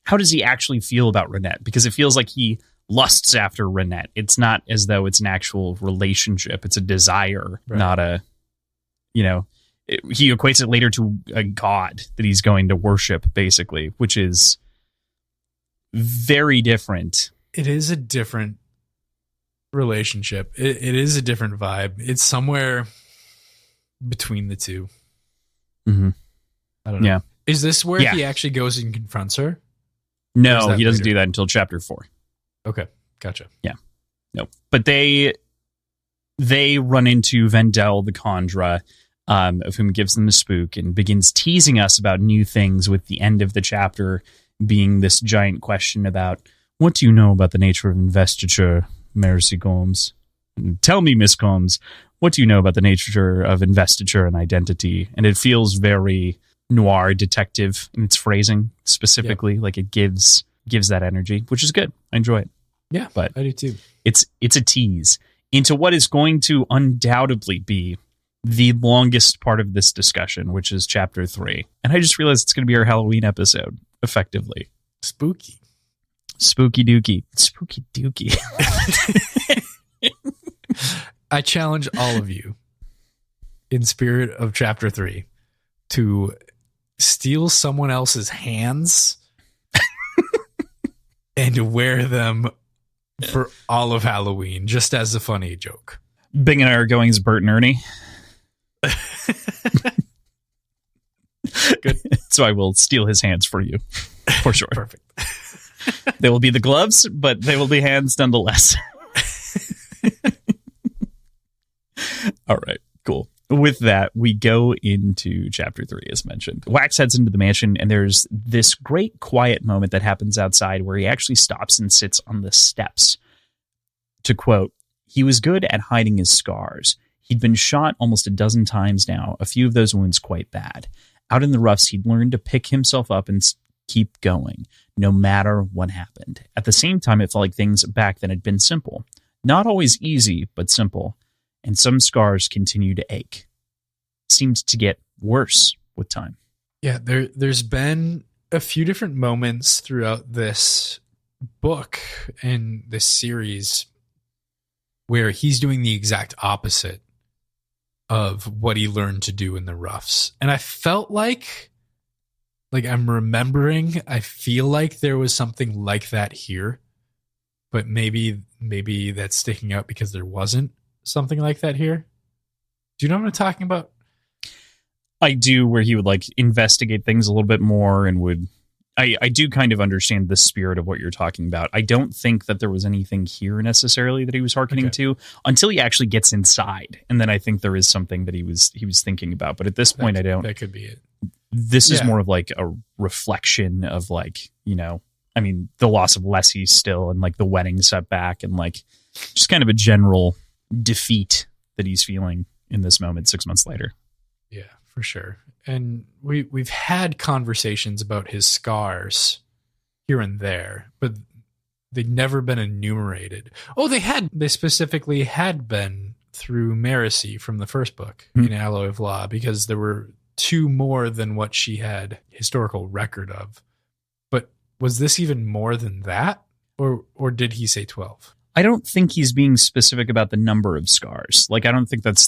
S2: how does he actually feel about Renette? Because it feels like he lusts after Renette. It's not as though it's an actual relationship. It's a desire, right. Not a, you know, he equates it later to a god that he's going to worship, basically, which is very different.
S1: It is a different relationship. It is a different vibe. It's somewhere between the two.
S2: Mm-hmm.
S1: I don't know.
S2: Yeah.
S1: Is this where he actually goes and confronts her?
S2: No, he doesn't do that until chapter 4.
S1: Okay, gotcha.
S2: Yeah. No. But they run into Vendel the Kandra, of whom gives them the spook and begins teasing us about new things, with the end of the chapter being this giant question about, what do you know about the nature of investiture, Marcy Combs? Tell me, Miss Combs, what do you know about the nature of investiture and identity? And it feels very noir detective in its phrasing, specifically. Yep. Like, it gives that energy, which is good. I enjoy it.
S1: Yeah,
S2: but
S1: I do too.
S2: It's a tease into what is going to undoubtedly be the longest part of this discussion, which is chapter 3. And I just realized it's going to be our Halloween episode, effectively.
S1: Spooky
S2: dookie.
S1: I challenge all of you, in spirit of chapter 3, to steal someone else's hands and wear them for all of Halloween, just as a funny joke.
S2: Bing and I are going as Bert and Ernie.
S1: Good.
S2: So I will steal his hands for you, for sure.
S1: Perfect.
S2: They will be the gloves, but they will be hands nonetheless. All right, cool. With that, we go into chapter 3, as mentioned. Wax heads into the mansion, and there's this great quiet moment that happens outside where he actually stops and sits on the steps. To quote, he was good at hiding his scars. He'd been shot almost a dozen times now, a few of those wounds quite bad. Out in the roughs, he'd learned to pick himself up and keep going, no matter what happened. At the same time, it felt like things back then had been simple. Not always easy, but simple. And some scars continue to ache. Seemed to get worse with time.
S1: Yeah, there's been a few different moments throughout this book and this series where he's doing the exact opposite of what he learned to do in the roughs. And I felt like I'm remembering, I feel like there was something like that here, but maybe that's sticking out because there wasn't something like that here. Do you know what I'm talking about?
S2: I do, where he would like investigate things a little bit more and would. I do kind of understand the spirit of what you're talking about. I don't think that there was anything here necessarily that he was hearkening to until he actually gets inside, and then I think there is something that he was thinking about. But at this point, I don't.
S1: That could be it.
S2: This is more of like a reflection of like, you know, I mean, the loss of Lessie still, and like the wedding setback, and like just kind of a general defeat that he's feeling in this moment 6 months later.
S1: Yeah, for sure. And we've had conversations about his scars here and there, but they'd never been enumerated. Oh, they specifically had been through Marasi from the first book in Alloy of Law, because there were 2 more than what she had historical record of. But was this even more than that? Or did he say 12?
S2: I don't think he's being specific about the number of scars. Like, I don't think that's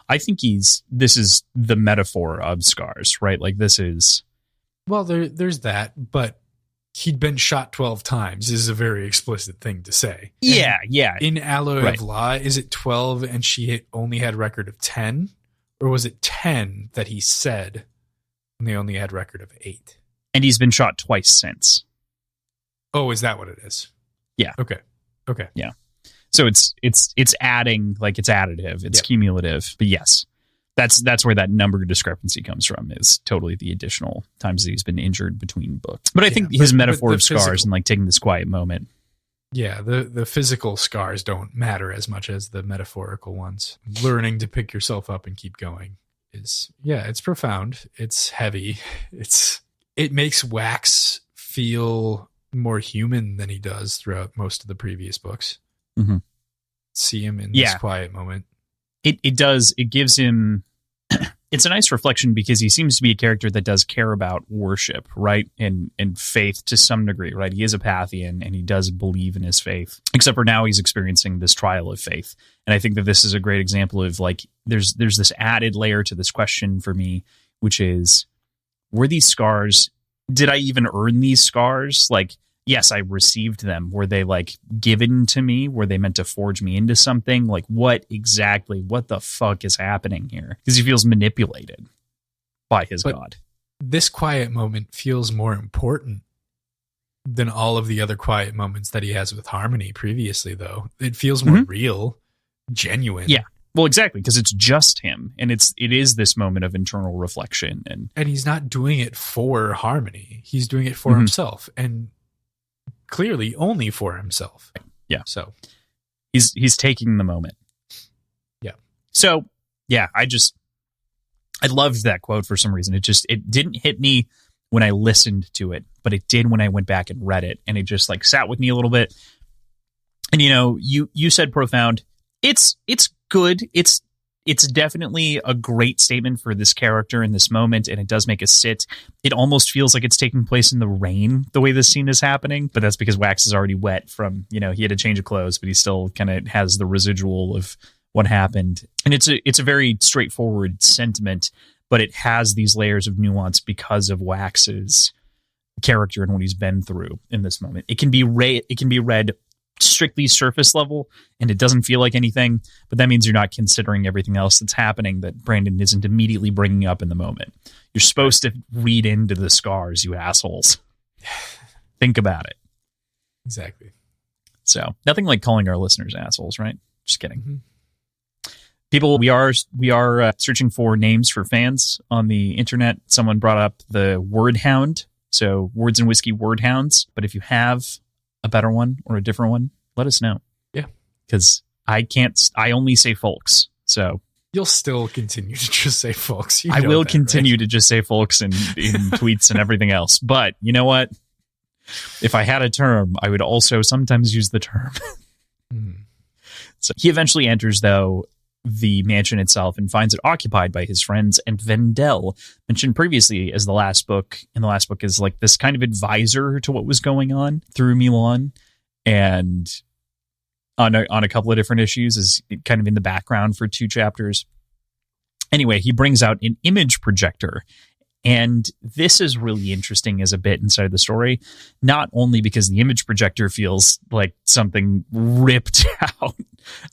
S2: I think this is the metaphor of scars, right? Like, this is...
S1: Well, there's that, but he'd been shot 12 times is a very explicit thing to say.
S2: Yeah, yeah.
S1: In Alloy of Law, is it 12 and she only had record of 10? Or was it 10 that he said and they only had record of 8?
S2: And he's been shot twice since.
S1: Oh, is that what it is?
S2: Yeah.
S1: Okay.
S2: Yeah. So it's adding, like, it's additive, it's cumulative. But yes, that's where that number discrepancy comes from, is totally the additional times that he's been injured between books. But I think his metaphor of scars and like taking this quiet moment.
S1: Yeah, the physical scars don't matter as much as the metaphorical ones. Learning to pick yourself up and keep going is, it's profound. It's heavy. It makes Wax feel more human than he does throughout most of the previous books.
S2: Mm-hmm.
S1: See him in this quiet moment.
S2: It does. It gives him... It's a nice reflection, because he seems to be a character that does care about worship, right? And faith to some degree, right? He is a Pathian and he does believe in his faith, except for now he's experiencing this trial of faith. And I think that this is a great example of, like, there's this added layer to this question for me, which is, were these scars, did I even earn these scars? Like, yes, I received them. Were they like given to me? Were they meant to forge me into something? Like, what the fuck is happening here? Because he feels manipulated by his god.
S1: This quiet moment feels more important than all of the other quiet moments that he has with Harmony previously, though. It feels more real, genuine.
S2: Yeah. Well, exactly, because it's just him, and it is this moment of internal reflection, and
S1: he's not doing it for Harmony. He's doing it for himself, and clearly only for himself.
S2: Yeah.
S1: So
S2: he's taking the moment.
S1: Yeah.
S2: So yeah, I loved that quote for some reason. It didn't hit me when I listened to it, but it did when I went back and read it, and it just like sat with me a little bit. And you said profound. It's good. It's definitely a great statement for this character in this moment, and it does make us sit. It almost feels like it's taking place in the rain, the way this scene is happening, but that's because Wax is already wet from, he had a change of clothes, but he still kind of has the residual of what happened. And it's a very straightforward sentiment, but it has these layers of nuance because of Wax's character and what he's been through in this moment. It can be read strictly surface level, and it doesn't feel like anything, but that means you're not considering everything else that's happening that Brandon isn't immediately bringing up in the moment. You're supposed to read into the scars, you assholes. Think about it.
S1: Exactly.
S2: So nothing like calling our listeners assholes, right? Just kidding. People, we are searching for names for fans on the internet. Someone brought up the Word Hound, so Words and Whiskey Word Hounds. But if you have a better one or a different one, let us know.
S1: Yeah.
S2: Because I only say folks. So
S1: you'll still continue to just say folks.
S2: I will continue to just say folks in tweets and everything else. But you know what? If I had a term, I would also sometimes use the term. So he eventually enters, though, the mansion itself and finds it occupied by his friends, and Vendel, mentioned previously as the last book is like this kind of advisor to what was going on through Milan, and on a couple of different issues is kind of in the background for 2 chapters. Anyway, he brings out an image projector. And this is really interesting as a bit inside of the story, not only because the image projector feels like something ripped out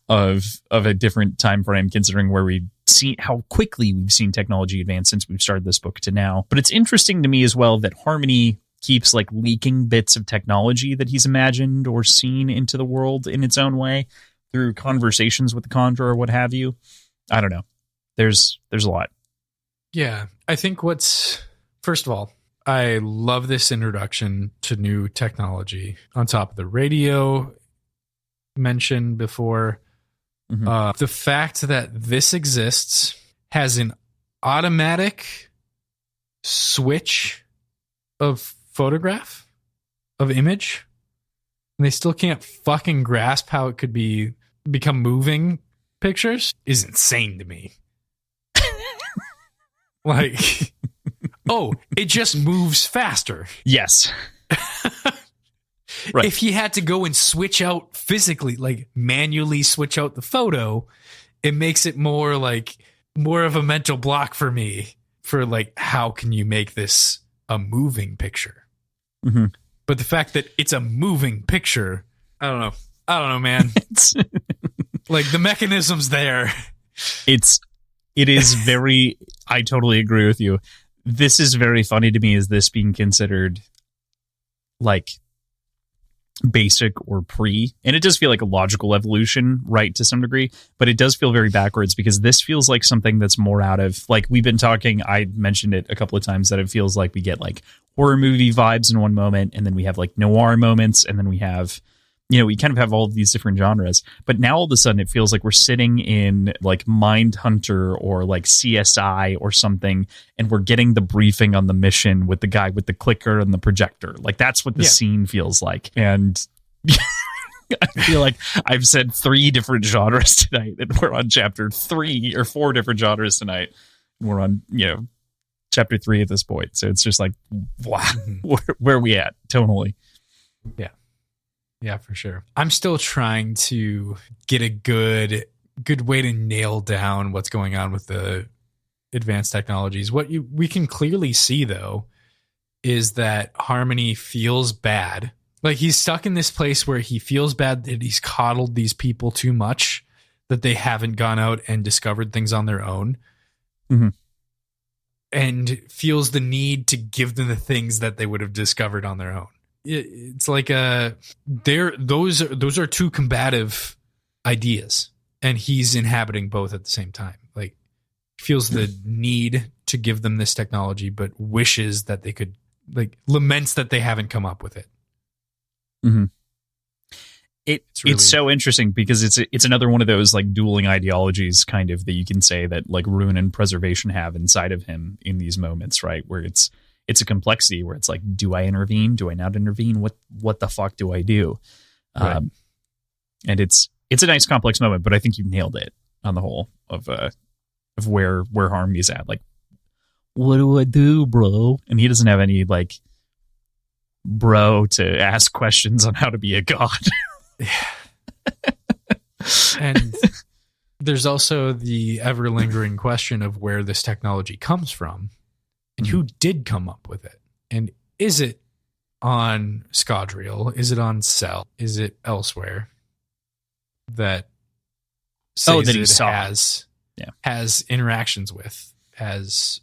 S2: of a different time frame, considering where we've seen how quickly we've seen technology advance since we've started this book to now. But it's interesting to me as well that Harmony keeps like leaking bits of technology that he's imagined or seen into the world in its own way through conversations with the Conjurer or what have you. I don't know. There's a lot.
S1: Yeah, I think first of all, I love this introduction to new technology on top of the radio mentioned before.
S2: Mm-hmm.
S1: The fact that this exists, has an automatic switch of photograph, of image, and they still can't fucking grasp how it could become moving pictures is insane to me. Like, oh, it just moves faster.
S2: Yes. Right.
S1: If he had to go and switch out physically, like manually switch out the photo, it makes it more of a mental block for me for like, how can you make this a moving picture?
S2: Mm-hmm.
S1: But the fact that it's a moving picture, I don't know, man. Like the mechanism's there. It is very, I totally agree with you. This is very funny to me, is this being considered like basic or pre, and it does feel like a logical evolution, right, to some degree, but it does feel very backwards because this feels like something that's more out of, like, we've been talking, I mentioned it a couple of times, that it feels like we get like horror movie vibes in one moment, and then we have like noir moments, and then we have, you know, we kind of have all of these different genres, but now all of a sudden it feels like we're sitting in like Mindhunter or like CSI or something, and we're getting the briefing on the mission with the guy with the clicker and the projector. Like, that's what the scene feels like. And I feel like I've said 3 different genres tonight, and we're on chapter 3 or 4 different genres tonight. We're on, chapter 3 at this point. So it's just like, wow, where are we at tonally? Yeah. Yeah, for sure. I'm still trying to get a good way to nail down what's going on with the advanced technologies. What we can clearly see, though, is that Harmony feels bad. Like, he's stuck in this place where he feels bad that he's coddled these people too much, that they haven't gone out and discovered things on their own.
S2: Mm-hmm.
S1: And feels the need to give them the things that they would have discovered on their own. It's like those are 2 combative ideas, and he's inhabiting both at the same time. Like, feels the need to give them this technology, but wishes that they could, like, laments that they haven't come up with it.
S2: Mm-hmm. It's so interesting because it's another one of those like dueling ideologies kind of that you can say that like Ruin and Preservation have inside of him in these moments, right? Where it's a complexity where it's like, do I intervene? Do I not intervene? What the fuck do I do?
S1: Right.
S2: And it's a nice complex moment, but I think you nailed it on the whole of where Harmony's at. Like, what do I do, bro? And he doesn't have any like bro to ask questions on how to be a god.
S1: And there's also the ever lingering question of where this technology comes from. And who did come up with it? And is it on Scadrial? Is it on Cell? Is it elsewhere that has interactions with, has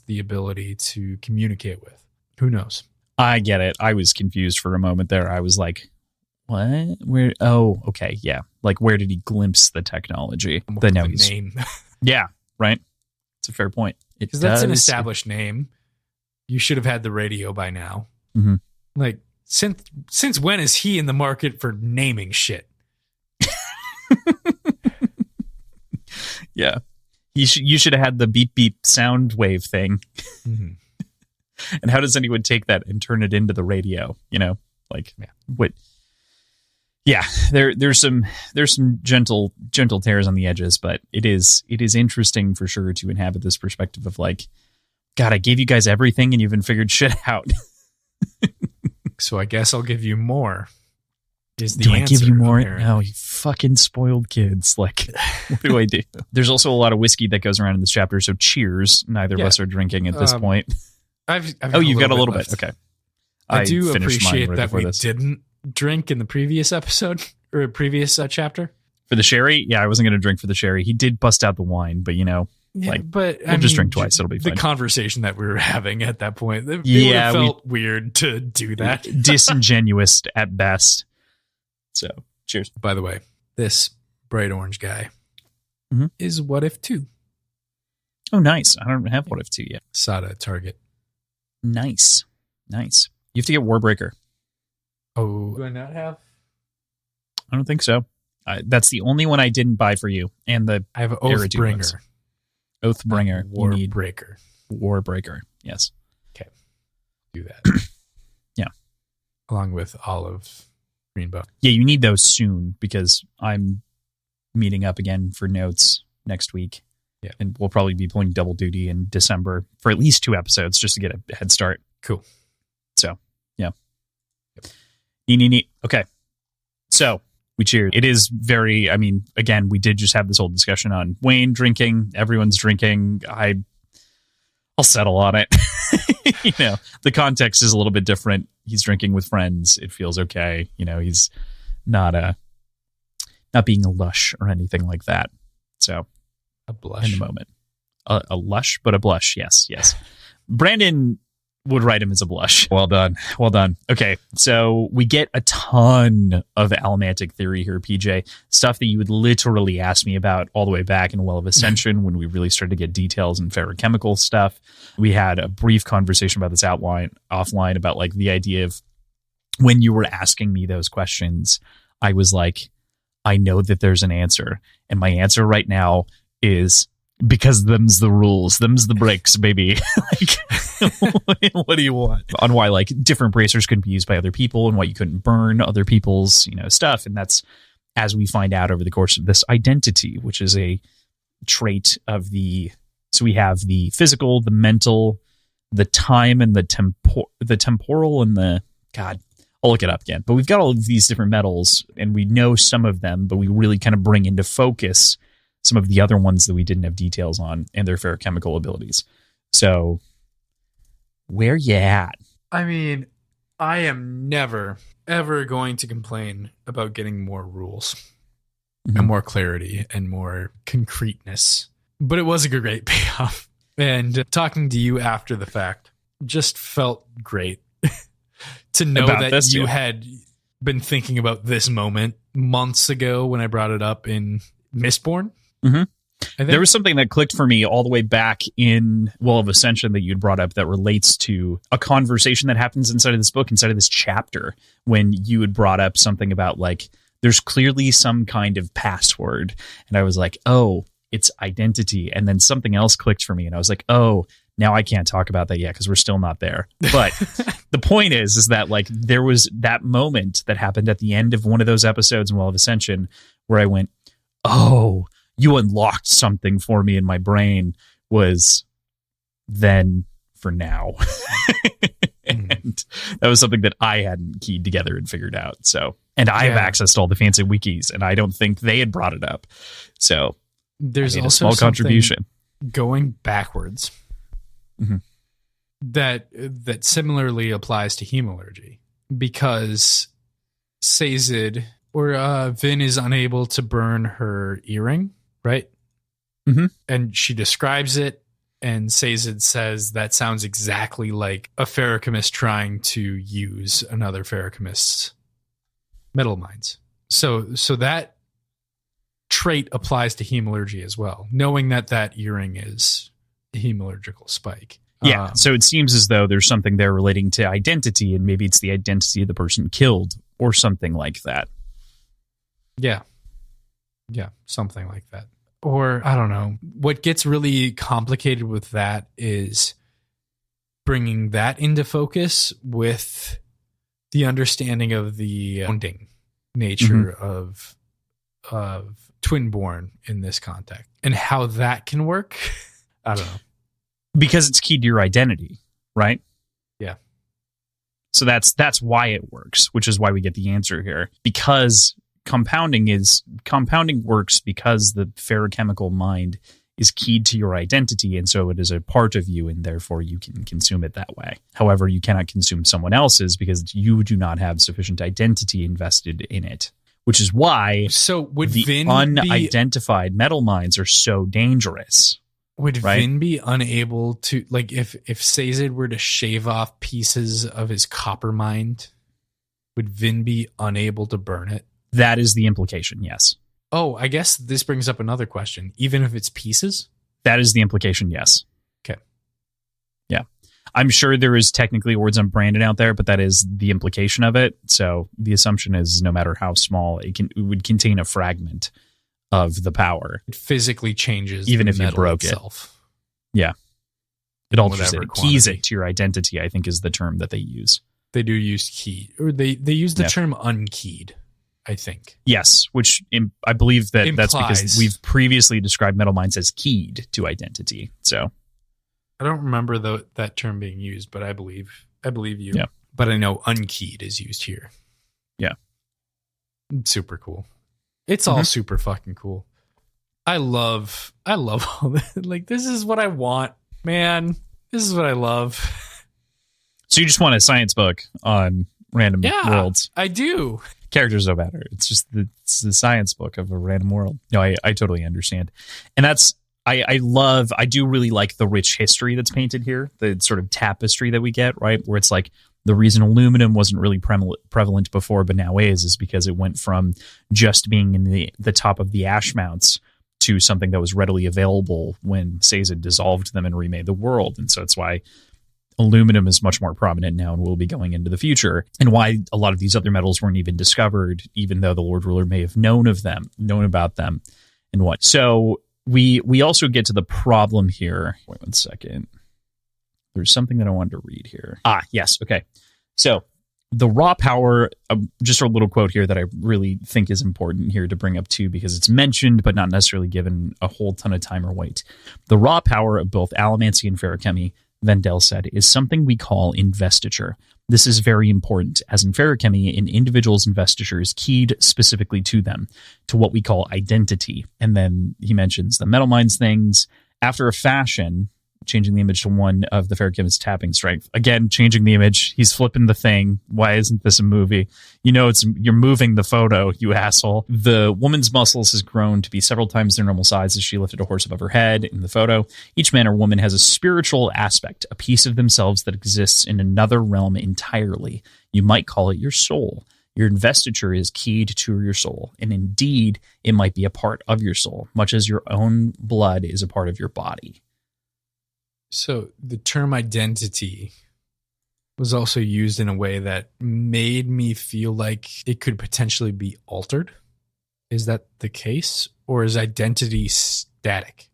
S1: the ability to communicate with? Who knows?
S2: I get it. I was confused for a moment there. I was like, what? Where? Oh, okay. Yeah. Like, where did he glimpse the technology?
S1: The name.
S2: Yeah. Right. It's a fair point.
S1: Because that's an established name. You should have had the radio by now.
S2: Mm-hmm.
S1: Like, since when is he in the market for naming shit?
S2: Yeah. You should have had the beep beep sound wave thing.
S1: Mm-hmm.
S2: And how does anyone take that and turn it into the radio? Like, what? Yeah, there's some gentle tears on the edges, but it is interesting for sure to inhabit this perspective of like, God, I gave you guys everything and you haven't figured shit out.
S1: So I guess I'll give you more. is the
S2: do
S1: answer.
S2: I give you more?
S1: Apparently.
S2: No, you fucking spoiled kids. Like, what do I do? There's also a lot of whiskey that goes around in this chapter, so cheers. Neither of us are drinking at this point.
S1: I've
S2: you've got a little bit.
S1: left.
S2: Okay.
S1: I do
S2: finished mine
S1: appreciate
S2: right
S1: that
S2: before
S1: we
S2: this.
S1: didn't drink in the previous episode or previous chapter.
S2: For the sherry, yeah, I wasn't going to drink for the sherry. He did bust out the wine, but
S1: but
S2: we'll just drink twice. It'll be fine.
S1: The conversation that we were having at that point, it would
S2: Yeah,
S1: have felt weird to do that.
S2: Disingenuous at best. So, cheers.
S1: By the way, this bright orange guy is What If 2.
S2: Oh, nice. I don't have What If 2 yet.
S1: Saw it at Target.
S2: Nice. You have to get Warbreaker.
S1: Oh, do I not have?
S2: I don't think so. That's the only one I didn't buy for you. And
S1: I have
S2: Oathbringer.
S1: Oathbringer.
S2: Oathbringer.
S1: Warbreaker.
S2: Warbreaker. Yes.
S1: Okay. Do that.
S2: Yeah.
S1: Along with Olive Greenbow.
S2: Yeah, you need those soon because I'm meeting up again for notes next week.
S1: Yeah.
S2: And we'll probably be pulling double duty in December for at least 2 episodes just to get a head start.
S1: Cool.
S2: So, yeah. Neat. Okay. So, we cheered. It is very, again, we did just have this whole discussion on Wayne drinking. Everyone's drinking. I'll settle on it. The context is a little bit different. He's drinking with friends. It feels okay. He's not being a lush or anything like that. So,
S1: a blush.
S2: In the moment. A lush, but a blush. Yes. Brandon would write him as a blush. Well done. Okay, so we get a ton of allomantic theory here, PJ. Stuff that you would literally ask me about all the way back in Well of Ascension when we really started to get details and ferrochemical stuff. We had a brief conversation about this offline about like the idea of when you were asking me those questions, I was like, I know that there's an answer. And my answer right now is because them's the rules, them's the breaks, baby. What do you want? On why like different bracers couldn't be used by other people and why you couldn't burn other people's, stuff. And that's as we find out over the course of this identity, which is a trait of so we have the physical, the mental, the time, and the temporal, and God, I'll look it up again. But we've got all of these different metals and we know some of them, but we really kind of bring into focus some of the other ones that we didn't have details on and their ferrochemical abilities. So where you at?
S1: I am never, ever going to complain about getting more rules and more clarity and more concreteness. But it was a great payoff. And talking to you after the fact just felt great to know about that you had been thinking about this moment months ago when I brought it up in Mistborn. There was something that clicked for me all the way back in Well of Ascension that you'd brought up that relates to a conversation that happens inside of this book, inside of this chapter, when you had brought up something about like, there's clearly some kind of password. And I was like, oh, it's identity. And then something else clicked for me. And I was like, oh, now I can't talk about that yet because we're still not there. But the point is that like there was that moment that happened at the end of one of those episodes in Well of Ascension where I went, oh, you unlocked something for me in my brain was then for now. And that was something that I hadn't keyed together and figured out. So, and I have access to all the fancy wikis and I don't think they had brought it up. So there's also a small contribution going backwards that similarly applies to hemalurgy because Sazed or Vin is unable to burn her earring. Right? And she describes it, and Sazed says that sounds exactly like a ferrochemist trying to use another ferrochemist's metal mines. So that trait applies to hemalurgy as well, knowing that earring is a hemalurgical spike. Yeah, so it seems as though there's something there relating to identity, and maybe it's the identity of the person killed or something like that. Yeah, something like that. Or, I don't know. What gets really complicated with that is bringing that into focus with the understanding of the bounding nature of Twinborn in this context and how that can work. I don't know. Because it's key to your identity, right? Yeah.
S2: So that's why it works, which is why we get the answer here. Because compounding works because the ferrochemical mind is keyed to your identity, and so it is a part of you, and therefore you can consume it that way. However, you cannot consume someone else's because you do not have sufficient identity invested in it, which is why the unidentified metal minds are so dangerous.
S1: Would Vin be unable to, like, if Sazed were to shave off pieces of his copper mind, would Vin be unable to burn it?
S2: That is the implication, yes.
S1: Oh, I guess this brings up another question. Even if it's pieces?
S2: That is the implication, yes.
S1: Okay.
S2: Yeah. I'm sure there is technically words on Brandon out there, but that is the implication of it. So the assumption is no matter how small, it would contain a fragment of the power.
S1: It physically changes
S2: even if you broke
S1: itself.
S2: Yeah. It alters it. Keys it to your identity, I think is the term that they use.
S1: They do use key, or they use the term unkeyed, I think.
S2: Yes, which I believe that's because we've previously described metal minds as keyed to identity. So
S1: I don't remember that term being used, but I believe you.
S2: Yeah.
S1: But I know unkeyed is used here.
S2: Yeah.
S1: Super cool. It's all super fucking cool. I love all this. Like, this is what I want, man. This is what I love.
S2: So you just want a science book on random worlds?
S1: I do.
S2: Characters don't matter. It's just it's the science book of a random world. No, I totally understand. And that's, I do really like the rich history that's painted here, the sort of tapestry that we get, right? Where it's like, the reason aluminum wasn't really prevalent before, but now is because it went from just being in the top of the ash mounts to something that was readily available when Sazed dissolved them and remade the world. And so it's why aluminum is much more prominent now and will be going into the future, and why a lot of these other metals weren't even discovered, even though the Lord Ruler may have known about them and what. So we also get to the problem here. Wait 1 second. There's something that I wanted to read here. Yes. Okay. So the raw power, just a little quote here that I really think is important here to bring up too, because it's mentioned, but not necessarily given a whole ton of time or weight. The raw power of both allomancy and ferochemy, Vendel said, is something we call investiture. This is very important, as in ferochemy, an individual's investiture is keyed specifically to them, to what we call identity. And then he mentions the metal minds things. After a fashion, changing the image to one of the ferochemist's tapping strength. Again, changing the image. He's flipping the thing. Why isn't this a movie? You know, you're moving the photo, you asshole. The woman's muscles has grown to be several times their normal size as she lifted a horse above her head in the photo. Each man or woman has a spiritual aspect, a piece of themselves that exists in another realm entirely. You might call it your soul. Your investiture is keyed to your soul, and indeed, it might be a part of your soul, much as your own blood is a part of your body.
S1: So the term identity was also used in a way that made me feel like it could potentially be altered. Is that the case? Or is identity static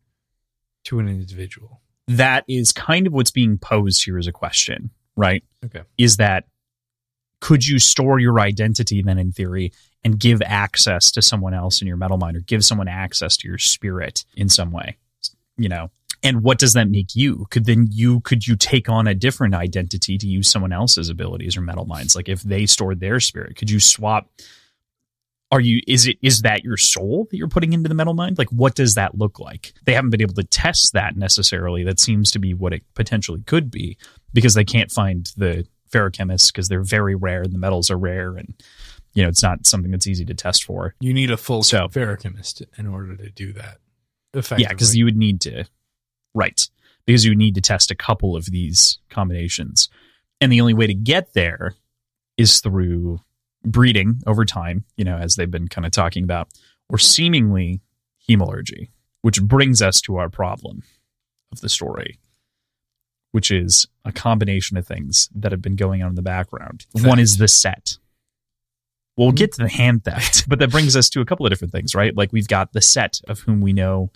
S1: to an individual?
S2: That is kind of what's being posed here as a question, right?
S1: Okay.
S2: Is that, could you store your identity then in theory and give access to someone else in your metal mind, or give someone access to your spirit in some way? You know? And what does that make you? Could you take on a different identity to use someone else's abilities or metal minds? Like if they stored their spirit, could you swap? Is that your soul that you're putting into the metal mind? Like what does that look like? They haven't been able to test that necessarily. That seems to be what it potentially could be, because they can't find the ferochemists because they're very rare and the metals are rare, and you know, it's not something that's easy to test for.
S1: You need a full ferochemist in order to do that effectively.
S2: Yeah, because you would need to. Right. Because you need to test a couple of these combinations. And the only way to get there is through breeding over time, you know, as they've been kind of talking about, or seemingly hemalurgy, which brings us to our problem of the story, which is a combination of things that have been going on in the background. Theft. One is the set. We'll get to the hand theft, but that brings us to a couple of different things, right? Like we've got the set of whom we know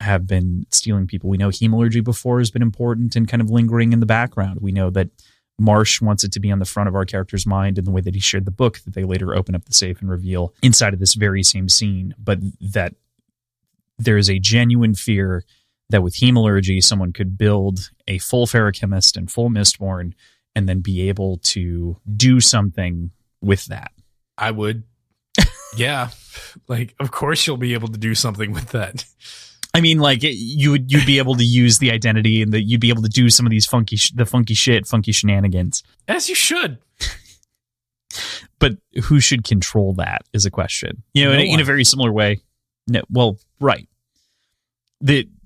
S2: have been stealing people. We know hemalurgy before has been important and kind of lingering in the background. We know that Marsh wants it to be on the front of our character's mind in the way that he shared the book that they later open up the safe and reveal inside of this very same scene. But that there is a genuine fear that with hemalurgy, someone could build a full ferochemist and full Mistborn and then be able to do something with that.
S1: I would. Yeah. Like, of course you'll be able to do something with that.
S2: I mean, like, you'd be able to use the identity, and that you'd be able to do some of these funky shenanigans.
S1: As you should.
S2: But who should control that is a question. You know, in a very similar way. No, well, right.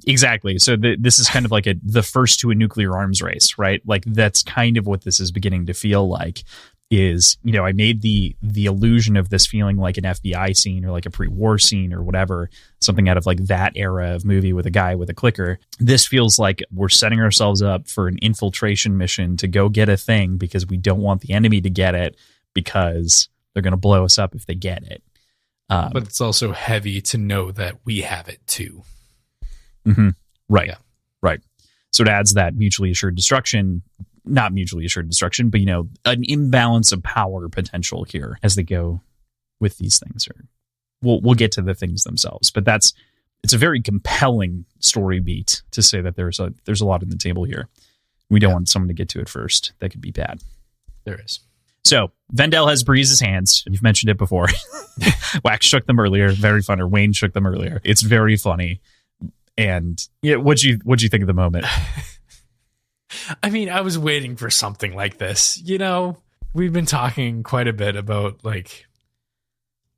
S2: Exactly. So this is kind of like the first to a nuclear arms race, right? Like, that's kind of what this is beginning to feel like. Is, you know, I made the illusion of this feeling like an FBI scene or like a pre-war scene or whatever, something out of like that era of movie with a guy with a clicker. This feels like we're setting ourselves up for an infiltration mission to go get a thing because we don't want the enemy to get it, because they're going to blow us up if they get it.
S1: But it's also heavy to know that we have it too.
S2: Mm-hmm. Right.
S1: Yeah.
S2: Right. So it adds that mutually assured destruction. Not mutually assured destruction, but, you know, an imbalance of power potential here as they go with these things. Or we'll get to the things themselves, but it's a very compelling story beat to say that there's a lot on the table here. We don't want someone to get to it first. That could be bad.
S1: There is.
S2: So Vendel has Breeze's hands. You've mentioned it before. Wax shook them earlier. Very funny. Wayne shook them earlier. It's very funny. And yeah, what'd you think of the moment?
S1: I mean, I was waiting for something like this. You know, we've been talking quite a bit about like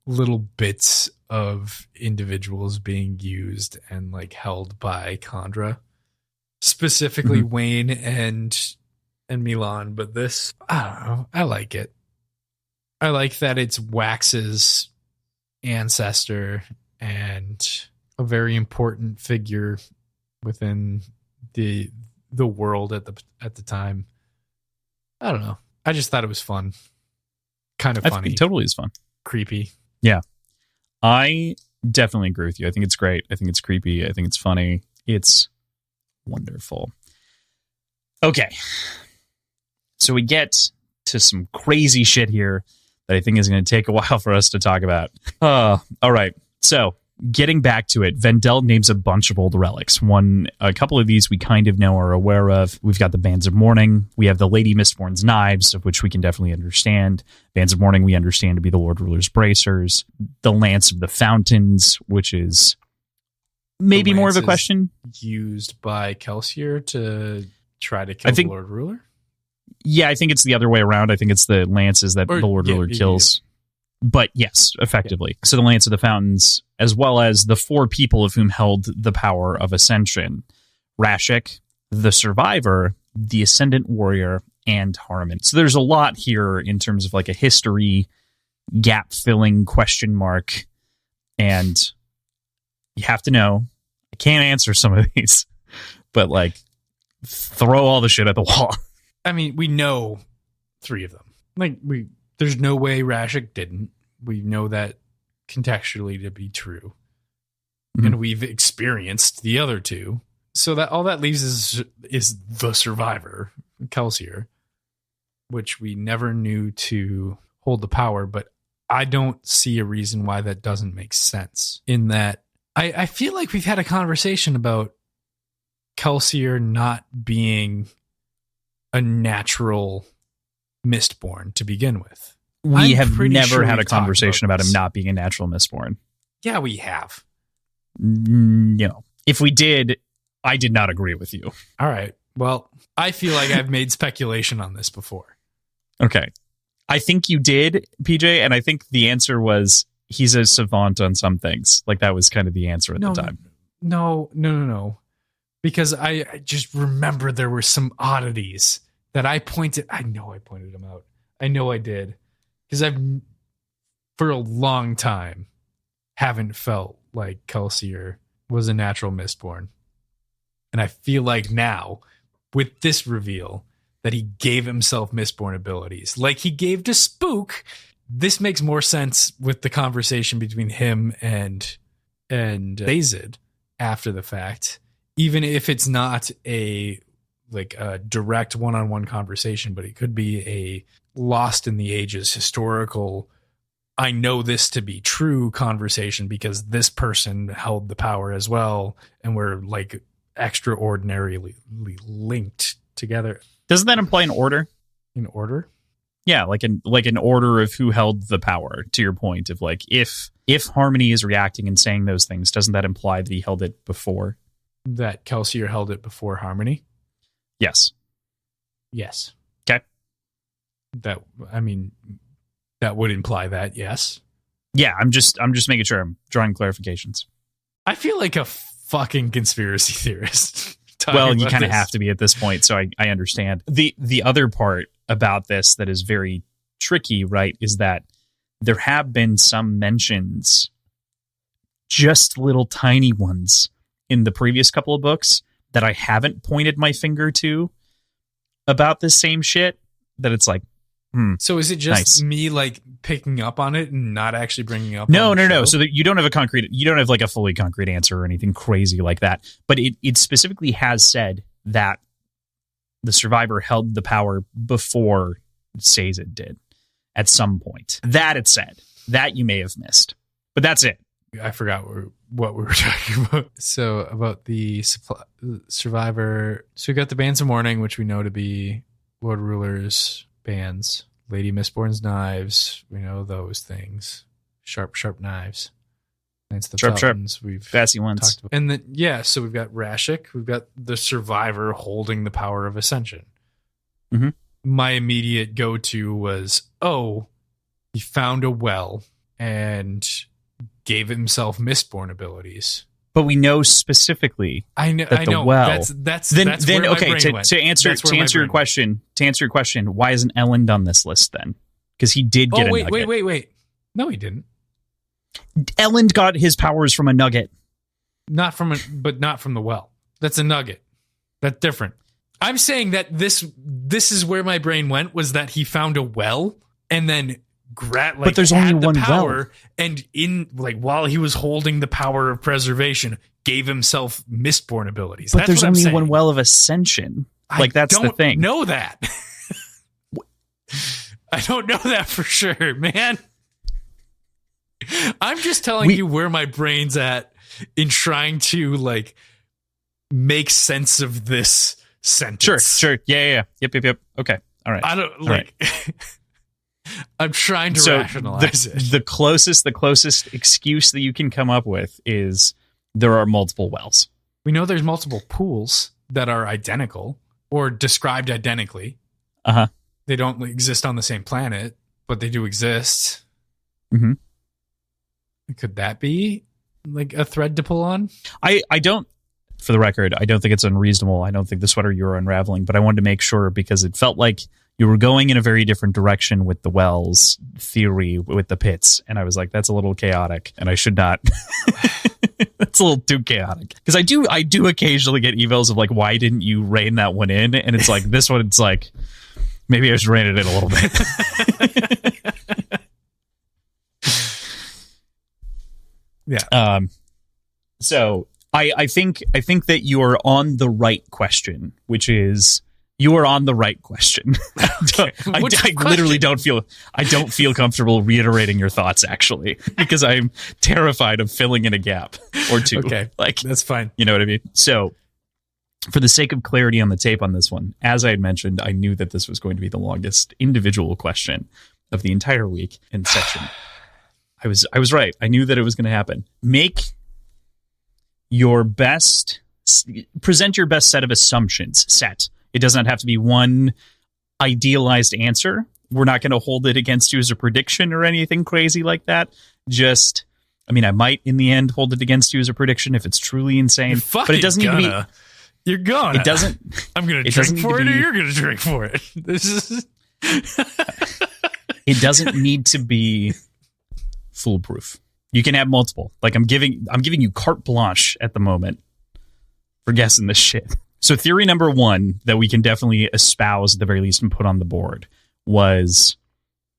S1: little bits of individuals being used and like held by Khandra, specifically Wayne and Milan. But this, I don't know. I like it. I like that it's Wax's ancestor and a very important figure within the world at the time. I don't know. I just thought it was fun. Kind of funny.
S2: I think it totally is fun.
S1: Creepy.
S2: Yeah. I definitely agree with you. I think it's great. I think it's creepy. I think it's funny. It's wonderful. Okay. So we get to some crazy shit here that I think is going to take a while for us to talk about. All right. So getting back to it, Vendel names a bunch of old relics. A couple of these we kind of know, are aware of. We've got the Bands of Mourning. We have the Lady Mistborn's knives, of which we can definitely understand. Bands of Mourning we understand to be the Lord Ruler's bracers. The Lance of the Fountains, which is maybe more of a question.
S1: Used by Kelsier to try to kill the Lord Ruler?
S2: Yeah, I think it's the other way around. I think it's the lances that the Lord Ruler kills. But yes, effectively. Yeah. So the Lance of the Fountains, as well as the 4 people of whom held the power of Ascension: Rashik, the Survivor, the Ascendant Warrior, and Harmon. So there's a lot here in terms of like a history gap-filling question mark. And you have to know, I can't answer some of these, but like, throw all the shit at the wall.
S1: I mean, we know 3 of them. Like, there's no way Rashik didn't. We know that contextually to be true. Mm-hmm. And we've experienced the other 2. So that all that leaves is the Survivor, Kelsier, which we never knew to hold the power, but I don't see a reason why that doesn't make sense. In that, I feel like we've had a conversation about Kelsier not being a natural Mistborn to begin with.
S2: We have never had a conversation about him not being a natural Mistborn.
S1: Yeah, we have.
S2: No. If we did, I did not agree with you.
S1: All right. Well, I feel like I've made speculation on this before.
S2: Okay. I think you did, PJ, and I think the answer was he's a savant on some things. Like, that was kind of the answer at the time.
S1: No. Because I just remember there were some oddities that I pointed. I know I pointed them out. I know I did. Because I've, for a long time, haven't felt like Kelsier was a natural Mistborn. And I feel like now, with this reveal, that he gave himself Mistborn abilities. Like he gave to Spook. This makes more sense with the conversation between him and Azid after the fact. Even if it's not a direct one-on-one conversation, but it could be a lost in the ages historical, I know this to be true conversation because this person held the power as well, and we're like extraordinarily linked together.
S2: Doesn't that imply an order?
S1: In order?
S2: Yeah, like an order of who held the power, to your point of like if Harmony is reacting and saying those things, doesn't that imply that he held it before?
S1: That Kelsier held it before Harmony?
S2: Yes.
S1: Yes.
S2: Okay.
S1: That would imply that, yes.
S2: Yeah, I'm just making sure I'm drawing clarifications.
S1: I feel like a fucking conspiracy theorist.
S2: Well, you kind of have to be at this point, so I understand. The other part about this that is very tricky, right, is that there have been some mentions, just little tiny ones, in the previous couple of books that I haven't pointed my finger to about this same shit, that it's like,
S1: So is it just
S2: nice.
S1: me like picking up on it and not actually bringing up?
S2: No.
S1: Show?
S2: So that you don't have like a fully concrete answer or anything crazy like that. But it specifically has said that the survivor held the power before Sazed did at some point. That it said. That you may have missed. But that's it.
S1: I forgot what we were talking about. So about the survivor. So we got the Bands of Mourning, which we know to be Lord Ruler's bands. Lady Mistborn's knives. We know those things. Sharp knives. It's the
S2: sharp.
S1: We've
S2: Fancy ones.
S1: talked about. And then, so we've got Rashik. We've got the survivor holding the power of Ascension.
S2: Mm-hmm.
S1: My immediate go-to was, he found a well and gave himself Mistborn abilities.
S2: But we know specifically
S1: I know.
S2: well.
S1: That's
S2: then
S1: where my
S2: okay.
S1: brain went.
S2: To answer your question, why isn't Elend on this list then? Because he did get a nugget.
S1: Wait. No, he didn't.
S2: Elend got his powers from a nugget.
S1: Not from the well. That's a nugget. That's different. I'm saying that this is where my brain went, was that he found a well and then
S2: but there's only one
S1: power
S2: well.
S1: And in while he was holding the power of preservation, gave himself Mistborn abilities.
S2: But there's only one well of ascension. That's the thing.
S1: I don't know that. I don't know that for sure, man. I'm just telling you where my brain's at in trying to make sense of this sentence.
S2: Sure. Yeah. Yep. Okay. All right.
S1: I don't
S2: All right.
S1: I'm trying to rationalize it.
S2: The closest excuse that you can come up with is there are multiple wells.
S1: We know there's multiple pools that are identical or described identically.
S2: Uh-huh.
S1: They don't exist on the same planet, but they do exist.
S2: Mm-hmm.
S1: Could that be a thread to pull on?
S2: I don't, for the record, I don't think it's unreasonable. I don't think the sweater you were unraveling, but I wanted to make sure because it felt like you were going in a very different direction with the wells theory with the pits. And I was like, that's a little chaotic and I should not. That's a little too chaotic. Because I do occasionally get emails of why didn't you rein that one in? And it's this one, it's maybe I should rein it in a little bit.
S1: Yeah.
S2: So I think that you are on the right question, which is you are on the right question.
S1: Okay.
S2: I literally don't feel comfortable reiterating your thoughts actually, because I'm terrified of filling in a gap or two.
S1: Okay. That's fine.
S2: You know what I mean? So for the sake of clarity on the tape on this one, as I had mentioned, I knew that this was going to be the longest individual question of the entire week and section. I was right. I knew that it was going to happen. Present your best set of assumptions. It does not have to be one idealized answer. We're not going to hold it against you as a prediction or anything crazy like that. I might in the end hold it against you as a prediction if it's truly insane. But it doesn't need to be.
S1: You're gonna.
S2: It doesn't.
S1: I'm going to drink for it, or you're going to drink for it. This is.
S2: It doesn't need to be foolproof. You can have multiple. I'm giving you carte blanche at the moment for guessing this shit. So theory number one that we can definitely espouse at the very least and put on the board was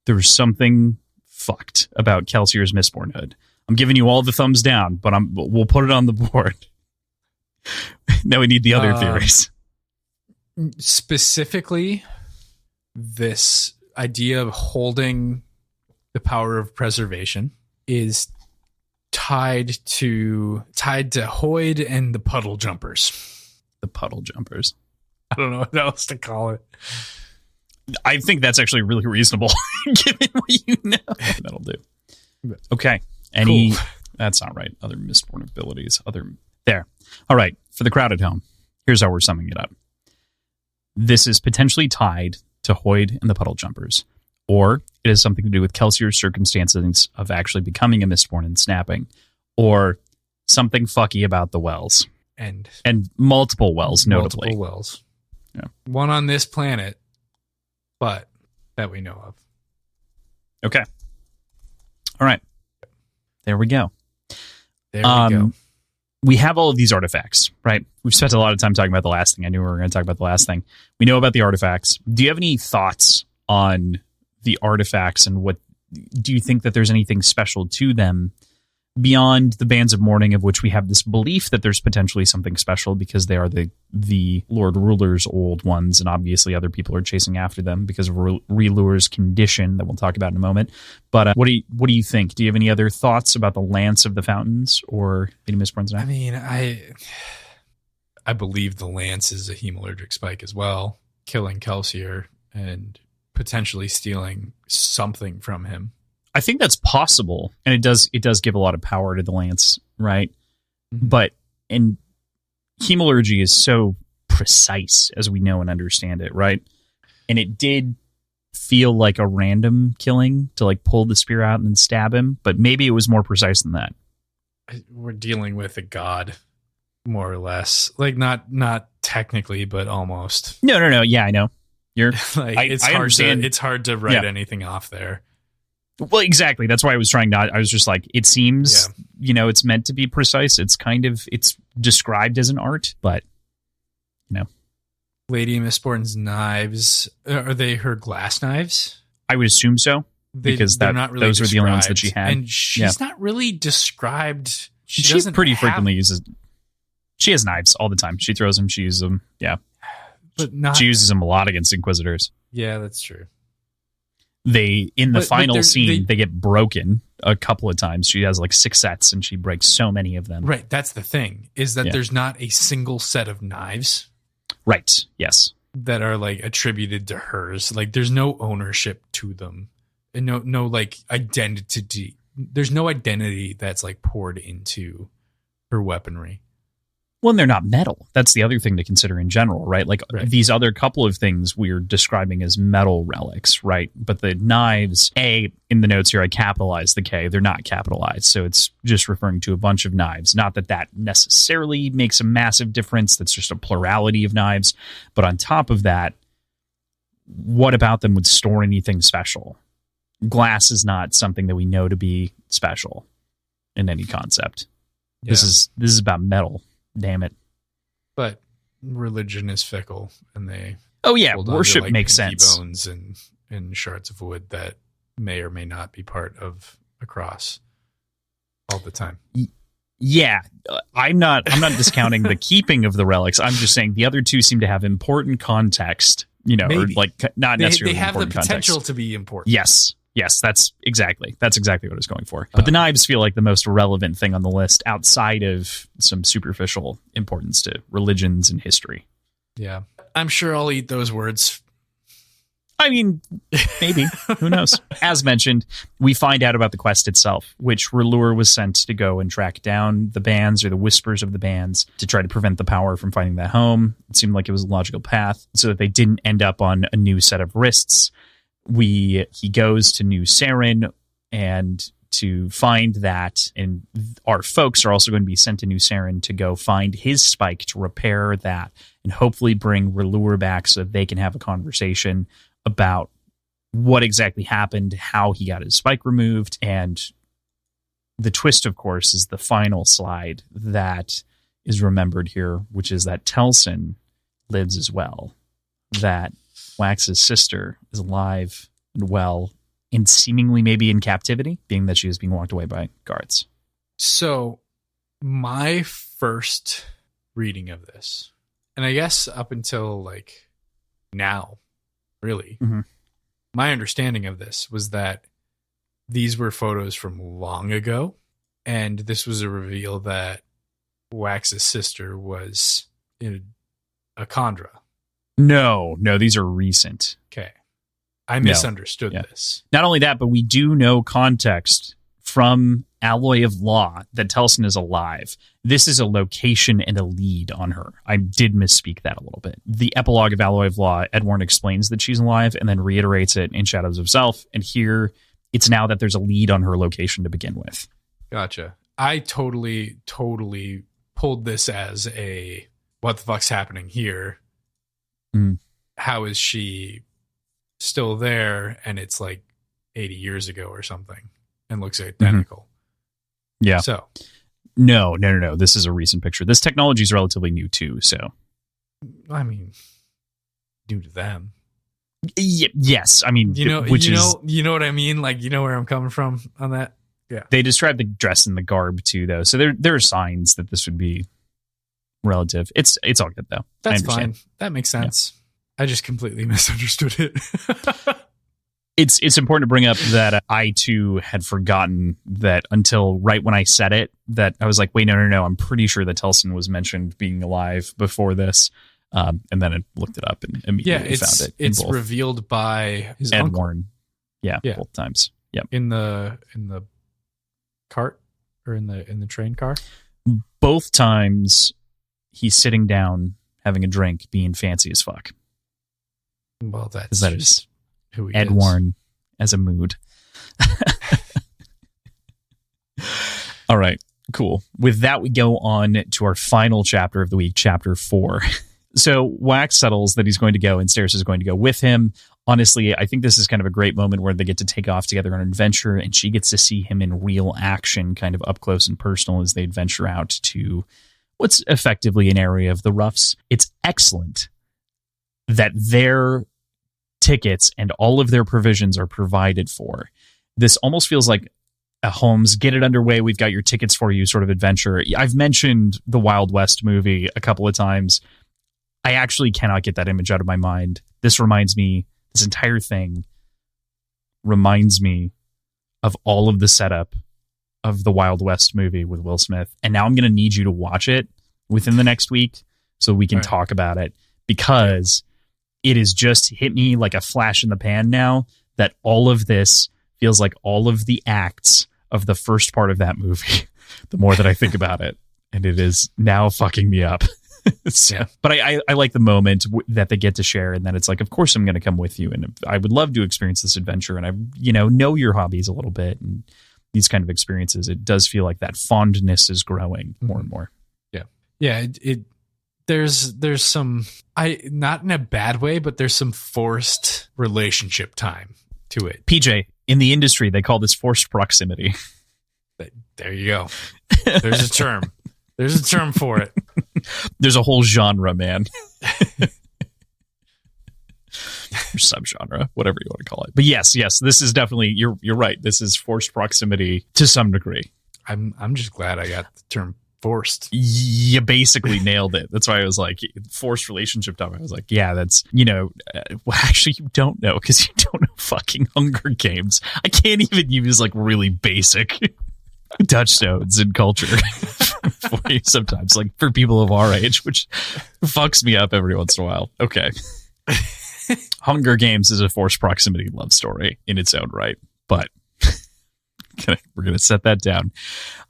S2: there was something fucked about Kelsier's Mistborn hood. I'm giving you all the thumbs down, but we'll put it on the board. Now we need the other theories.
S1: Specifically, this idea of holding the power of preservation is tied to Hoyd and the puddle jumpers.
S2: The puddle jumpers.
S1: I don't know what else to call it.
S2: I think that's actually really reasonable, given what you know. That'll do. Okay. Any... Cool. That's not right. Other Mistborn abilities. There. All right. For the crowd at home, here's how we're summing it up. This is potentially tied to Hoyd and the Puddle Jumpers, or it has something to do with Kelsier's circumstances of actually becoming a Mistborn and snapping, or something fucky about the wells. And multiple wells, notably.
S1: Multiple wells. Yeah. One on this planet, but that we know of.
S2: Okay. All right. There we go.
S1: There we go.
S2: We have all of these artifacts, right? We've spent a lot of time talking about the last thing. I knew we were going to talk about the last thing. We know about the artifacts. Do you have any thoughts on the artifacts, and what do you think that there's anything special to them beyond the Bands of Mourning, of which we have this belief that there's potentially something special because they are the Lord Ruler's old ones, and obviously other people are chasing after them because of Relur's condition that we'll talk about in a moment. But what do you think? Do you have any other thoughts about the Lance of the Fountains or any Mistborn's Knife?
S1: I mean, I believe the Lance is a hemalurgic spike as well, killing Kelsier and potentially stealing something from him.
S2: I think that's possible, and it does give a lot of power to the lance, right? Mm-hmm. But hemalurgy is so precise, as we know and understand it, right? And it did feel like a random killing to like pull the spear out and then stab him, but maybe it was more precise than that.
S1: We're dealing with a god, more or less. Like not technically, but almost.
S2: No. Yeah, I know. You're
S1: like I understand. It's hard to write anything off there.
S2: Well, exactly. That's why I was trying not. I was just like, it seems, it's meant to be precise. It's it's described as an art, but,
S1: Lady Mistborn's knives, are they her glass knives?
S2: I would assume so, because they're not really those are the only ones that she had.
S1: And she's not really described.
S2: She pretty frequently uses. She has knives all the time. She throws them. She uses them. Yeah.
S1: But not.
S2: She uses them a lot against Inquisitors.
S1: Yeah, that's true.
S2: They in the final scene they get broken a couple of times. She has like 6 sets and she breaks so many of them.
S1: Right, that's the thing, is that there's not a single set of knives.
S2: Right. Yes.
S1: That are like attributed to hers. Like there's no ownership to them. And no like identity. There's no identity that's like poured into her weaponry.
S2: Well, and they're not metal. That's the other thing to consider in general, right? Like these other couple of things we're describing as metal relics, right? But the knives, in the notes here, I capitalized the K. They're not capitalized. So it's just referring to a bunch of knives. Not that necessarily makes a massive difference. That's just a plurality of knives. But on top of that, what about them would store anything special? Glass is not something that we know to be special in any concept. Yeah. This is about metal. Damn it.
S1: But religion is fickle, and they
S2: worship like makes sense.
S1: Bones and shards of wood that may or may not be part of a cross all the time.
S2: Yeah, I'm not discounting the keeping of the relics. I'm just saying the other two seem to have important context, maybe. Or like not necessarily
S1: they have the potential
S2: context.
S1: To be important.
S2: Yes, that's exactly what I was going for. But the knives feel like the most relevant thing on the list outside of some superficial importance to religions and history.
S1: Yeah. I'm sure I'll eat those words.
S2: I mean, maybe. Who knows? As mentioned, we find out about the quest itself, which Relur was sent to go and track down the bands or the whispers of the bands to try to prevent the power from finding that home. It seemed like it was a logical path so that they didn't end up on a new set of wrists. He goes to New Saren and to find that, and our folks are also going to be sent to New Saren to go find his spike to repair that and hopefully bring Relur back so that they can have a conversation about what exactly happened, how he got his spike removed, and the twist, of course, is the final slide that is remembered here, which is that Telsin lives as well, that Wax's sister is alive and well, and seemingly maybe in captivity, being that she is being walked away by guards.
S1: So my first reading of this, and I guess up until like now, really, my understanding of this was that these were photos from long ago, and this was a reveal that Wax's sister was in a Khandra.
S2: No, these are recent.
S1: Okay. I misunderstood
S2: Yeah.
S1: this.
S2: Not only that, but we do know context from Alloy of Law that Telson is alive. This is a location and a lead on her. I did misspeak that a little bit. The epilogue of Alloy of Law, Edwarn explains that she's alive and then reiterates it in Shadows of Self. And here, it's now that there's a lead on her location to begin with.
S1: Gotcha. I totally pulled this as a what the fuck's happening here? How is she still there? And it's like 80 years ago or something and looks identical.
S2: Yeah.
S1: So
S2: no. This is a recent picture. This technology is relatively new too. So,
S1: I mean, new to them.
S2: Yes. I mean,
S1: you know what I mean? Like, you know where I'm coming from on that? Yeah.
S2: They describe the dress and the garb too, though. So there are signs that this would be relative. It's all good though.
S1: That's fine. That makes sense. Yeah. I just completely misunderstood it.
S2: It's important to bring up that I too had forgotten that until right when I said it, that I was like, wait, no. I'm pretty sure that Telson was mentioned being alive before this. And then I looked it up and immediately found it.
S1: It's revealed by his
S2: Ed
S1: uncle.
S2: Warren. Yeah, both times. Yeah.
S1: In the cart or in the train car?
S2: Both times he's sitting down having a drink, being fancy as fuck.
S1: Well, that
S2: is
S1: who he
S2: Ed
S1: is.
S2: Warren as a mood. All right, cool. With that, we go on to our final chapter of the week, chapter 4. So Wax settles that he's going to go and Steris is going to go with him. Honestly, I think this is kind of a great moment where they get to take off together on an adventure and she gets to see him in real action, kind of up close and personal as they adventure out to what's effectively an area of the Roughs. It's excellent that their tickets and all of their provisions are provided for. This almost feels like a Holmes, get it underway, we've got your tickets for you sort of adventure. I've mentioned the Wild West movie a couple of times. I actually cannot get that image out of my mind. This entire thing reminds me of all of the setup of the Wild West movie with Will Smith. And now I'm going to need you to watch it within the next week so we can talk about it, because it has just hit me like a flash in the pan now that all of this feels like all of the acts of the first part of that movie, the more that I think about it. And it is now fucking me up. But I like the moment that they get to share, and then it's like, of course I'm going to come with you, and I would love to experience this adventure, and I know your hobbies a little bit, and these kind of experiences, it does feel like that fondness is growing more and more.
S1: Yeah. There's some, not in a bad way, but there's some forced relationship time to it.
S2: PJ, in the industry, they call this forced proximity.
S1: There you go. There's a term. There's a term for it.
S2: There's a whole genre, man. Or subgenre, whatever you want to call it. But yes, this is definitely, you're right. This is forced proximity to some degree.
S1: I'm just glad I got the term forced.
S2: You basically nailed it. That's why I was like, forced relationship time. I was like, yeah, that's, well, actually you don't know, because you don't know fucking Hunger Games. I can't even use like really basic touchstones in culture for you sometimes, like for people of our age, which fucks me up every once in a while. Okay. Hunger Games is a forced proximity love story in its own right, but we're going to set that down.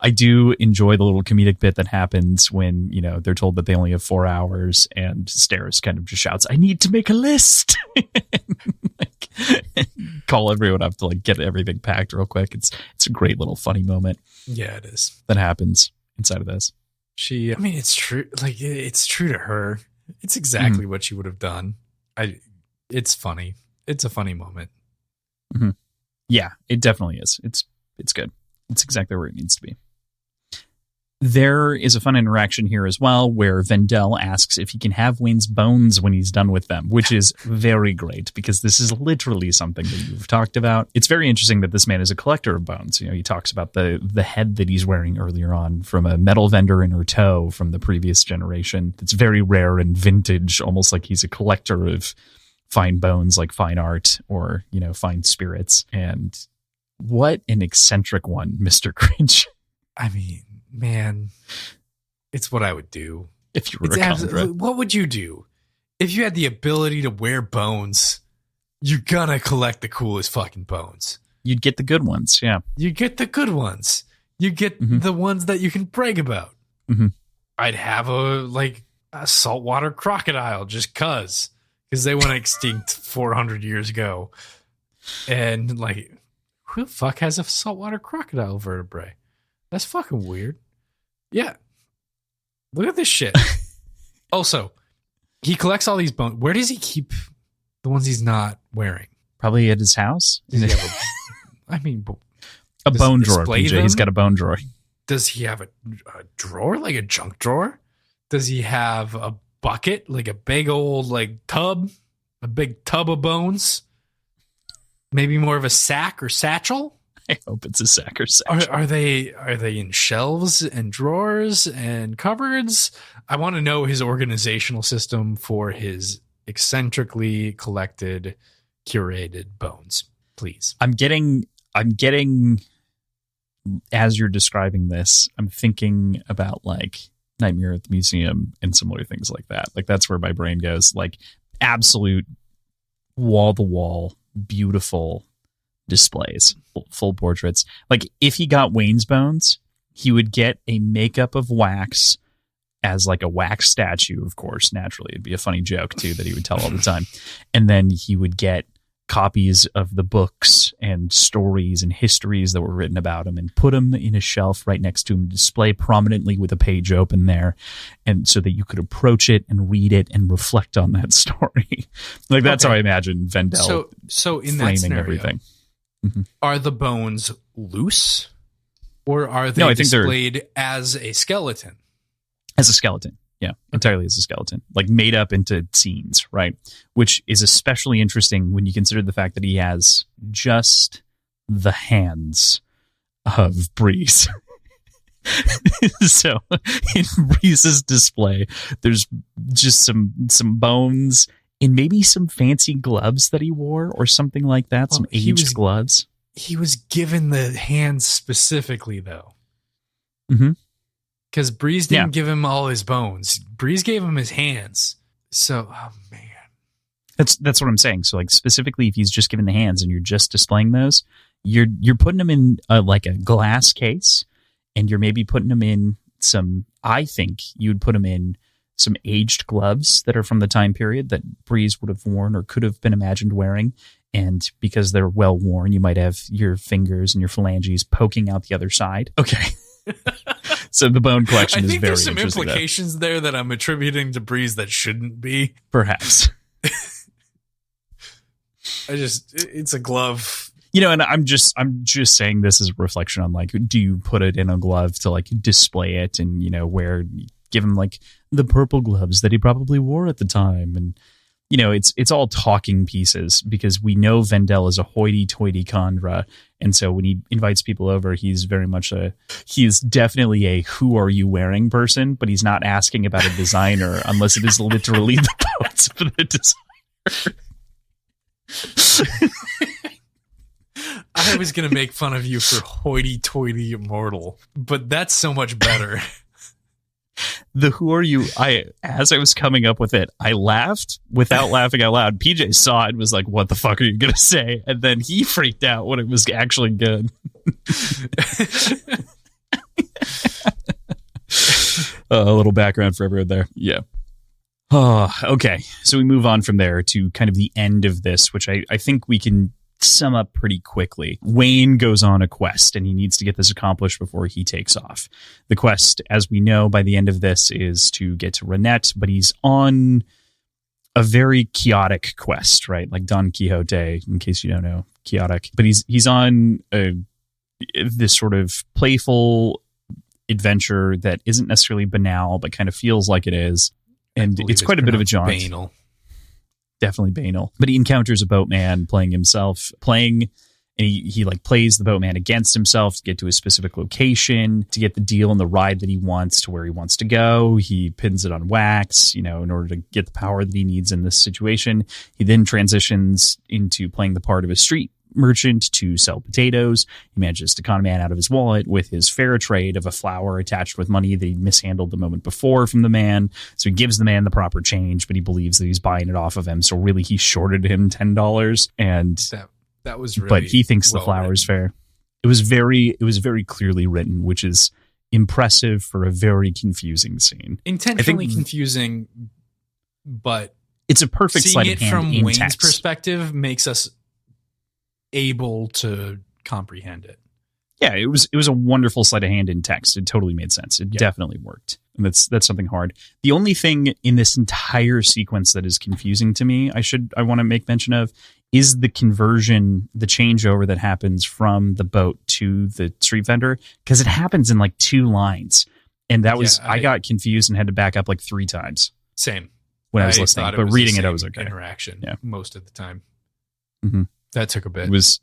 S2: I do enjoy the little comedic bit that happens when, they're told that they only have 4 hours and Steris kind of just shouts, I need to make a list. Call everyone up to like get everything packed real quick. It's a great little funny moment.
S1: Yeah, it is.
S2: That happens inside of this.
S1: It's true. Like, it's true to her. It's exactly what she would have done. It's funny. It's a funny moment.
S2: Mm-hmm. Yeah, it definitely is. It's good. It's exactly where it needs to be. There is a fun interaction here as well, where Vendel asks if he can have Wayne's bones when he's done with them, which is very great, because this is literally something that you've talked about. It's very interesting that this man is a collector of bones. He talks about the head that he's wearing earlier on from a metal vendor in Urteau from the previous generation. It's very rare and vintage, almost like he's a collector of fine bones, like fine art or, fine spirits. And what an eccentric one, Mr. Cringe.
S1: I mean, man, it's what I would do.
S2: If you were a convert.
S1: What would you do if you had the ability to wear bones you're gonna collect the coolest fucking bones.
S2: You'd get the good ones, yeah.
S1: You get the good ones. You get the ones that you can brag about.
S2: Mm-hmm.
S1: I'd have a saltwater crocodile just because they went extinct 400 years ago. And like, who the fuck has a saltwater crocodile vertebrae? That's fucking weird. Yeah. Look at this shit. Also, he collects all these bones. Where does he keep the ones he's not wearing?
S2: Probably at his house.
S1: Does he have
S2: a bone drawer, PJ.
S1: Them?
S2: He's got a bone drawer.
S1: Does he have a drawer, like a junk drawer? Does he have a bucket, like a big old tub, a big tub of bones? Maybe more of a sack or satchel?
S2: I hope it's a sack or satchel.
S1: Are they in shelves and drawers and cupboards? I want to know his organizational system for his eccentrically collected, curated bones, please.
S2: I'm getting as you're describing this, I'm thinking about like Nightmare at the Museum and similar things like that. Like that's where my brain goes. Like absolute wall-to-wall, beautiful displays, full portraits. Like if he got Wayne's bones, he would get a makeup of wax as like a wax statue, of course, naturally. It'd be a funny joke too that he would tell all the time. And then he would get copies of the books and stories and histories that were written about him and put them in a shelf right next to him, display prominently with a page open there, and so that you could approach it and read it and reflect on that story. Like that's how I imagine Vendel
S1: so in
S2: framing
S1: that scenario, everything.
S2: Mm-hmm.
S1: Are the bones loose or are they displayed as a skeleton?
S2: As a skeleton. Yeah, entirely as a skeleton, like made up into scenes, right? Which is especially interesting when you consider the fact that he has just the hands of Breeze. So in Breeze's display, there's just some bones and maybe some fancy gloves that he wore or something like that, some aged gloves.
S1: He was given the hands specifically, though.
S2: Mm-hmm.
S1: Because Breeze didn't give him all his bones. Breeze gave him his hands. So, oh man.
S2: That's what I'm saying. So like specifically if he's just given the hands and you're just displaying those, you're putting them in like a glass case and you're maybe putting them in I think you'd put them in some aged gloves that are from the time period that Breeze would have worn or could have been imagined wearing. And because they're well worn, you might have your fingers and your phalanges poking out the other side. Okay. So the bone collection is very interesting. I think there's some
S1: implications there that I'm attributing to Breeze that shouldn't be.
S2: Perhaps.
S1: It's a glove.
S2: You know, and I'm just saying this as a reflection on like, do you put it in a glove to like display it and, you know, give him like the purple gloves that he probably wore at the time. And, you know, it's all talking pieces because we know Vendel is a hoity-toity Khandra. And so when he invites people over, he's definitely a who are you wearing person, but he's not asking about a designer unless it is literally the bones of the designer.
S1: I was going to make fun of you for hoity-toity immortal, but that's so much better.
S2: The who are you? As I was coming up with it, I laughed without laughing out loud. PJ saw it and was like, what the fuck are you going to say? And then he freaked out when it was actually good. A little background for everyone there. Yeah. Oh, okay. So we move on from there to kind of the end of this, which I think we can sum up pretty quickly. Wayne goes on a quest and he needs to get this accomplished before he takes off. The quest, as we know by the end of this, is to get to Renette, but he's on a very quixotic quest, right? Like Don Quixote, in case you don't know, quixotic. But he's on this sort of playful adventure that isn't necessarily banal, but kind of feels like it is. And it's quite a bit of a jaunt.
S1: Banal.
S2: Definitely banal. But he encounters a boatman and he like plays the boatman against himself to get to a specific location, to get the deal and the ride that he wants to where he wants to go. He pins it on wax, you know, in order to get the power that he needs in this situation. He then transitions into playing the part of a street merchant to sell potatoes. He manages to con a man out of his wallet with his fair trade of a flower attached with money that he mishandled the moment before from the man. So he gives the man the proper change, but he believes that he's buying it off of him. So really he shorted him $10, and
S1: that was really,
S2: but he thinks the flower is fair. It was very clearly written, which is impressive for a very confusing scene.
S1: Intentionally confusing, but
S2: it's a perfect sleight of hand
S1: from
S2: in
S1: Wayne's
S2: text.
S1: perspective makes us able to comprehend it.
S2: Yeah, it was a wonderful sleight of hand in text. It totally made sense. It definitely worked. And that's something hard. The only thing in this entire sequence that is confusing to me, I want to make mention of, is the conversion, the changeover that happens from the boat to the street vendor, because it happens in like 2 lines. And that was, I got confused and had to back up like 3 times.
S1: Same.
S2: When I was listening, but reading it, I was okay.
S1: Interaction most of the time.
S2: Mm-hmm.
S1: That took a bit.
S2: It was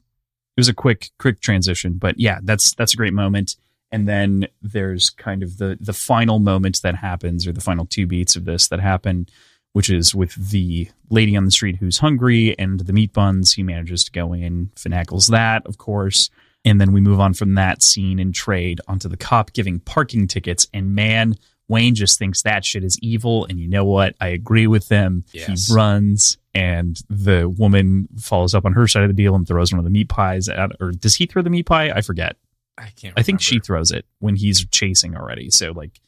S2: a quick transition, but yeah, that's a great moment. And then there's kind of the final moment that happens, or the final 2 beats of this that happen, which is with the lady on the street who's hungry and the meat buns. He manages to go in, finagles that, of course. And then we move on from that scene and trade onto the cop giving parking tickets. And man, Wayne just thinks that shit is evil. And you know what? I agree with them. Yes. He runs, and the woman follows up on her side of the deal and throws one of the meat pies at, or does he throw the meat pie? I forget.
S1: I can't remember.
S2: I think she throws it when he's chasing already. So like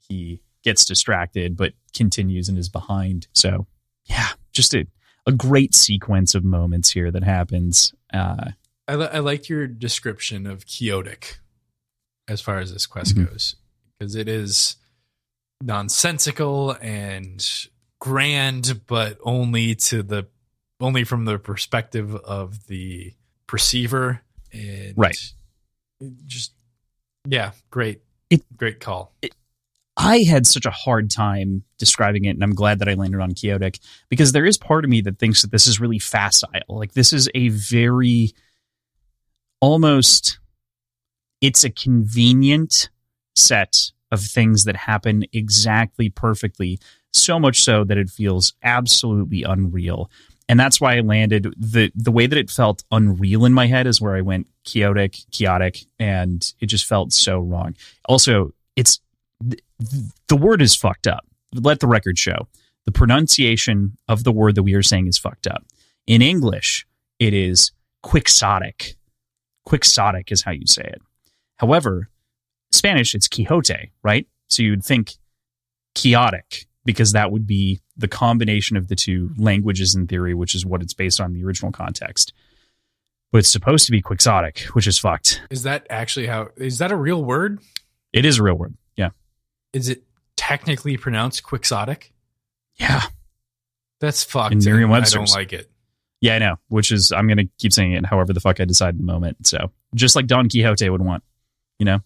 S2: he gets distracted, but continues and is behind. So yeah, just a great sequence of moments here that happens.
S1: I like your description of quixotic as far as this quest goes, because it is nonsensical and grand, but only from the perspective of the perceiver. And
S2: right. Great call. I had such a hard time describing it, and I'm glad that I landed on quixotic, because there is part of me that thinks that this is really facile. Like, this is a very it's a convenient set of things that happen exactly perfectly, so much so that it feels absolutely unreal. And that's why I landed the way that it felt unreal in my head is where I went quixotic, and it just felt so wrong. Also, it's the word is fucked up. Let the record show. The pronunciation of the word that we are saying is fucked up. In English, it is quixotic. Quixotic is how you say it. However, Spanish, it's Quixote, right? So you'd think chaotic, because that would be the combination of the 2 languages in theory, which is what it's based on in the original context. But it's supposed to be quixotic, which is fucked.
S1: Is that actually is that a real word?
S2: It is a real word, yeah.
S1: Is it technically pronounced quixotic?
S2: Yeah.
S1: That's fucked.
S2: In Merriam-Webster's.
S1: I don't like it.
S2: Yeah, I know, which is, I'm going to keep saying it however the fuck I decide in the moment. So, just like Don Quixote would want, you know?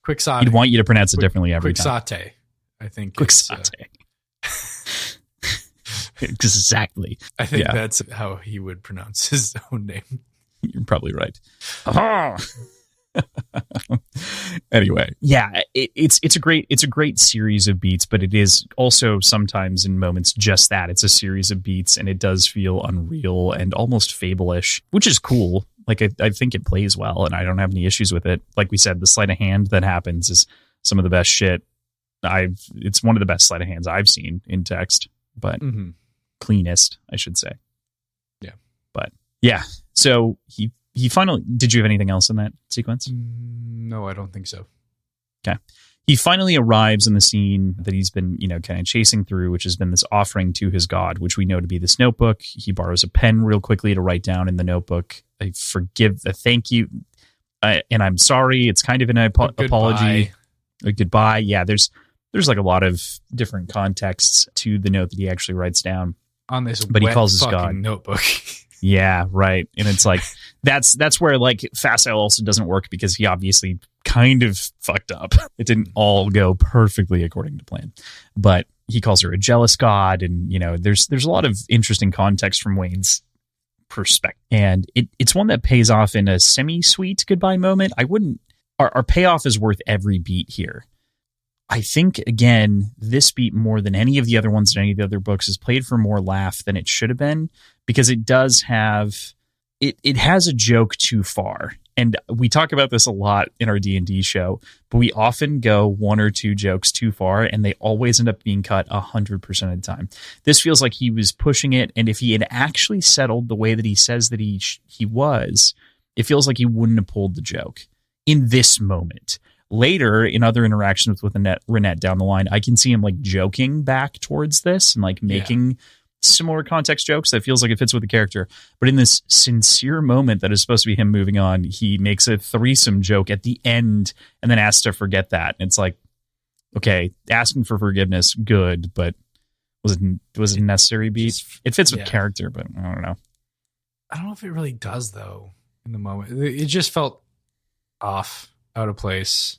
S1: Quixotic.
S2: He'd want you to pronounce it differently every time.
S1: Quixote, I think.
S2: Quixote. Exactly.
S1: I think that's how he would pronounce his own name.
S2: You're probably right. Anyway, yeah, it's a great series of beats, but it is also sometimes in moments just that. It's a series of beats, and it does feel unreal and almost fable-ish, which is cool. Like, I think it plays well, and I don't have any issues with it. Like we said, the sleight of hand that happens is some of the best shit. It's one of the best sleight of hands I've seen in text, but cleanest, I should say.
S1: Yeah.
S2: But yeah, so he finally, did you have anything else in that sequence?
S1: No, I don't think so.
S2: Okay. He finally arrives in the scene that he's been, kind of chasing through, which has been this offering to his god, which we know to be this notebook. He borrows a pen real quickly to write down in the notebook, I forgive, a thank you, and I'm sorry. It's kind of an apology. A goodbye. Yeah, there's like a lot of different contexts to the note that he actually writes down
S1: on this,
S2: but he calls his god
S1: notebook.
S2: Yeah, right. And it's like that's where like facile also doesn't work, because he obviously kind of fucked up. It didn't all go perfectly according to plan. But he calls her a jealous god, and there's a lot of interesting context from Wayne's perspective. And it's one that pays off in a semi-sweet goodbye moment. Our payoff is worth every beat here. I think, again, this beat more than any of the other ones in any of the other books is played for more laugh than it should have been, because it does have it has a joke too far. And we talk about this a lot in our D&D show, but we often go one or two jokes too far, and they always end up being cut 100% of the time. This feels like he was pushing it, and if he had actually settled the way that he says that he was, it feels like he wouldn't have pulled the joke in this moment. Later, in other interactions with Renette down the line, I can see him like joking back towards this and like making similar context jokes that feels like it fits with the character. But in this sincere moment that is supposed to be him moving on, he makes a threesome joke at the end and then asks to forget that. And it's like, okay, asking for forgiveness, good, but was it a necessary beat? It fits with character, but I don't know.
S1: I don't know if it really does though in the moment. It just felt off, out of place,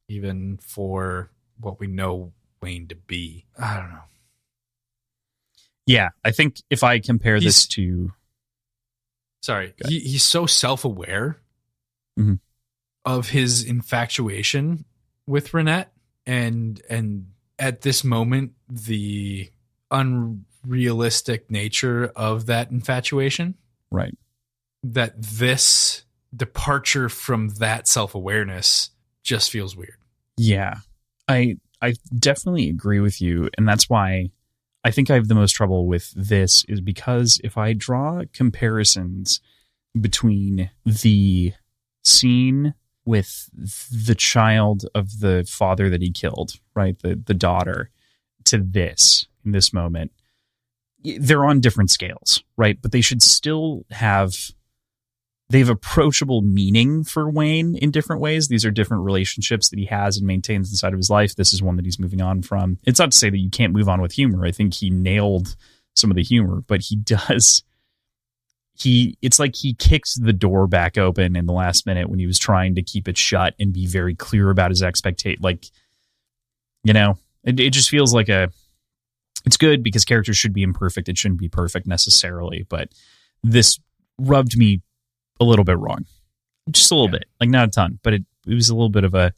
S1: even for what we know Wayne to be. I don't know.
S2: Yeah, I think if I compare this to...
S1: Sorry, he's so self-aware of his infatuation with Renette, and at this moment, the unrealistic nature of that infatuation.
S2: Right.
S1: That this departure from that self-awareness just feels weird.
S2: Yeah, I definitely agree with you, and that's why I think I have the most trouble with this, is because if I draw comparisons between the scene with the child of the father that he killed, right, the daughter, to this, in this moment, they're on different scales, right? But they should still they have approachable meaning for Wayne in different ways. These are different relationships that he has and maintains inside of his life. This is one that he's moving on from. It's not to say that you can't move on with humor. I think he nailed some of the humor, but he does. It's like he kicked the door back open in the last minute when he was trying to keep it shut and be very clear about his expectation. Like, it just feels like it's good because characters should be imperfect. It shouldn't be perfect necessarily, but this rubbed me a little bit wrong, just a little bit, like not a ton, but it was a little bit of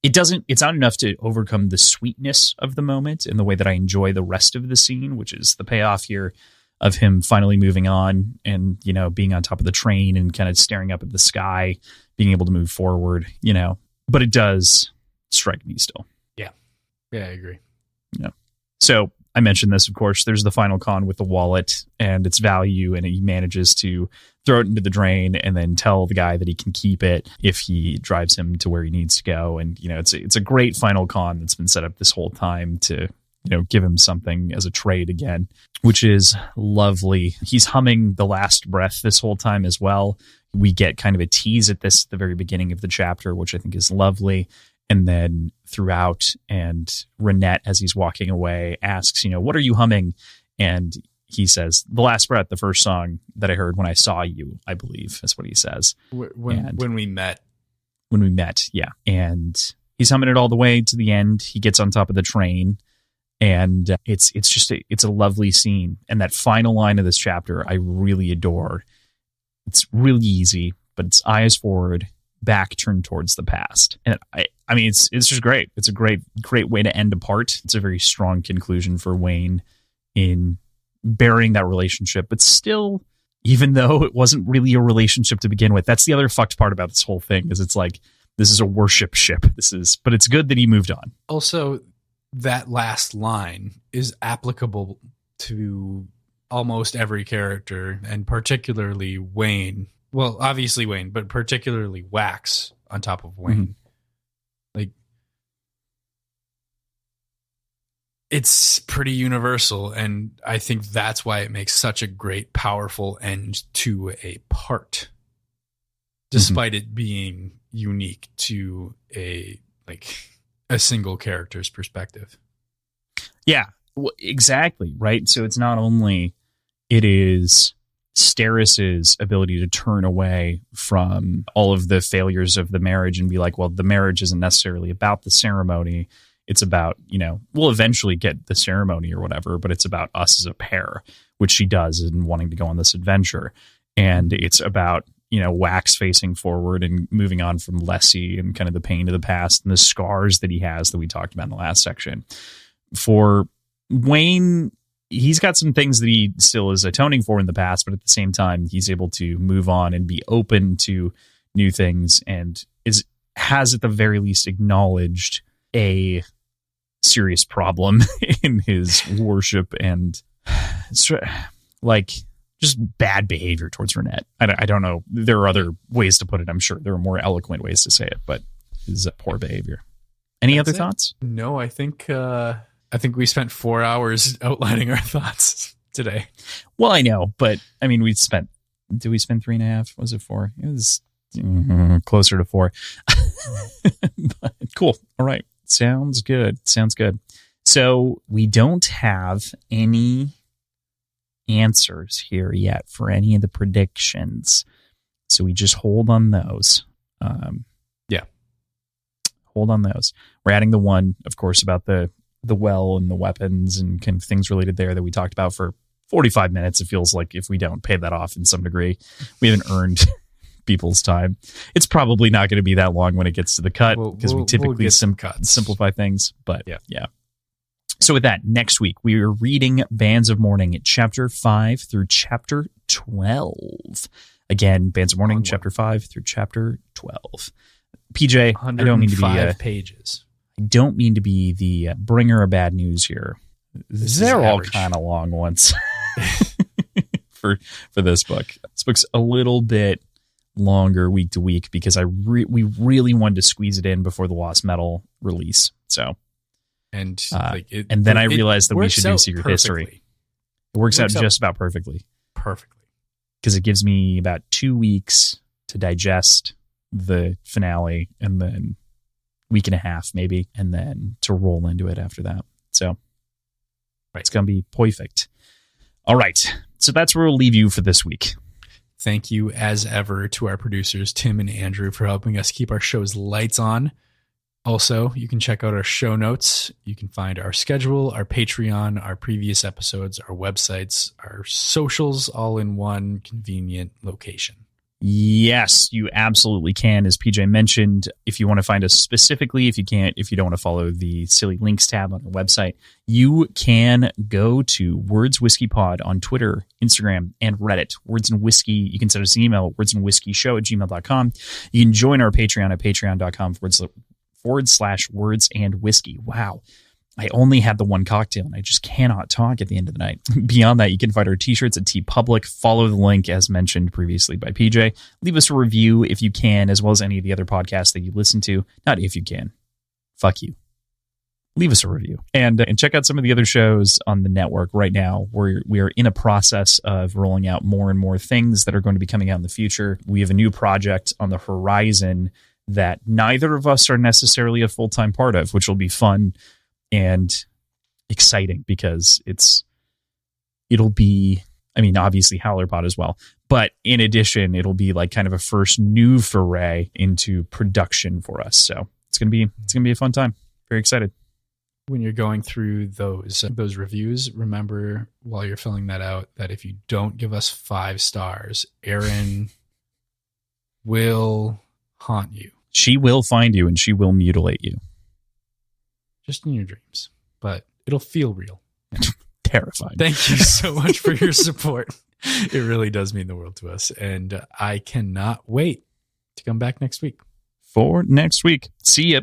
S2: it's not enough to overcome the sweetness of the moment and the way that I enjoy the rest of the scene, which is the payoff here of him finally moving on and, being on top of the train and kind of staring up at the sky, being able to move forward, but it does strike me still.
S1: Yeah. Yeah, I agree.
S2: Yeah. So I mentioned this, of course, there's the final con with the wallet and its value, and he manages to throw it into the drain and then tell the guy that he can keep it if he drives him to where he needs to go. And, it's a great final con that's been set up this whole time to, give him something as a trade again, which is lovely. He's humming The Last Breath this whole time as well. We get kind of a tease at the very beginning of the chapter, which I think is lovely. And then throughout, and Renette, as he's walking away, asks, what are you humming? And he says, The Last Breath, the first song that I heard when I saw you, I believe is what he says.
S1: When we met.
S2: When we met, yeah. And he's humming it all the way to the end. He gets on top of the train, and it's a lovely scene. And that final line of this chapter, I really adore. It's really easy, but it's eyes forward, back turned towards the past. And I mean, it's just great. It's a great way to end a part. It's a very strong conclusion for Wayne in burying that relationship, but still, even though it wasn't really a relationship to begin with, that's the other fucked part about this whole thing, is it's like, this is a worship ship. But it's good that he moved on.
S1: Also, that last line is applicable to almost every character, and particularly Wayne. Well, obviously Wayne, but particularly Wax on top of Wayne. Mm-hmm. Like, it's pretty universal, and I think that's why it makes such a great, powerful end to a part, despite it being unique to a single character's perspective.
S2: Yeah, exactly. Right. So it's not only it is Steris's ability to turn away from all of the failures of the marriage and be like, well, the marriage isn't necessarily about the ceremony. It's about, we'll eventually get the ceremony or whatever, but it's about us as a pair, which she does in wanting to go on this adventure. And it's about, Wax facing forward and moving on from Lessie and kind of the pain of the past and the scars that he has that we talked about in the last section. For Wayne, he's got some things that he still is atoning for in the past, but at the same time, he's able to move on and be open to new things, and has at the very least acknowledged a serious problem in his worship and like just bad behavior towards Renette. I don't know. There are other ways to put it. I'm sure there are more eloquent ways to say it, but his poor behavior. Any other thoughts?
S1: No, I think we spent 4 hours outlining our thoughts today.
S2: Well, I know, but I mean, did we spend 3.5? Was it 4? It was closer to 4. But cool. All right. Sounds good. So we don't have any answers here yet for any of the predictions. So we just hold on those. Hold on those. We're adding the one, of course, about the well and the weapons and kind of things related there that we talked about for 45 minutes. It feels like if we don't pay that off in some degree, we haven't earned people's time. It's probably not going to be that long when it gets to the cut because we typically simplify things. But yeah. So with that, next week we are reading Bands of Mourning, chapter 5 through chapter 12. Again, Bands of Mourning, chapter 5 through chapter 12. PJ, I don't mean to be
S1: pages.
S2: I don't mean to be the bringer of bad news here. They're all kind of long ones for this book. This book's a little bit longer week to week because we really wanted to squeeze it in before the Lost Metal release. So, and then I realized that we should do Secret History. It works out just about perfectly because it gives me about 2 weeks to digest the finale and then week and a half maybe, and then to roll into it after that. So it's going to be perfect. All right. So that's where we'll leave you for this week.
S1: Thank you, as ever, to our producers, Tim and Andrew, for helping us keep our show's lights on. Also, you can check out our show notes. You can find our schedule, our Patreon, our previous episodes, our websites, our socials, all in one convenient location.
S2: Yes, you absolutely can. As PJ mentioned, if you want to find us specifically, if you don't want to follow the silly links tab on our website, you can go to Words Whiskey Pod on Twitter, Instagram, and Reddit. Words and Whiskey. You can send us an email, wordsandwhiskeyshow@gmail.com. You can join our Patreon at patreon.com/words-and-whiskey. Wow. I only had the one cocktail and I just cannot talk at the end of the night. Beyond that, you can find our t-shirts at TeePublic. Follow the link as mentioned previously by PJ. Leave us a review if you can, as well as any of the other podcasts that you listen to. Not if you can. Fuck you. Leave us a review. And check out some of the other shows on the network right now. We are in a process of rolling out more and more things that are going to be coming out in the future. We have a new project on the horizon that neither of us are necessarily a full-time part of, which will be fun and exciting because it'll be, I mean, obviously HowlerPod as well, but in addition, it'll be like kind of a first new foray into production for us. So it's gonna be a fun time. Very excited.
S1: When you're going through those reviews, remember while you're filling that out that if you don't give us 5 stars, Erin will haunt you.
S2: She will find you and she will mutilate you.
S1: Just in your dreams, but it'll feel real.
S2: Terrifying.
S1: Thank you so much for your support. It really does mean the world to us. And I cannot wait to come back next week.
S2: For next week. See ya.